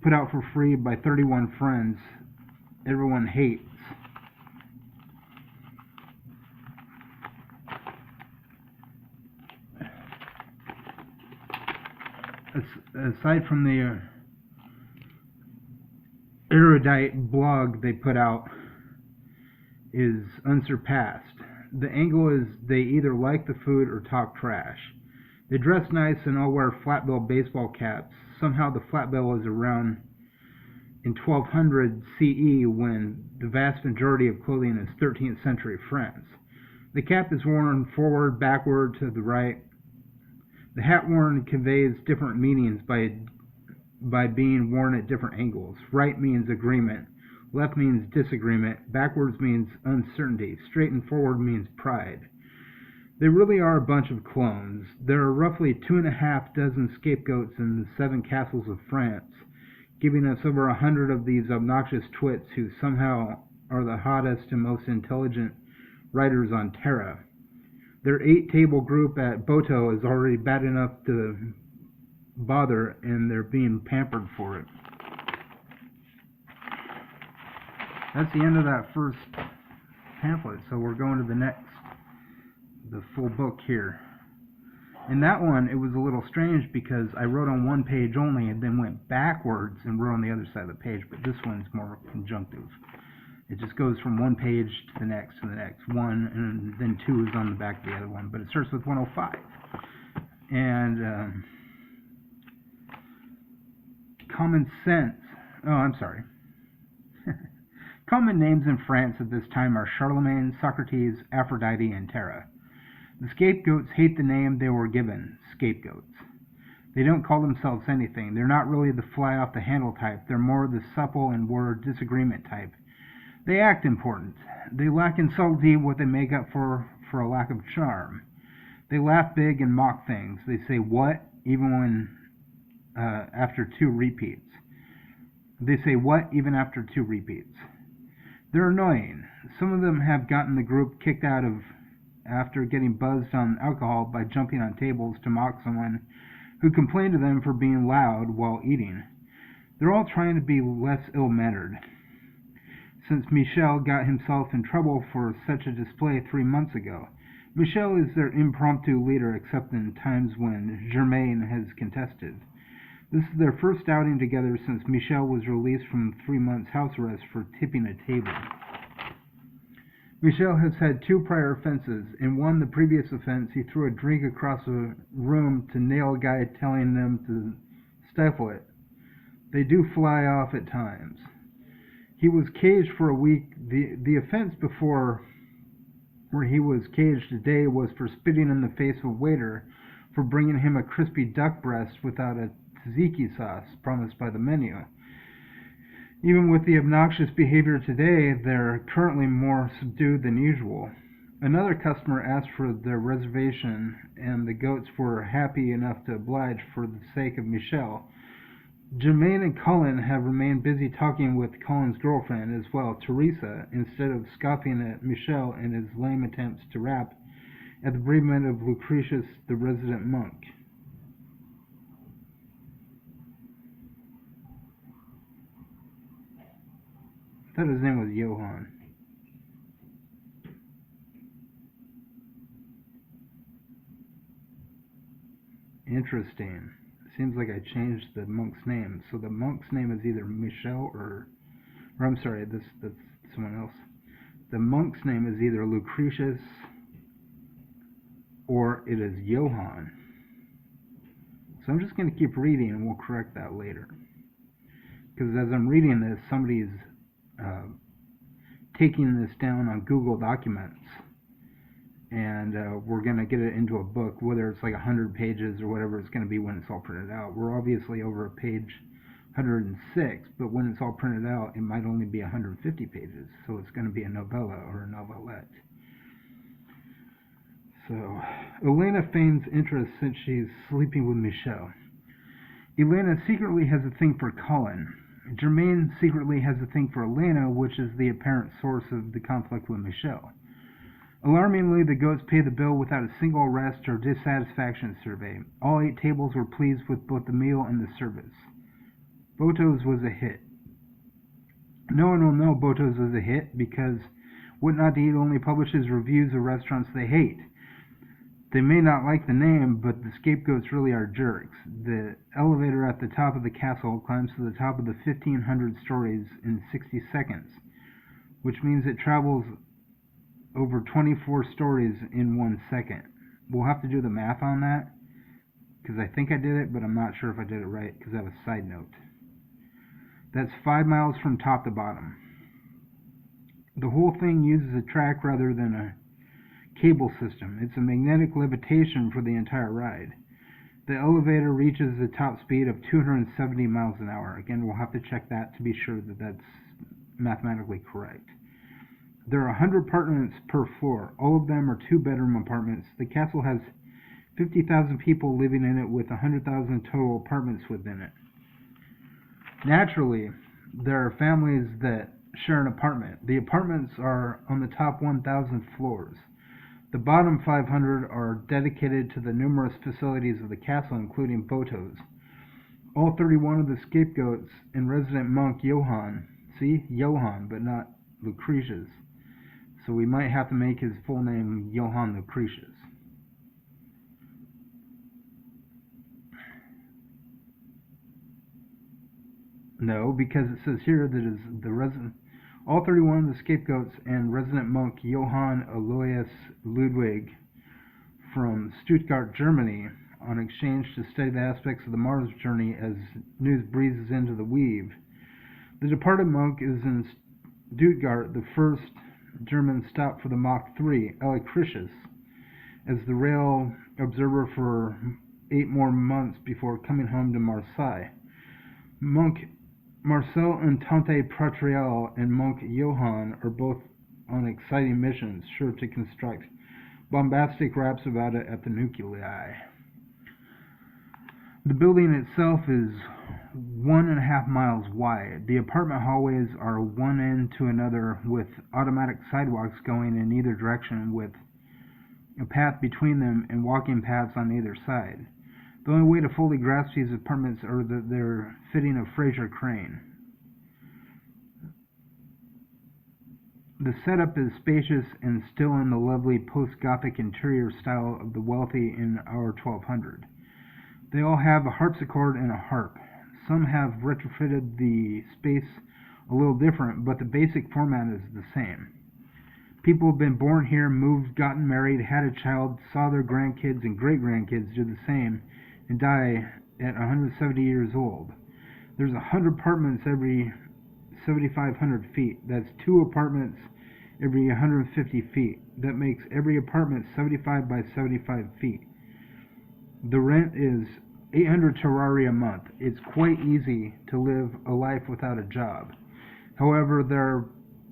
put out for free by 31 friends everyone hates. Aside from the erudite blog they put out is unsurpassed. The angle is they either like the food or talk trash. They dress nice and all wear flat-bill baseball caps. Somehow the flat-bill is around in 1200 CE when the vast majority of clothing is 13th century France. The cap is worn forward, backward, to the right. The hat worn conveys different meanings by being worn at different angles. Right means agreement, left means disagreement, backwards means uncertainty, straight and forward means pride. They really are a bunch of clones. There are roughly 2.5 dozen scapegoats in the 7 castles of France, giving us over 100 of these obnoxious twits who somehow are the hottest and most intelligent writers on Terra. Their 8-table group at Boto is already bad enough to bother, and they're being pampered for it. That's the end of that first pamphlet, so we're going to the full book here. In that one, it was a little strange because I wrote on one page only and then went backwards and wrote on the other side of the page, but this one's more conjunctive. It just goes from one page to the next, one, and then 2 is on the back of the other one, but it starts with 105. And common sense, common names in France at this time are Charlemagne, Socrates, Aphrodite, and Terra. The scapegoats hate the name they were given, scapegoats. They don't call themselves anything. They're not really the fly-off-the-handle type. They're more the supple and word disagreement type. They act important. They lack in subtlety what they make up for a lack of charm. They laugh big and mock things. They say what, even when after 2 repeats. They say what, even after 2 repeats. They're annoying. Some of them have gotten the group kicked out of after getting buzzed on alcohol by jumping on tables to mock someone who complained to them for being loud while eating. They're all trying to be less ill-mannered. Since Michel got himself in trouble for such a display 3 months ago. Michel is their impromptu leader except in times when Germain has contested. This is their first outing together since Michel was released from 3 months house arrest for tipping a table. Michel has had 2 prior offenses. In one, the previous offense, he threw a drink across a room to nail a guy telling them to stifle it. They do fly off at times. He was caged for a week. The offense before where he was caged today was for spitting in the face of a waiter for bringing him a crispy duck breast without a tzatziki sauce promised by the menu. Even with the obnoxious behavior today, they're currently more subdued than usual. Another customer asked for their reservation, and the goats were happy enough to oblige for the sake of Michel. Germain and Colin have remained busy talking with Colin's girlfriend as well, Teresa, instead of scoffing at Michel and his lame attempts to rap at the bereavement of Lucretius, the resident monk. I thought his name was Johann. Interesting. Seems like I changed the monk's name. So the monk's name is either Michel or I'm sorry, that's someone else. The monk's name is either Lucretius or it is Johann. So I'm just going to keep reading and we'll correct that later. Because as I'm reading this, somebody's taking this down on Google Documents. And we're going to get it into a book, whether it's like 100 pages or whatever it's going to be when it's all printed out. We're obviously over a page 106, but when it's all printed out, it might only be 150 pages, so it's going to be a novella or a novelette. So, Elena feigns interest since she's sleeping with Michel. Elena secretly has a thing for Colin. Germaine secretly has a thing for Elena, which is the apparent source of the conflict with Michel. Alarmingly, the goats pay the bill without a single arrest or dissatisfaction survey. All 8 tables were pleased with both the meal and the service. Boto's was a hit. No one will know Boto's was a hit because What Not to Eat only publishes reviews of restaurants they hate. They may not like the name, but the scapegoats really are jerks. The elevator at the top of the castle climbs to the top of the 1,500 stories in 60 seconds, which means it travels over 24 stories in 1 second. We'll have to do the math on that, because I think I did it, but I'm not sure if I did it right, because I have a side note. That's 5 miles from top to bottom. The whole thing uses a track rather than a cable system. It's a magnetic levitation for the entire ride. The elevator reaches the top speed of 270 miles an hour. Again, we'll have to check that to be sure that that's mathematically correct. There are 100 apartments per floor. All of them are 2-bedroom apartments. The castle has 50,000 people living in it with 100,000 total apartments within it. Naturally, there are families that share an apartment. The apartments are on the top 1,000 floors. The bottom 500 are dedicated to the numerous facilities of the castle, including Boto's. All 31 of the scapegoats and resident monk Johann, see, Johann, but not Lucretius. So we might have to make his full name Johann Lucretius. No, because it says here that is the resident. All 31 of the scapegoats and resident monk Johann Alois Ludwig from Stuttgart, Germany, on exchange to study the aspects of the Mars journey as news breezes into the weave. The departed monk is in Stuttgart, the first German stop for the Mach 3, Electricius, as the rail observer for 8 more months before coming home to Marseille. Monk Marcel and Tante Pratriel and monk Johann are both on exciting missions, sure to construct bombastic raps about it at the nuclei. The building itself is 1.5 miles wide. The apartment hallways are one end to another with automatic sidewalks going in either direction with a path between them and walking paths on either side. The only way to fully grasp these apartments are that they're fitting a Fraser crane. The setup is spacious and still in the lovely post-Gothic interior style of the wealthy in our 1200. They all have a harpsichord and a harp. Some have retrofitted the space a little different, but the basic format is the same. People have been born here, moved, gotten married, had a child, saw their grandkids and great-grandkids do the same, and die at 170 years old. There's 100 apartments every 7,500 feet. That's 2 apartments every 150 feet. That makes every apartment 75 by 75 feet. The rent is 800 terrarii a month. It's quite easy to live a life without a job. However, there are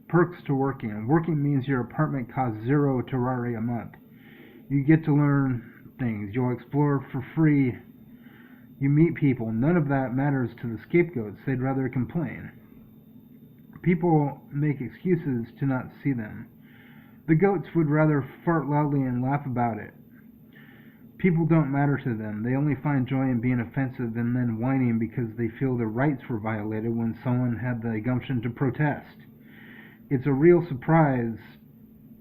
perks to working. Working means your apartment costs 0 terrarii a month. You get to learn things. You'll explore for free. You meet people. None of that matters to the scapegoats. They'd rather complain. People make excuses to not see them. The goats would rather fart loudly and laugh about it. People don't matter to them. They only find joy in being offensive and then whining because they feel their rights were violated when someone had the gumption to protest. It's a real surprise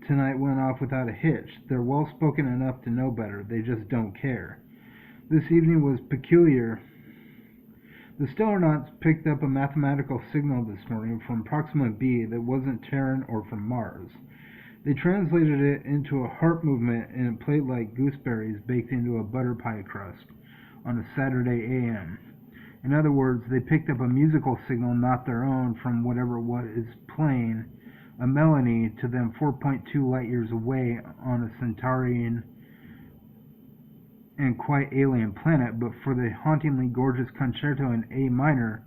tonight went off without a hitch. They're well-spoken enough to know better. They just don't care. This evening was peculiar. The Stellarnauts picked up a mathematical signal this morning from Proxima b that wasn't Terran or from Mars. They translated it into a harp movement and it played like gooseberries baked into a butter pie crust on a Saturday a.m. In other words, they picked up a musical signal not their own from whatever was playing, a melody to them 4.2 light years away on a Centaurian and quite alien planet, but for the hauntingly gorgeous concerto in A minor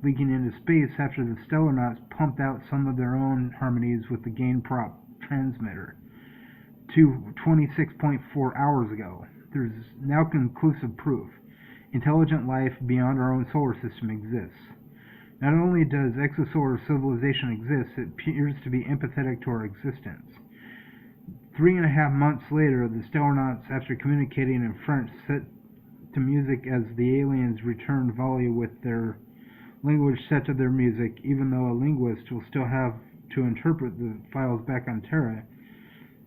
leaking into space after the Stellarnauts pumped out some of their own harmonies with the gain prop transmitter to 26.4 hours ago. There's now conclusive proof. Intelligent life beyond our own solar system exists. Not only does exosolar civilization exist, it appears to be empathetic to our existence. 3.5 months later, the Stellarnauts, after communicating in French, set to music as the aliens returned volley with their language set to their music, even though a linguist will still have to interpret the files back on Terra.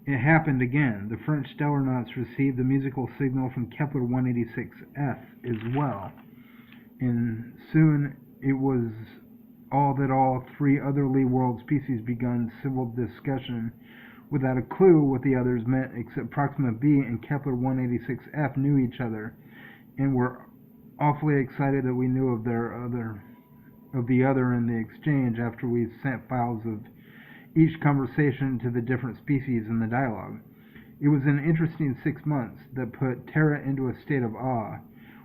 It happened again. The French Stellarnauts received the musical signal from Kepler 186f as well, and soon it was all three otherly world species begun civil discussion without a clue what the others meant, except Proxima b and Kepler 186f knew each other and were awfully excited that we knew of the other in the exchange after we sent files of each conversation to the different species in the dialogue. It was an interesting 6 months that put Terra into a state of awe.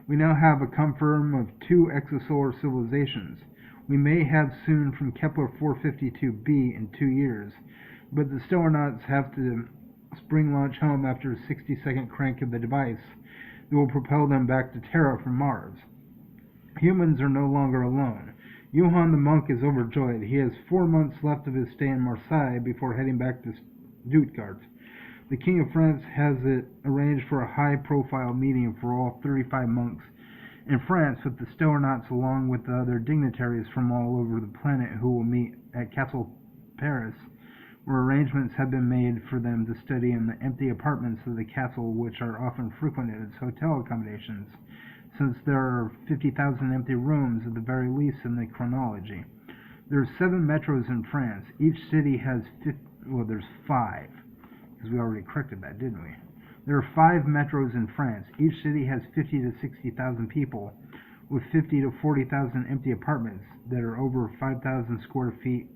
We now have a confirm of 2 exosolar civilizations. We may have soon from Kepler 452b in 2 years, but the Stellarnauts have to spring launch home after a 60-second crank of the device that will propel them back to Terra from Mars. Humans are no longer alone. Johann the monk is overjoyed. He has 4 months left of his stay in Marseille before heading back to Stuttgart. The King of France has it arranged for a high-profile meeting for all 35 monks in France with the Stellarnauts along with the other dignitaries from all over the planet who will meet at Castle Paris, where arrangements have been made for them to study in the empty apartments of the castle, which are often frequented as hotel accommodations, since there are 50,000 empty rooms at the very least in the chronology. There are 7 metros in France. Each city has there's 5, because we already corrected that, didn't we? There are 5 metros in France. Each city has 50 to 60,000 people, with 50 to 40,000 empty apartments that are over 5,000 square feet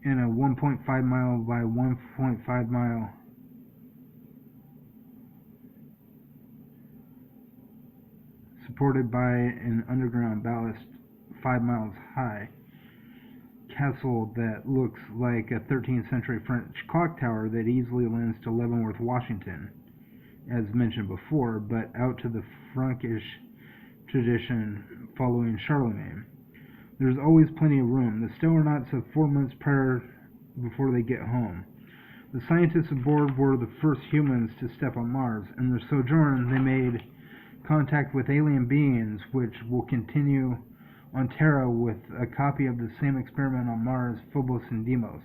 in a 1.5 mile by 1.5 mile supported by an underground ballast 5 miles high castle that looks like a 13th century French clock tower that easily lends to Leavenworth, Washington, as mentioned before, but out to the Frankish tradition following Charlemagne. There's always plenty of room. The Stellarnauts have 4 months prior before they get home. The scientists aboard were the first humans to step on Mars. In their sojourn, they made contact with alien beings, which will continue on Terra with a copy of the same experiment on Mars, Phobos and Deimos,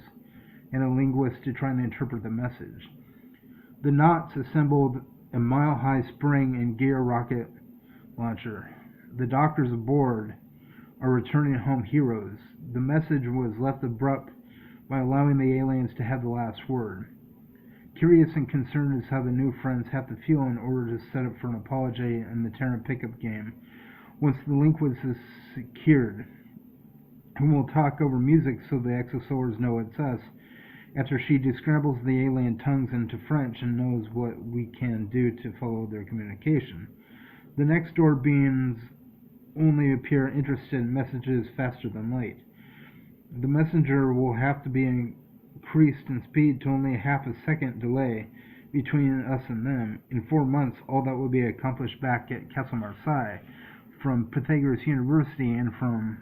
and a linguist to try and interpret the message. The Knots assembled a mile-high spring and gear rocket launcher. The doctors aboard are returning home heroes. The message was left abrupt by allowing the aliens to have the last word. Curious and concerned is how the new friends have to feel in order to set up for an apology in the Terran pickup game. Once the linguist is secured, whom will talk over music so the exosolars know it's us, after she descrambles the alien tongues into French and knows what we can do to follow their communication. The next door beings only appear interested in messages faster than light. The messenger will have to be increased in speed to only half a second delay between us and them. In 4 months, all that will be accomplished back at Castle Marseille, from Pythagoras University and from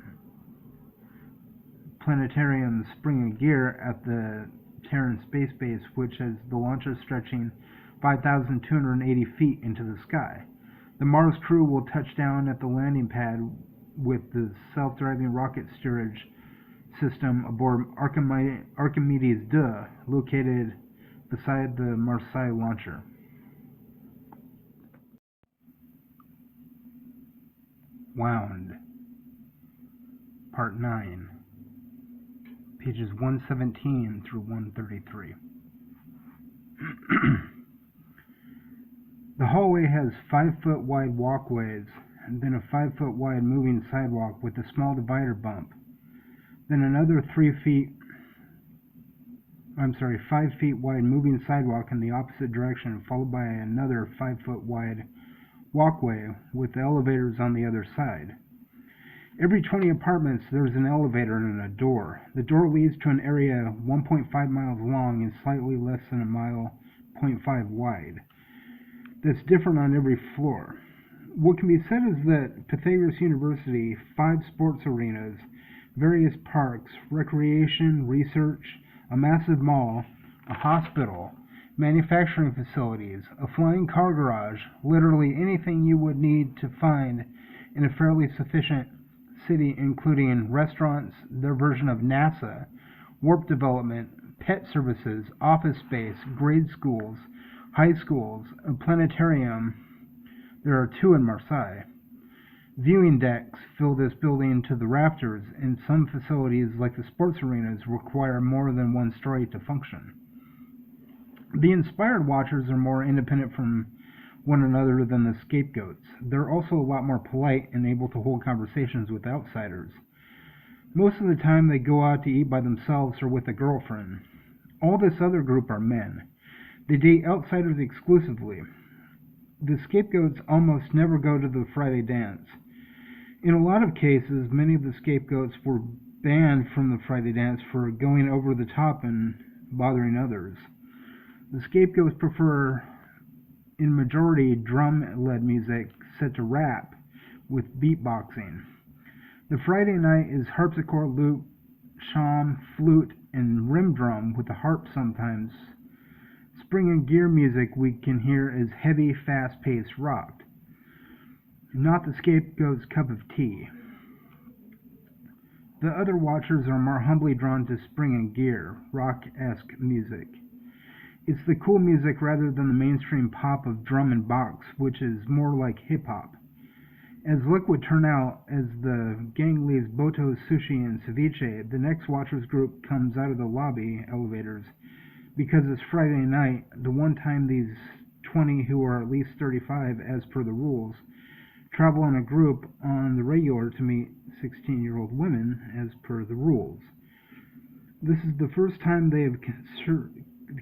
Planetarium Spring and Gear at the Terran Space Base, which has the launcher stretching 5,280 feet into the sky. The Mars crew will touch down at the landing pad with the self-driving rocket steerage system aboard Archimedes II, located beside the Marseille launcher. Wound, Part 9, pages 117 through 133. The hallway has 5-foot wide walkways, and then a 5-foot wide moving sidewalk with a small divider bump. Then another 5 feet wide moving sidewalk in the opposite direction, followed by another 5-foot wide walkway with elevators on the other side. Every 20 apartments, there's an elevator and a door. The door leads to an area 1.5 miles long and slightly less than a mile, 0.5 wide. That's different on every floor. What can be said is that Pythagoras University, 5 sports arenas, various parks, recreation, research, a massive mall, a hospital, manufacturing facilities, a flying car garage, literally anything you would need to find in a fairly sufficient city, including restaurants, their version of NASA, warp development, pet services, office space, grade schools, high schools, a planetarium. There are 2 in Marseille. Viewing decks fill this building to the rafters, and some facilities, like the sports arenas, require more than 1 story to function. The inspired watchers are more independent from one another than the scapegoats. They're also a lot more polite and able to hold conversations with outsiders. Most of the time they go out to eat by themselves or with a girlfriend. All this other group are men. They date outsiders exclusively. The scapegoats almost never go to the Friday dance. In a lot of cases, many of the scapegoats were banned from the Friday dance for going over the top and bothering others. The scapegoats prefer, in majority, drum-led music set to rap with beatboxing. The Friday night is harpsichord, lute, shawm, flute, and rim drum with a harp sometimes. Spring and gear music we can hear is heavy, fast-paced rock. Not the scapegoat's cup of tea. The other watchers are more humbly drawn to spring and gear, rock-esque music. It's the cool music rather than the mainstream pop of drum and box, which is more like hip-hop. As luck would turn out, as the gang leaves Boto's Sushi and Ceviche, the next watchers group comes out of the lobby elevators. Because it's Friday night, the one time these 20 who are at least 35 as per the rules travel in a group on the regular to meet 16-year-old women as per the rules. This is the first time they have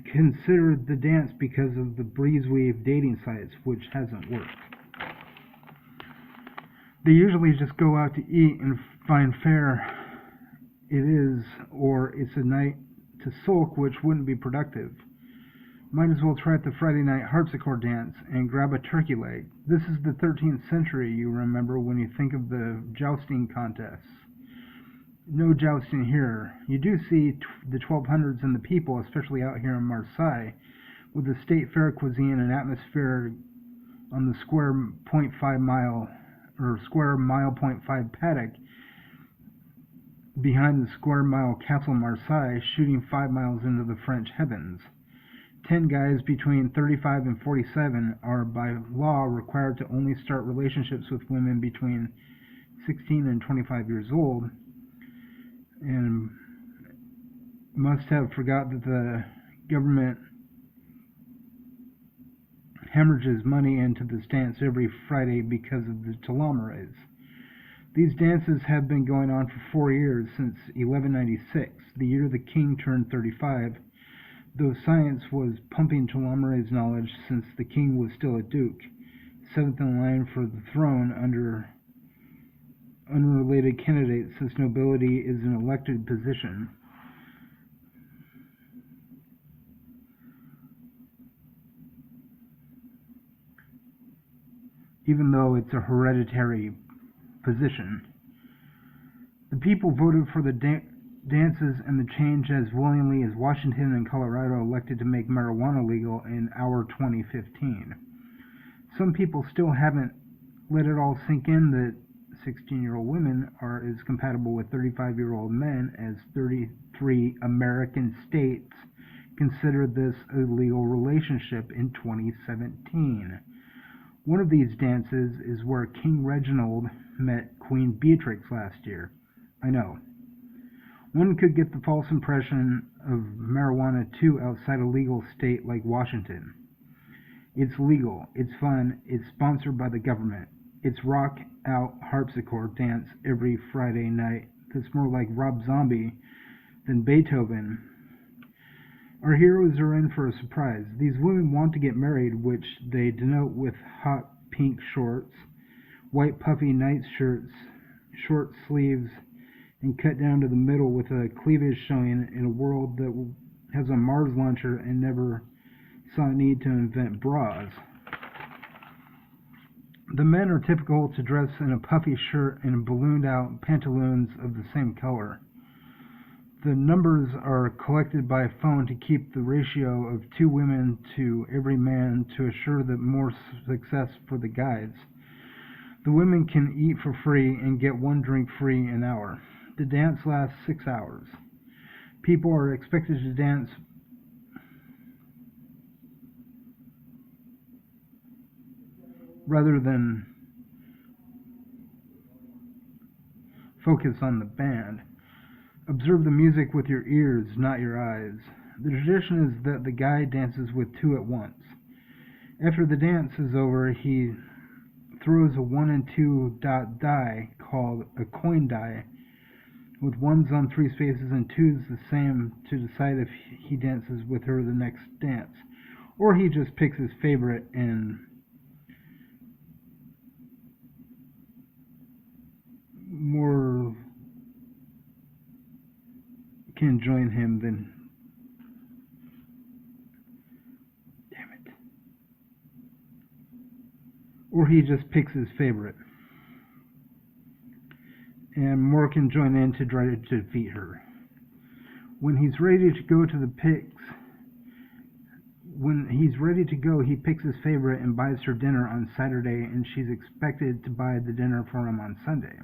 considered the dance because of the breezeweave dating sites, which hasn't worked. They usually just go out to eat and find fair it is, or it's a night to sulk, which wouldn't be productive. Might as well try at the Friday night harpsichord dance and grab a turkey leg. This is the 13th century, you remember, when you think of the jousting contests. No jousting here. You do see the 1200s and the people, especially out here in Marseille, with the state fair cuisine and atmosphere on the square mile 0.5 paddock behind the square mile Castle Marseille, shooting 5 miles into the French heavens. 10 guys between 35 and 47 are by law required to only start relationships with women between 16 and 25 years old, and must have forgot that the government hemorrhages money into this dance every Friday because of the telomerase. These dances have been going on for 4 years, since 1196, the year the king turned 35, though science was pumping telomerase knowledge since the king was still a duke, 7th in line for the throne under unrelated candidates, since nobility is an elected position. Even though it's a hereditary position. The people voted for the dances and the change as willingly as Washington and Colorado elected to make marijuana legal in our 2015. Some people still haven't let it all sink in that 16-year-old women are as compatible with 35-year-old men as 33 American states considered this a legal relationship in 2017. One of these dances is where King Reginald met Queen Beatrix last year. I know. One could get the false impression of marijuana too outside a legal state like Washington. It's legal, it's fun, it's sponsored by the government. It's rock out harpsichord dance every Friday night that's more like Rob Zombie than Beethoven. Our heroes are in for a surprise. These women want to get married, which they denote with hot pink shorts, white puffy night shirts, short sleeves and cut down to the middle with a cleavage showing in a world that has a Mars launcher and never saw a need to invent bras. The men are typical to dress in a puffy shirt and ballooned out pantaloons of the same color. The numbers are collected by phone to keep the ratio of 2 women to every man to assure that more success for the guides. The women can eat for free and get 1 drink free an hour. The dance lasts 6 hours. People are expected to dance rather than focus on the band. Observe the music with your ears, not your eyes. The tradition is that the guy dances with 2 at once. After the dance is over, he throws a 1 and 2 dot die called a coin die, with 1s on 3 spaces and 2s the same, to decide if he dances with her the next dance, or he just picks his favorite and more can join him than or he just picks his favorite and more can join in to try to defeat her. When he's ready to go, he picks his favorite and buys her dinner on Saturday, and she's expected to buy the dinner for him on Sunday.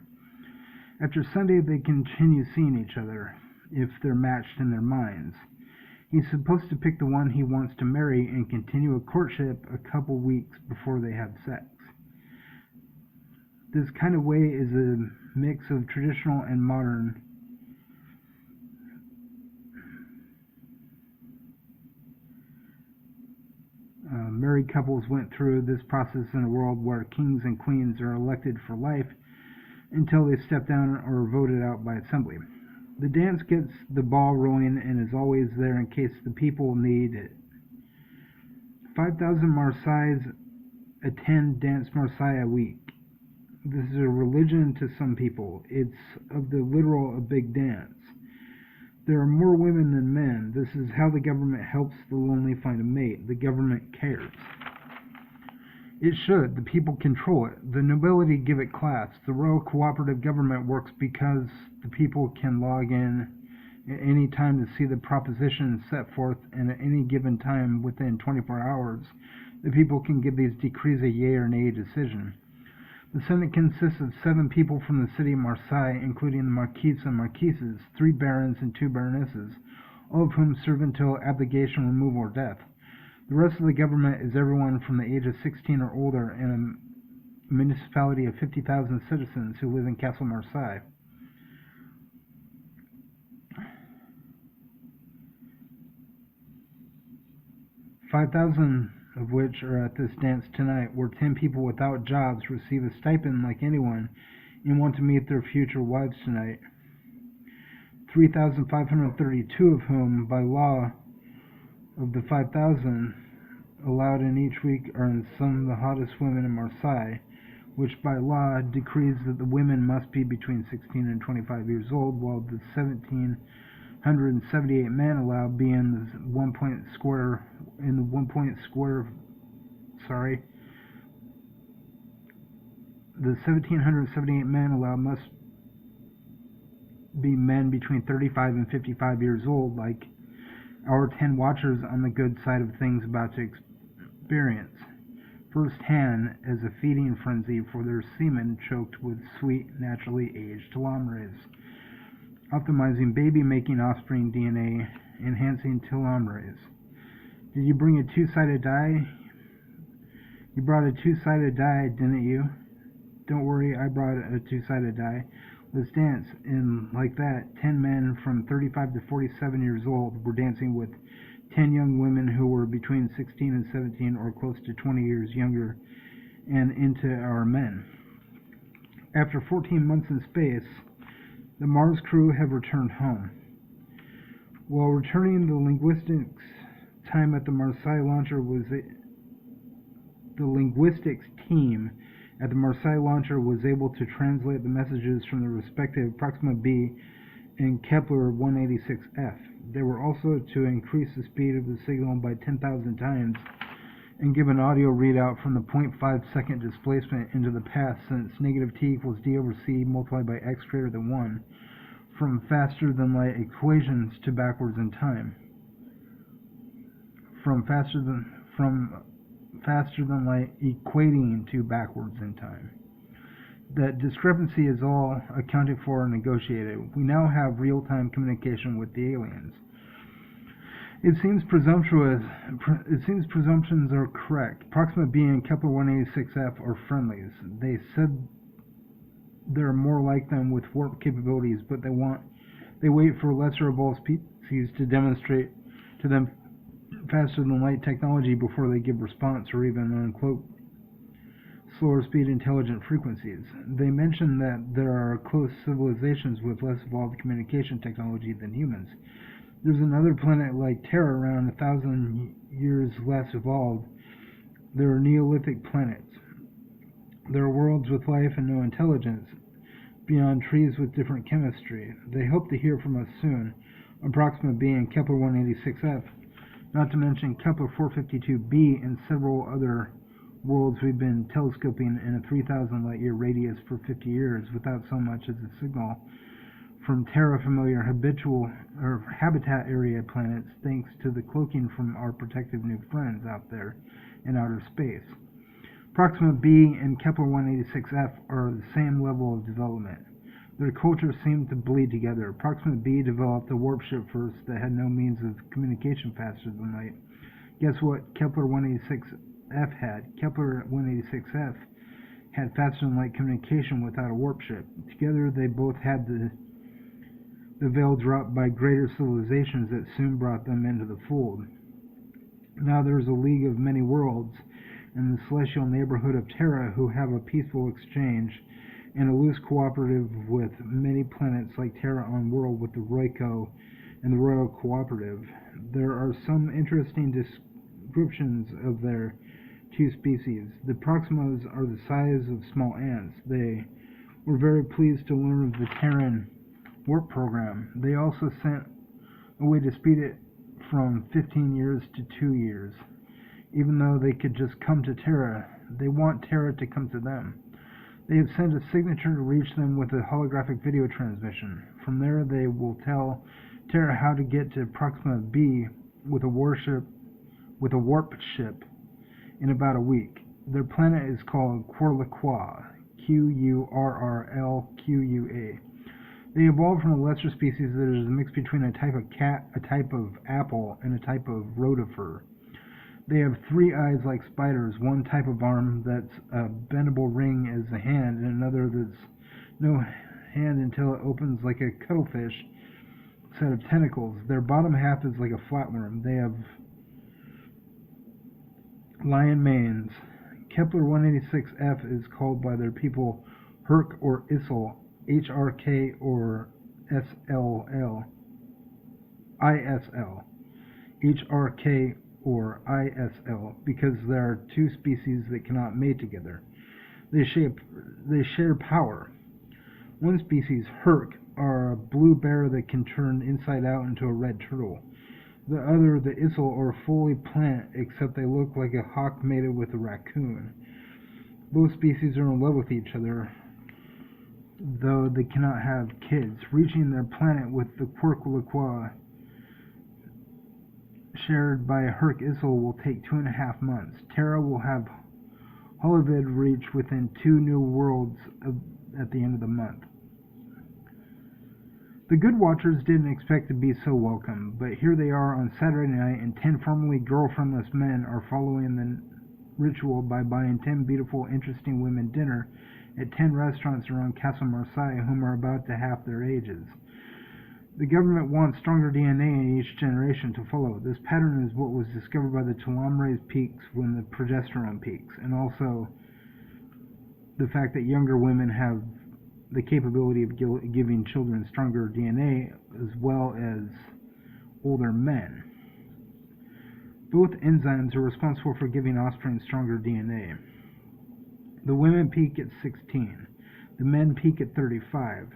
After Sunday, they continue seeing each other, if they're matched in their minds. He's supposed to pick the one he wants to marry and continue a courtship a couple weeks before they have sex. This kind of way is a mix of traditional and modern. Married couples went through this process in a world where kings and queens are elected for life until they step down or are voted out by assembly. The dance gets the ball rolling and is always there in case the people need it. 5,000 Marseillais attend Dance Marseille a week. This is a religion to some people. It's of the literal a big dance. There are more women than men. This is how the government helps the lonely find a mate. The government cares. It should. The people control it. The nobility give it class. The royal cooperative government works because the people can log in at any time to see the propositions set forth, and at any given time within 24 hours, the people can give these decrees a yea or nay decision. The Senate consists of 7 people from the city of Marseille, including the Marquis and Marquises, 3 barons and 2 baronesses, all of whom serve until abdication, removal, or death. The rest of the government is everyone from the age of 16 or older in a municipality of 50,000 citizens who live in Castle Marseille. $5,000 of which are at this dance tonight, where 10 people without jobs receive a stipend like anyone and want to meet their future wives tonight. 3,532 of whom, by law of the 5,000 allowed in each week, are some of the hottest women in Marseille, which by law decrees that the women must be between 16 and 25 years old, while the 1,778 men allowed be in the 1,778 men allowed must be men between 35 and 55 years old, like our 10 watchers on the good side of things about to experience firsthand as a feeding frenzy for their semen choked with sweet, naturally aged telomerase, optimizing baby-making offspring DNA, enhancing telomerase. Did you bring a 2-sided die? You brought a 2-sided die, didn't you? Don't worry, I brought a 2-sided die. Let's dance. And like that, 10 men from 35 to 47 years old were dancing with 10 young women who were between 16 and 17 or close to 20 years younger and into our men. After 14 months in space, the Mars crew have returned home. While returning, the linguistics time at the Marseille launcher was the linguistics team at the Marseille launcher was able to translate the messages from the respective Proxima b and Kepler 186f. They were also to increase the speed of the signal by 10,000 times and give an audio readout from the 0.5-second displacement into the past, since negative t equals d over c multiplied by x greater than 1, from faster-than-light equations to backwards in time. From faster-than-light equating to backwards in time. That discrepancy is all accounted for and negotiated. We now have real-time communication with the aliens. It seems presumptions are correct. Proxima b and Kepler 186f are friendlies. They said there are more like them with warp capabilities, but they wait for lesser evolved species to demonstrate to them faster-than-light technology before they give response or even uncloak slower speed intelligent frequencies. They mention that there are close civilizations with less evolved communication technology than humans. There's another planet like Terra around 1,000 years less evolved. There are Neolithic planets. There are worlds with life and no intelligence, beyond trees with different chemistry. They hope to hear from us soon, on Proxima b and Kepler 186f, not to mention Kepler 452b and several other worlds we've been telescoping in a 3,000 light-year radius for 50 years without so much as a signal from Terra-familiar habitat area planets, thanks to the cloaking from our protective new friends out there in outer space. Proxima b and Kepler 186f are the same level of development. Their cultures seem to bleed together. Proxima b developed a warp ship first that had no means of communication faster than light. Guess what Kepler 186f had? Kepler 186f had faster than light communication without a warp ship. Together they both had the veil dropped by greater civilizations that soon brought them into the fold. Now there's a league of many worlds in the celestial neighborhood of Terra who have a peaceful exchange and a loose cooperative with many planets like Terra on world with the Roico and the Royal Cooperative. There are some interesting descriptions of their two species. The Proximas are the size of small ants. They were very pleased to learn of the Terran warp program. They also sent a way to speed it from 15 years to 2 years. Even though they could just come to Terra, they want Terra to come to them. They have sent a signature to reach them with a holographic video transmission. From there, they will tell Terra how to get to Proxima b with a warp ship in about a week. Their planet is called Quorlaqua, Qurrlqa. They evolved from a lesser species that is a mix between a type of cat, a type of apple, and a type of rotifer. They have 3 eyes like spiders, one type of arm that's a bendable ring as a hand, and another that's no hand until it opens like a cuttlefish set of tentacles. Their bottom half is like a flatworm. They have lion manes. Kepler 186f is called by their people Herc or Issel, HRK or SLL, ISL, HRK or ISL, because there are 2 species that cannot mate together. They share power. One species, Herc, are a blue bear that can turn inside out into a red turtle. The other, the Issel, are fully plant, except they look like a hawk mated with a raccoon. Both species are in love with each other, though they cannot have kids. Reaching their planet with the Quorlaqua shared by Herc Issel will take 2.5 months. Terra will have Holovid reach within 2 new worlds at the end of the month. The Good Watchers didn't expect to be so welcome, but here they are on Saturday night, and 10 formerly girlfriendless men are following the ritual by buying 10 beautiful, interesting women dinner at 10 restaurants around Castle Marseille, whom are about to half their ages. The government wants stronger DNA in each generation to follow. This pattern is what was discovered by the telomerase peaks when the progesterone peaks, and also the fact that younger women have the capability of giving children stronger DNA as well as older men. Both enzymes are responsible for giving offspring stronger DNA. The women peak at 16. The men peak at 35.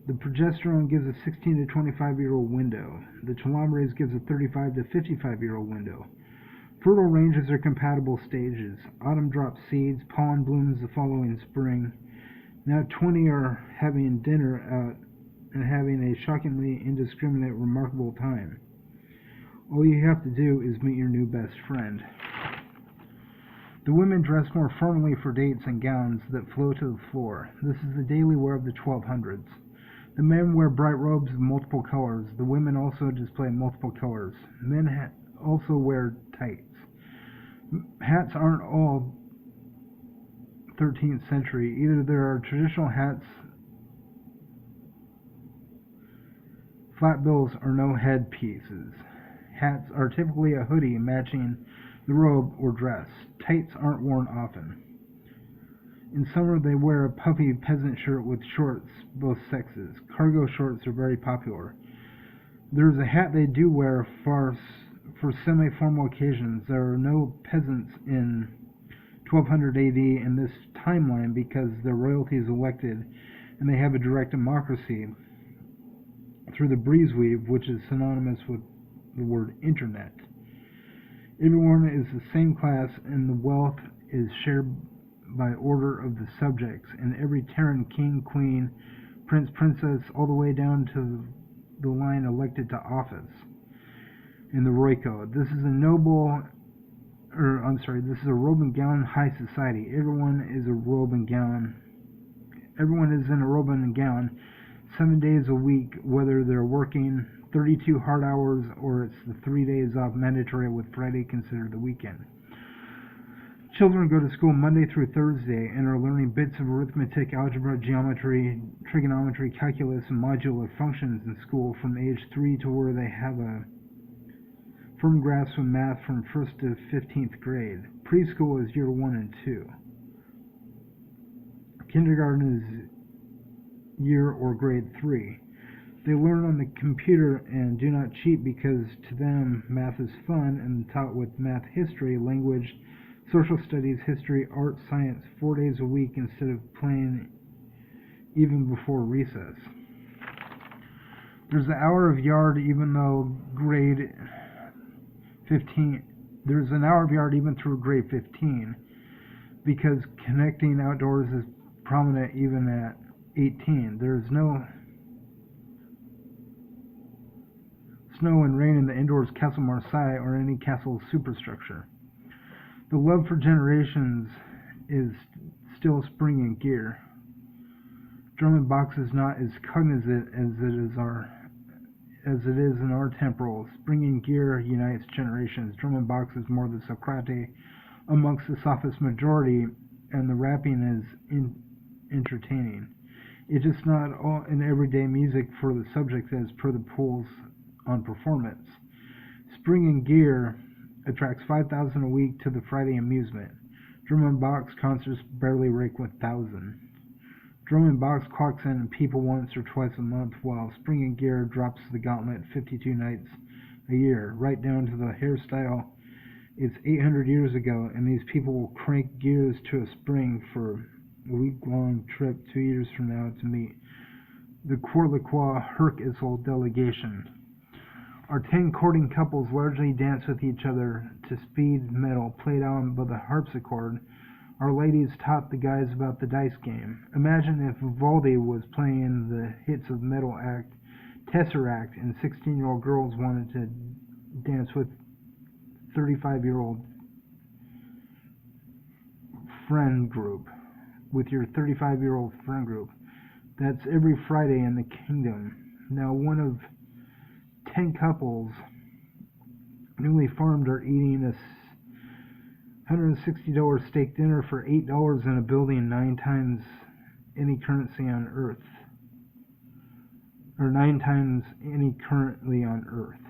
The progesterone gives a 16 to 25-year-old window. The telomerase gives a 35 to 55-year-old window. Fertile ranges are compatible stages. Autumn drops seeds, pollen blooms the following spring. Now 20 are having dinner out and having a shockingly indiscriminate, remarkable time. All you have to do is meet your new best friend. The women dress more formally for dates in gowns that flow to the floor. This is the daily wear of the 1200s. The men wear bright robes of multiple colors. The women also display multiple colors. Men also wear tights. Hats aren't all 13th century. Either there are traditional hats, flat bills, or no headpieces. Hats are typically a hoodie matching the robe or dress. Tights aren't worn often. In summer they wear a puffy peasant shirt with shorts, both sexes. Cargo shorts are very popular. There's a hat they do wear for semi-formal occasions. There are no peasants in 1200 AD in this timeline because their royalty is elected and they have a direct democracy through the breezeweave, which is synonymous with the word internet. Everyone is the same class and the wealth is shared by order of the subjects, and every Terran king, queen, prince, princess, all the way down to the line elected to office in the Roy Code. This is a robe and gown high society. Everyone is in a robe and gown 7 days a week, whether they're working 32 hard hours or it's the 3 days off mandatory with Friday considered the weekend. Children go to school Monday through Thursday and are learning bits of arithmetic, algebra, geometry, trigonometry, calculus, and modular functions in school from age 3 to where they have a firm grasp of math from 1st to 15th grade. Preschool is year 1 and 2. Kindergarten is year or grade 3. They learn on the computer and do not cheat because to them math is fun and taught with math history, language, social studies, history, art, science 4 days a week instead of playing even before recess. There's an hour of yard even though grade 15. There's an hour of yard even through grade 15 because connecting outdoors is prominent even at 18. There's no snow and rain in the indoors Castle Marseille or any castle superstructure. The love for generations is still spring in gear. Drum and box is not as cognizant as it is in our temporal. Spring in gear unites generations. Drum and box is more the Socratic amongst the sophist majority, and the rapping is entertaining. It's just not all in everyday music for the subjects as per the pools on performance. Spring in gear attracts 5,000 a week to the Friday amusement. Drum and box concerts barely rake 1,000. Drum and box clocks in people once or twice a month, while spring in gear drops the gauntlet 52 nights a year, right down to the hairstyle. It's 800 years ago, and these people will crank gears to a spring for a week-long trip 2 years from now to meet the Quorlequois Herk-Issel delegation. Our 10 courting couples largely dance with each other to speed metal played on by the harpsichord. Our ladies taught the guys about the dice game. Imagine if Vivaldi was playing the hits of metal act Tesseract and 16-year-old girls wanted to dance with 35-year-old friend group. With your 35-year-old friend group. That's every Friday in the kingdom. Now one of 10 couples newly farmed are eating a $160 steak dinner for $8 in a building 9 times any currency on Earth. Or 9 times any currently on Earth.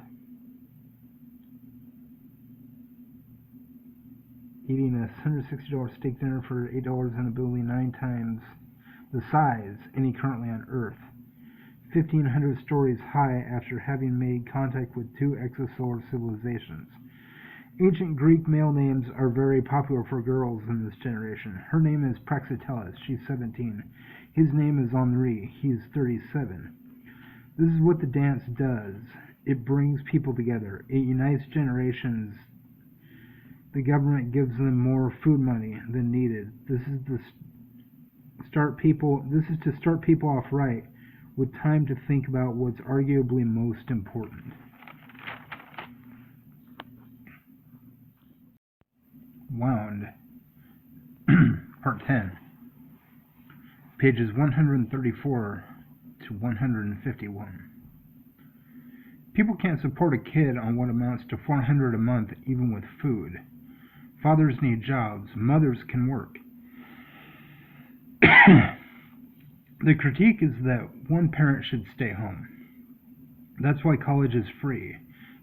Eating a $160 steak dinner for $8 in a building 9 times the size any currently on Earth. 1,500 stories high after having made contact with 2 exosolar civilizations. Ancient Greek male names are very popular for girls in this generation. Her name is Praxiteles. She's 17. His name is Henri. He's 37. This is what the dance does. It brings people together. It unites generations. The government gives them more food money than needed. This is to start people off right, with time to think about what's arguably most important. Wound. Part 10. Pages 134 to 151. People can't support a kid on what amounts to $400 a month, even with food. Fathers need jobs. Mothers can work. The critique is that one parent should stay home. That's why college is free.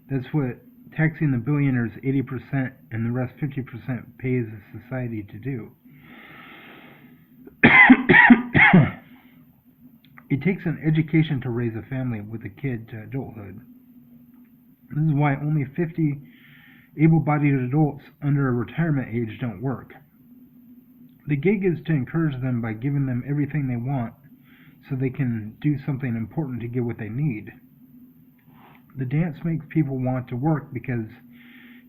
That's what taxing the billionaires 80% and the rest 50% pays the society to do. It takes an education to raise a family with a kid to adulthood. This is why only 50 able-bodied adults under a retirement age don't work. The gig is to encourage them by giving them everything they want so they can do something important to get what they need. The dance makes people want to work because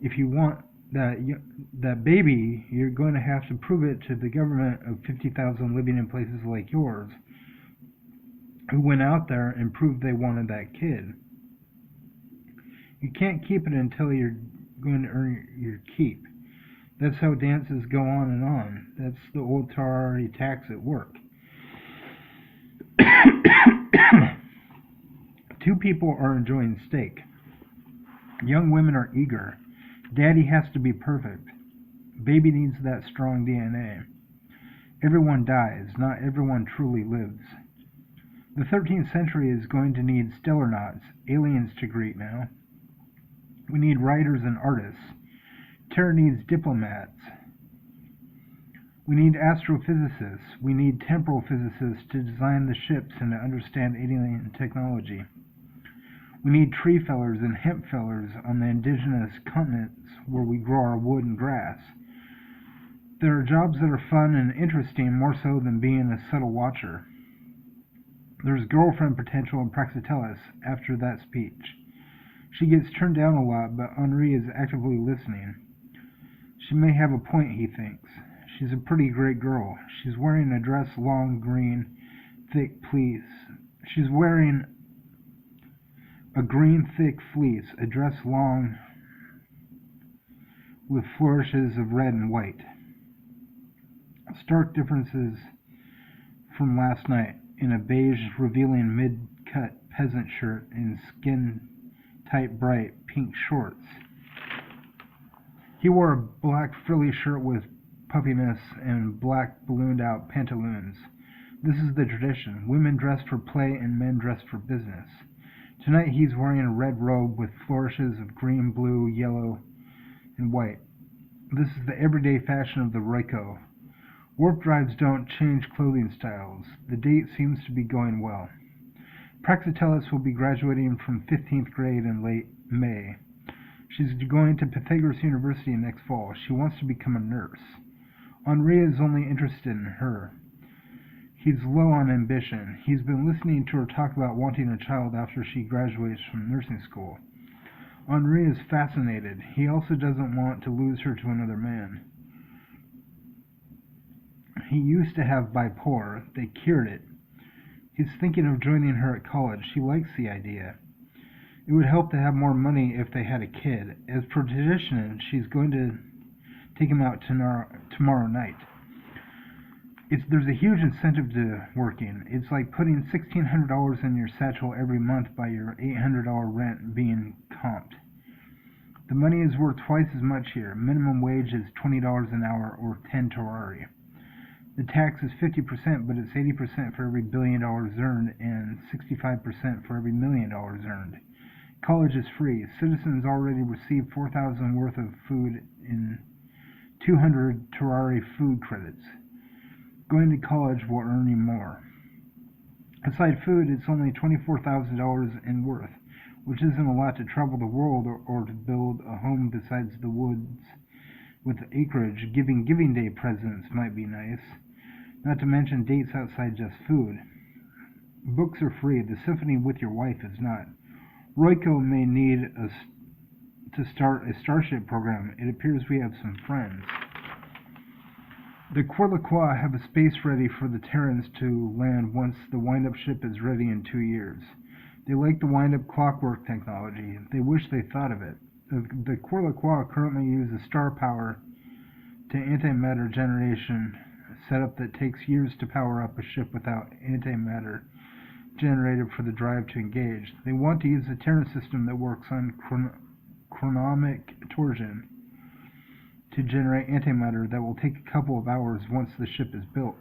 if you want that baby, you're going to have to prove it to the government of 50,000 living in places like yours who went out there and proved they wanted that kid. You can't keep it until you're going to earn your keep. That's how dances go on and on. That's the old Tarari tax at work. Two people are enjoying steak. Young women are eager. Daddy has to be perfect. Baby needs that strong DNA. Everyone dies. Not everyone truly lives. The 13th century is going to need stellar knots, aliens to greet now. We need writers and artists. Terra needs diplomats. We need astrophysicists. We need temporal physicists to design the ships and to understand alien technology. We need tree fellers and hemp fellers on the indigenous continents where we grow our wood and grass. There are jobs that are fun and interesting, more so than being a subtle watcher. There's girlfriend potential in Praxiteles after that speech. She gets turned down a lot, but Henri is actively listening. She may have a point, he thinks. She's a pretty great girl. She's wearing a dress long green, thick fleece. She's wearing a green thick fleece, a dress long with flourishes of red and white. Stark differences from last night in a beige revealing mid-cut peasant shirt and skin-tight bright pink shorts. He wore a black frilly shirt with puffiness and black ballooned out pantaloons. This is the tradition. Women dress for play and men dress for business. Tonight he's wearing a red robe with flourishes of green, blue, yellow, and white. This is the everyday fashion of the Roiko. Warp drives don't change clothing styles. The date seems to be going well. Praxiteles will be graduating from 15th grade in late May. She's going to Pythagoras University next fall. She wants to become a nurse. Henri is only interested in her. He's low on ambition. He's been listening to her talk about wanting a child after she graduates from nursing school. Henri is fascinated. He also doesn't want to lose her to another man. He used to have bipolar. They cured it. He's thinking of joining her at college. She likes the idea. It would help to have more money if they had a kid. As per tradition, she's going to take him out tomorrow night. There's a huge incentive to working. It's like putting $1,600 in your satchel every month by your $800 rent being comped. The money is worth twice as much here. Minimum wage is $20 an hour or 10 terari. The tax is 50%, but it's 80% for every $1 billion earned and 65% for every $1 million earned. College is free. Citizens already receive 4,000 worth of food in 200 terari food credits. Going to college will earn you more. Aside food, it's only $24,000 in worth, which isn't a lot to travel the world or to build a home besides the woods with acreage. Giving Day presents might be nice, not to mention dates outside just food. Books are free. The symphony with your wife is not. Royko may need to start a starship program. It appears we have some friends. The Quirliqua have a space ready for the Terrans to land once the wind-up ship is ready in 2 years. They like the wind-up clockwork technology. They wish they thought of it. The Quirliqua currently use a star power to antimatter generation setup that takes years to power up a ship without antimatter generated for the drive to engage. They want to use a Terran system that works on chronomic torsion to generate antimatter that will take a couple of hours once the ship is built.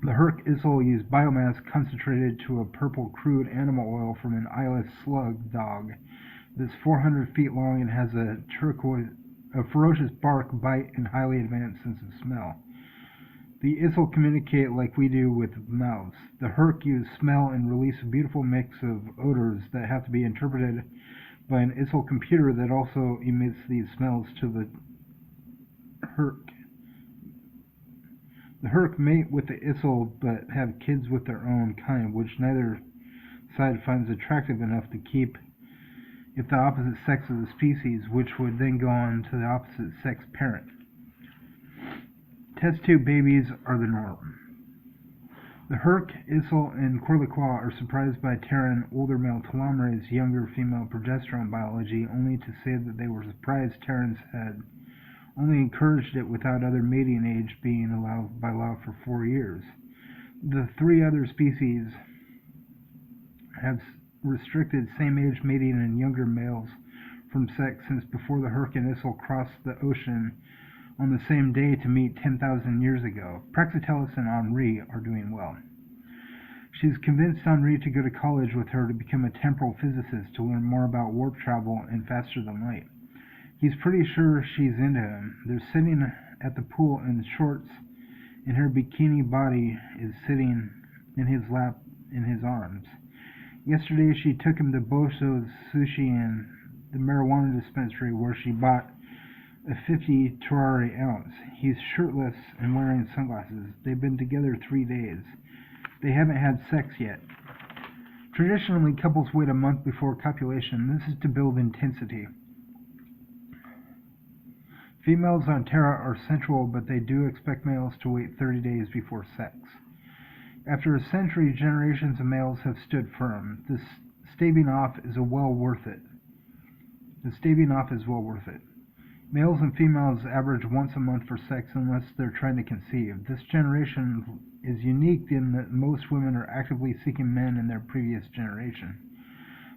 The Herc Issel use biomass concentrated to a purple crude animal oil from an eyeless slug dog that's 400 feet long and has a ferocious bark, bite, and highly advanced sense of smell. The Issel communicate like we do with mouths. The Herc use smell and release a beautiful mix of odors that have to be interpreted by an Issel computer that also emits these smells to the Herc. The Herc mate with the Issel but have kids with their own kind, which neither side finds attractive enough to keep if the opposite sex of the species, which would then go on to the opposite sex parent. Test tube babies are the norm. The Herc, Issel, and Quirliqua are surprised by Terran older male telomerase, younger female progesterone biology, only to say that they were surprised Terrans had only encouraged it without other mating age being allowed by law for 4 years. The 3 other species have restricted same-age mating in younger males from sex since before the Herc and Issel crossed the ocean on the same day to meet 10,000 years ago. Praxiteles and Henri are doing well. She's convinced Henri to go to college with her to become a temporal physicist to learn more about warp travel and faster than light. He's pretty sure she's into him. They're sitting at the pool in shorts, and her bikini body is sitting in his lap in his arms. Yesterday she took him to Boso's Sushi and the marijuana dispensary where she bought a 50 terrari ounce. He's shirtless and wearing sunglasses. They've been together 3 days. They haven't had sex yet. Traditionally, couples wait a month before copulation. This is to build intensity. Females on Terra are sensual, but they do expect males to wait 30 days before sex. After a century, generations of males have stood firm. The staving off is well worth it. Males and females average once a month for sex unless they're trying to conceive. This generation is unique in that most women are actively seeking men in their previous generation.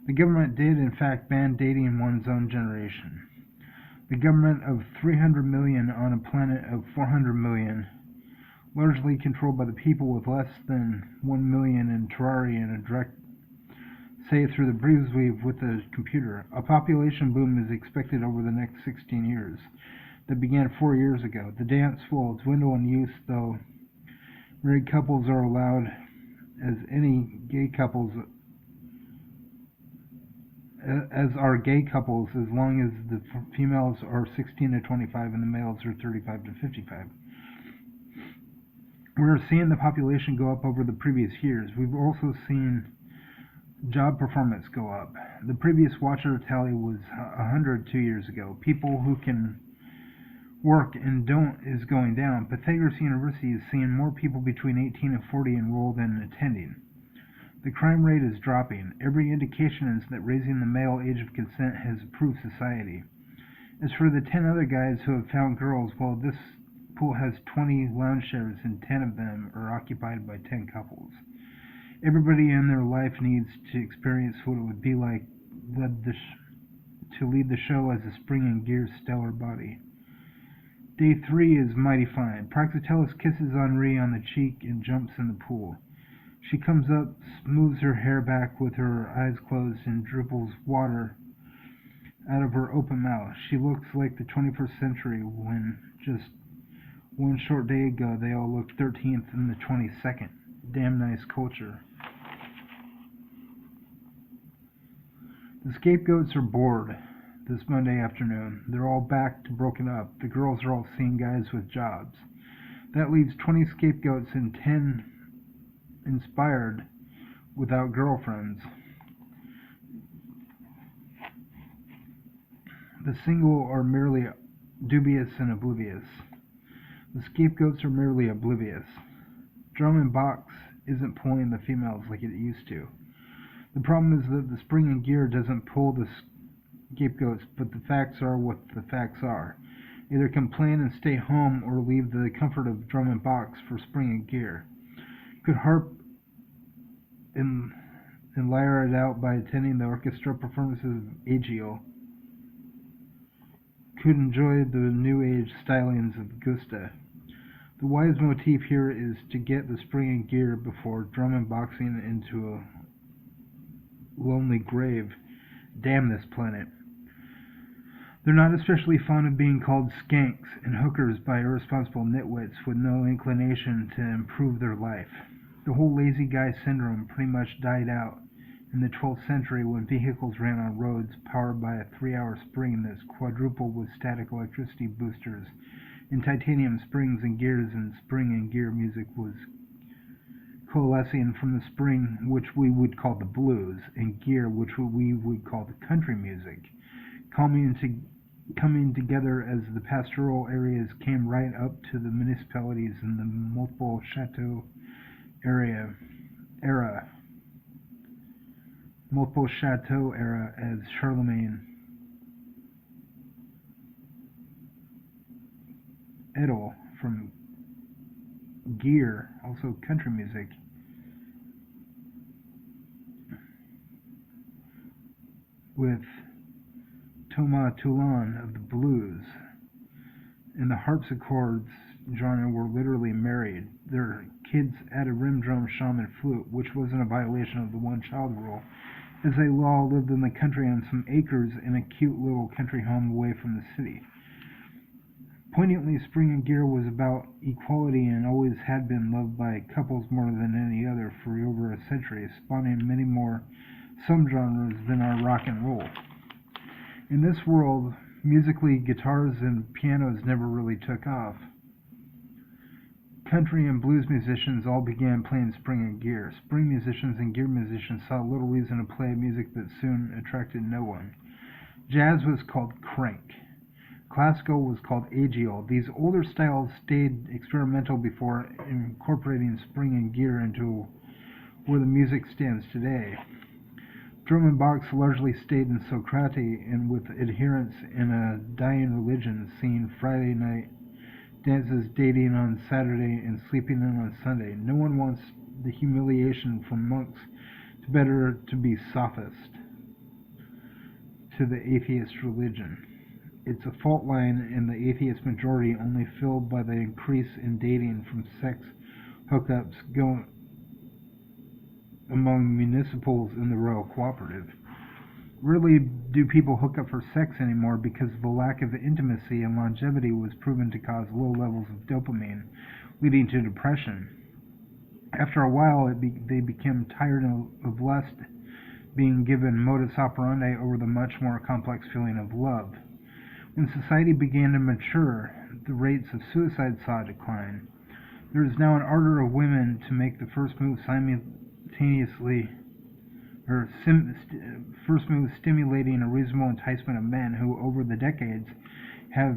The government did, in fact, ban dating one's own generation. The government of 300 million on a planet of 400 million, largely controlled by the people with less than 1 million in terrari and a direct say through the breezeweave with a computer. A population boom is expected over the next 16 years that began 4 years ago. The dance will dwindle in use, though married couples are allowed as are gay couples as long as the females are 16 to 25 and the males are 35 to 55. We're seeing the population go up over the previous years. We've also seen job performance go up. The previous Watcher tally was 100 2 years ago. People who can work and don't is going down. Pythagoras University is seeing more people between 18 and 40 enrolled and attending. The crime rate is dropping. Every indication is that raising the male age of consent has improved society. As for the 10 other guys who have found girls, well, this pool has 20 lounge chairs and 10 of them are occupied by 10 couples. Everybody in their life needs to experience what it would be like to lead the show as a spring and gear stellar body. Day 3 is mighty fine. Praxiteles kisses Henri on the cheek and jumps in the pool. She comes up, smooths her hair back with her eyes closed, and dribbles water out of her open mouth. She looks like the 21st century when just one short day ago they all looked 13th in the 22nd. Damn nice culture. The scapegoats are bored this Monday afternoon. They're all back to broken up. The girls are all seeing guys with jobs. That leaves 20 scapegoats and 10 inspired without girlfriends. The single are merely dubious and oblivious. The scapegoats are merely oblivious. Drum and box isn't pulling the females like it used to. The problem is that the spring and gear doesn't pull the scapegoats, but the facts are what the facts are. Either complain and stay home or leave the comfort of drum and box for spring and gear. Could harp and lyre it out by attending the orchestra performances of Agio. Could enjoy the new age stylings of Gusta. The wise motif here is to get the spring and gear before drum and boxing into a lonely grave. Damn this planet. They're not especially fond of being called skanks and hookers by irresponsible nitwits with no inclination to improve their life. The whole lazy guy syndrome pretty much died out in the 12th century when vehicles ran on roads powered by a 3-hour spring that's quadrupled with static electricity boosters and titanium springs and gears, and spring and gear music was coalescing from the spring, which we would call the blues, and gear, which we would call the country music, coming together as the pastoral areas came right up to the municipalities in the multiple chateau era as Charlemagne Edel from gear, also country music, with Thomas Toulon of the blues, and the harpsichords genre were literally married. Their kids had a rim drum, shaman, flute, which wasn't a violation of the one-child rule, as they all lived in the country on some acres in a cute little country home away from the city. Poignantly, spring and gear was about equality and always had been loved by couples more than any other for over a century, spawning many more subgenres than our rock and roll. In this world, musically, guitars and pianos never really took off. Country and blues musicians all began playing spring and gear. Spring musicians and gear musicians saw little reason to play music that soon attracted no one. Jazz was called crank. Classical was called agio. These older styles stayed experimental before incorporating spring and gear into where the music stands today. Drum and box largely stayed in Socratic and with adherents in a dying religion, seeing Friday night dances, dating on Saturday, and sleeping in on Sunday. No one wants the humiliation from monks. It's better to be sophist to the atheist religion. It's a fault line in the atheist majority, only filled by the increase in dating from sex hookups going among municipals in the Royal Cooperative. Rarely do people hook up for sex anymore because the lack of intimacy and longevity was proven to cause low levels of dopamine, leading to depression. After a while, they became tired of lust being given modus operandi over the much more complex feeling of love. When society began to mature, the rates of suicide saw a decline. There is now an ardor of women to make the first move stimulating a reasonable enticement of men who, over the decades, have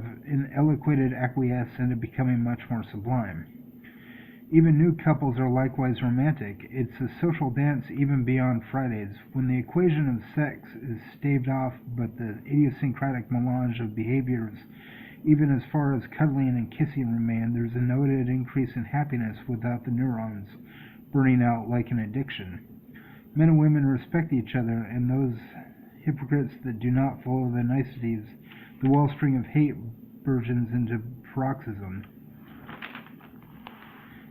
ill-equated acquiesce into becoming much more sublime. Even new couples are likewise romantic. It's a social dance even beyond Fridays, when the equation of sex is staved off, but the idiosyncratic melange of behaviors, even as far as cuddling and kissing, remain. There's a noted increase in happiness without the neurons burning out like an addiction. Men and women respect each other, and those hypocrites that do not follow the niceties, the wellspring of hate burgeons into paroxysm.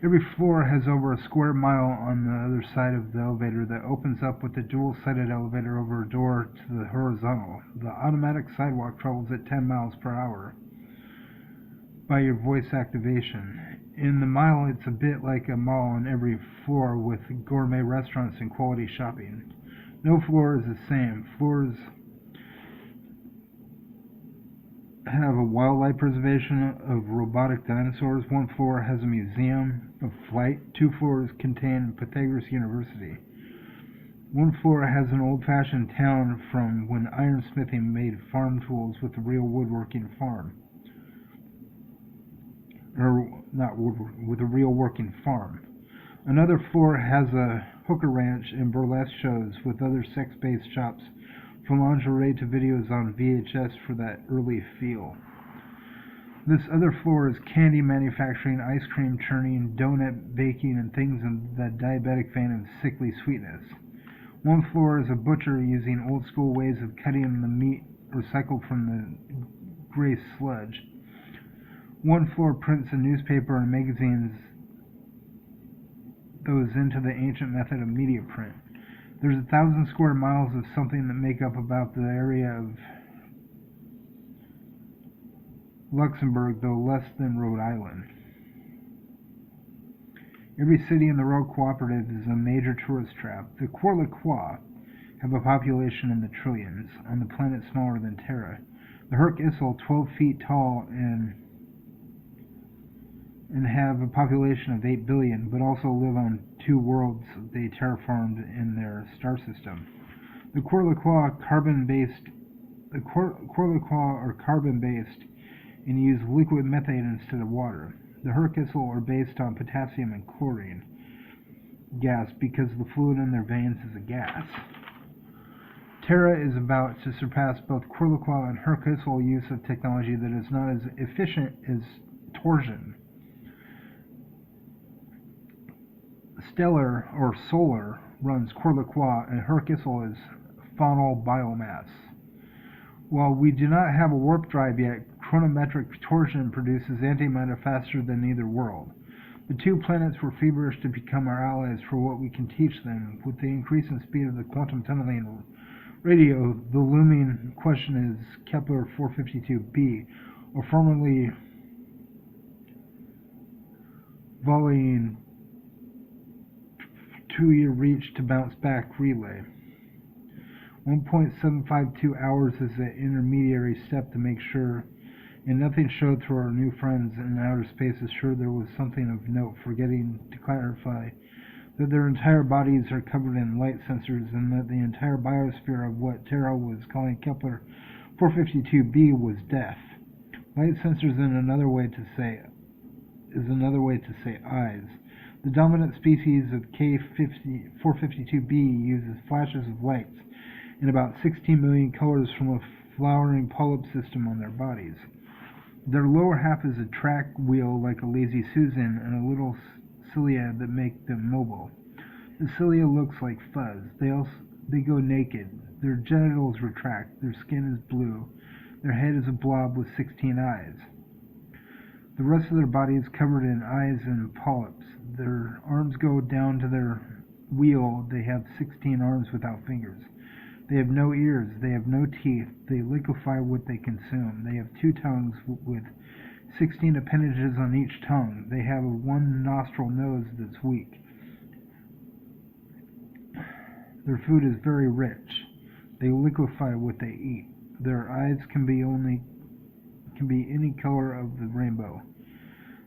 Every floor has over a square mile on the other side of the elevator that opens up with a dual-sided elevator over a door to the horizontal. The automatic sidewalk travels at 10 miles per hour by your voice activation. In the mile, it's a bit like a mall on every floor with gourmet restaurants and quality shopping. No floor is the same. Floors have a wildlife preservation of robotic dinosaurs. One floor has a museum of flight. Two floors contain Pythagoras University. One floor has an old-fashioned town from when ironsmithing made farm tools with a real woodworking farm. Or not woodwork, with a real working farm. Another floor has a hooker ranch and burlesque shows with other sex-based shops, from lingerie to videos on VHS for that early feel. This other floor is candy manufacturing, ice cream churning, donut baking, and things in the diabetic vein of sickly sweetness. One floor is a butcher using old-school ways of cutting the meat recycled from the gray sludge. One floor prints a newspaper and magazines those into the ancient method of media print. There's 1,000 square miles of something that make up about the area of Luxembourg, though less than Rhode Island. Every city in the Road Cooperative is a major tourist trap. The Quorliquois have a population in the trillions, on the planet smaller than Terra. The Herc Issel, 12 feet tall and have a population of 8 billion, but also live on 2 worlds they terraformed in their star system. The Quorliquois are carbon-based and use liquid methane instead of water. The Herc Issel are based on potassium and chlorine gas because the fluid in their veins is a gas. Terra is about to surpass both Quorliquois and Herc Issel use of technology that is not as efficient as torsion. Stellar or solar runs Quorliquois, and Herc Issel is faunal biomass. While we do not have a warp drive yet, chronometric torsion produces antimatter faster than either world. The two planets were feverish to become our allies for what we can teach them. With the increase in speed of the quantum tunneling radio, the looming question is Kepler 452b, or formerly volleying 2-year reach to bounce back relay. 1.752 hours is the intermediary step to make sure, and nothing showed through our new friends in outer space assured there was something of note, forgetting to clarify that their entire bodies are covered in light sensors and that the entire biosphere of what Terra was calling Kepler 452b was death. Light sensors is another way to say eyes. The dominant species of K452b uses flashes of lights in about 16 million colors from a flowering polyp system on their bodies. Their lower half is a track wheel like a lazy Susan and a little cilia that make them mobile. The cilia looks like fuzz. They go naked. Their genitals retract. Their skin is blue. Their head is a blob with 16 eyes. The rest of their body is covered in eyes and polyps. Their arms go down to their wheel. They have 16 arms without fingers. They have no ears. They have no teeth. They liquefy what they consume. They have 2 tongues with 16 appendages on each tongue. They have a 1-nostril nose that's weak. Their food is very rich. They liquefy what they eat. Their eyes can be any color of the rainbow.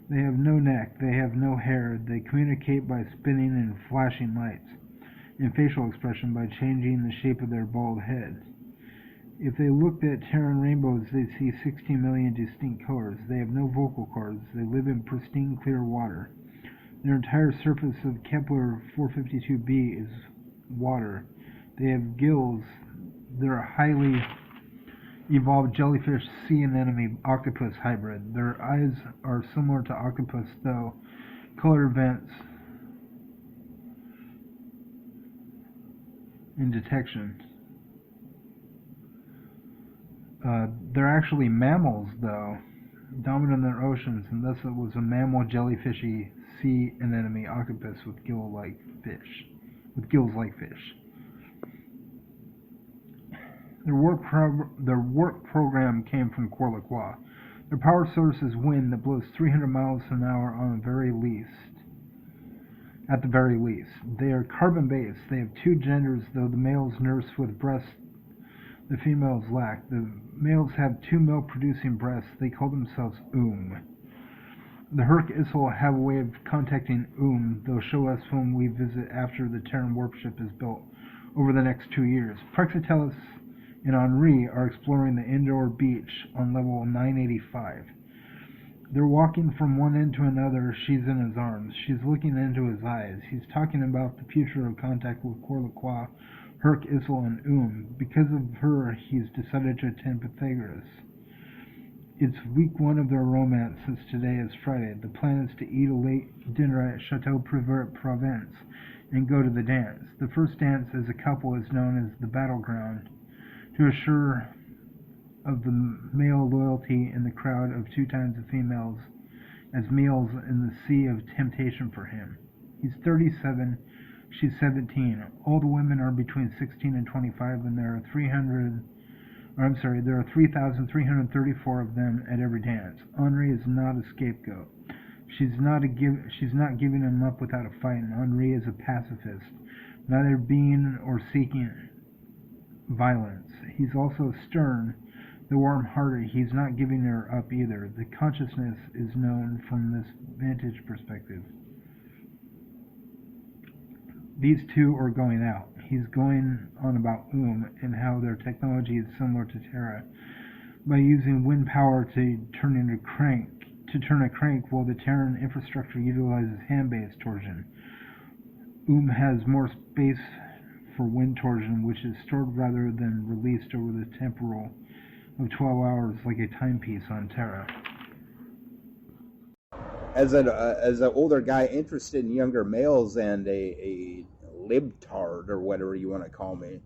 They have no neck. They have no hair. They communicate by spinning and flashing lights, and facial expression by changing the shape of their bald head. If they looked at Terran rainbows, they'd see 16 million distinct colors. They have no vocal cords. They live in pristine, clear water. Their entire surface of Kepler 452b is water. They have gills. They're a highly evolved jellyfish sea anemone octopus hybrid. Their eyes are similar to octopus, though color vents in detection. They're actually mammals, though, dominant in their oceans, and thus it was a mammal jellyfishy sea anemone octopus with gills like fish. Their work program came from Quorliquois. Their power source is wind that blows 300 miles an hour on the very least. at the very least. They are carbon-based. They have two genders, though the males nurse with breasts the females lack. The males have two male-producing breasts. They call themselves The Herc Issel have a way of contacting They'll show us when we visit after the Terran warp ship is built over the next 2 years. Praxiteles and Henri are exploring the indoor beach on level 985. They're walking from one end to another. She's in his arms. She's looking into his eyes. He's talking about the future of contact with Corlaqua, Herc Issel, and Because of her, he's decided to attend Pythagoras. It's week 1 of their romance since today is Friday. The plan is to eat a late dinner at Chateau Provence and go to the dance. The first dance as a couple is known as the battleground, to assure of the male loyalty in the crowd of 2 times the females as males in the sea of temptation for him. He's 37, she's 17. All the women are between 16 and 25, and there are 3,334 of them at every dance. Henri is not a scapegoat. She's not giving him up without a fight, and Henri is a pacifist, neither being or seeking violence. He's also stern, though warm-hearted. He's not giving her up either. The consciousness is known from this vantage perspective. These two are going out. He's going on about and how their technology is similar to Terra, by using wind power to turn a crank, while the Terran infrastructure utilizes hand-based torsion. Has more space for wind torsion, which is stored rather than released over the temporal of 12 hours like a timepiece on Terra. As an older guy interested in younger males and a libtard, or whatever you want to call me,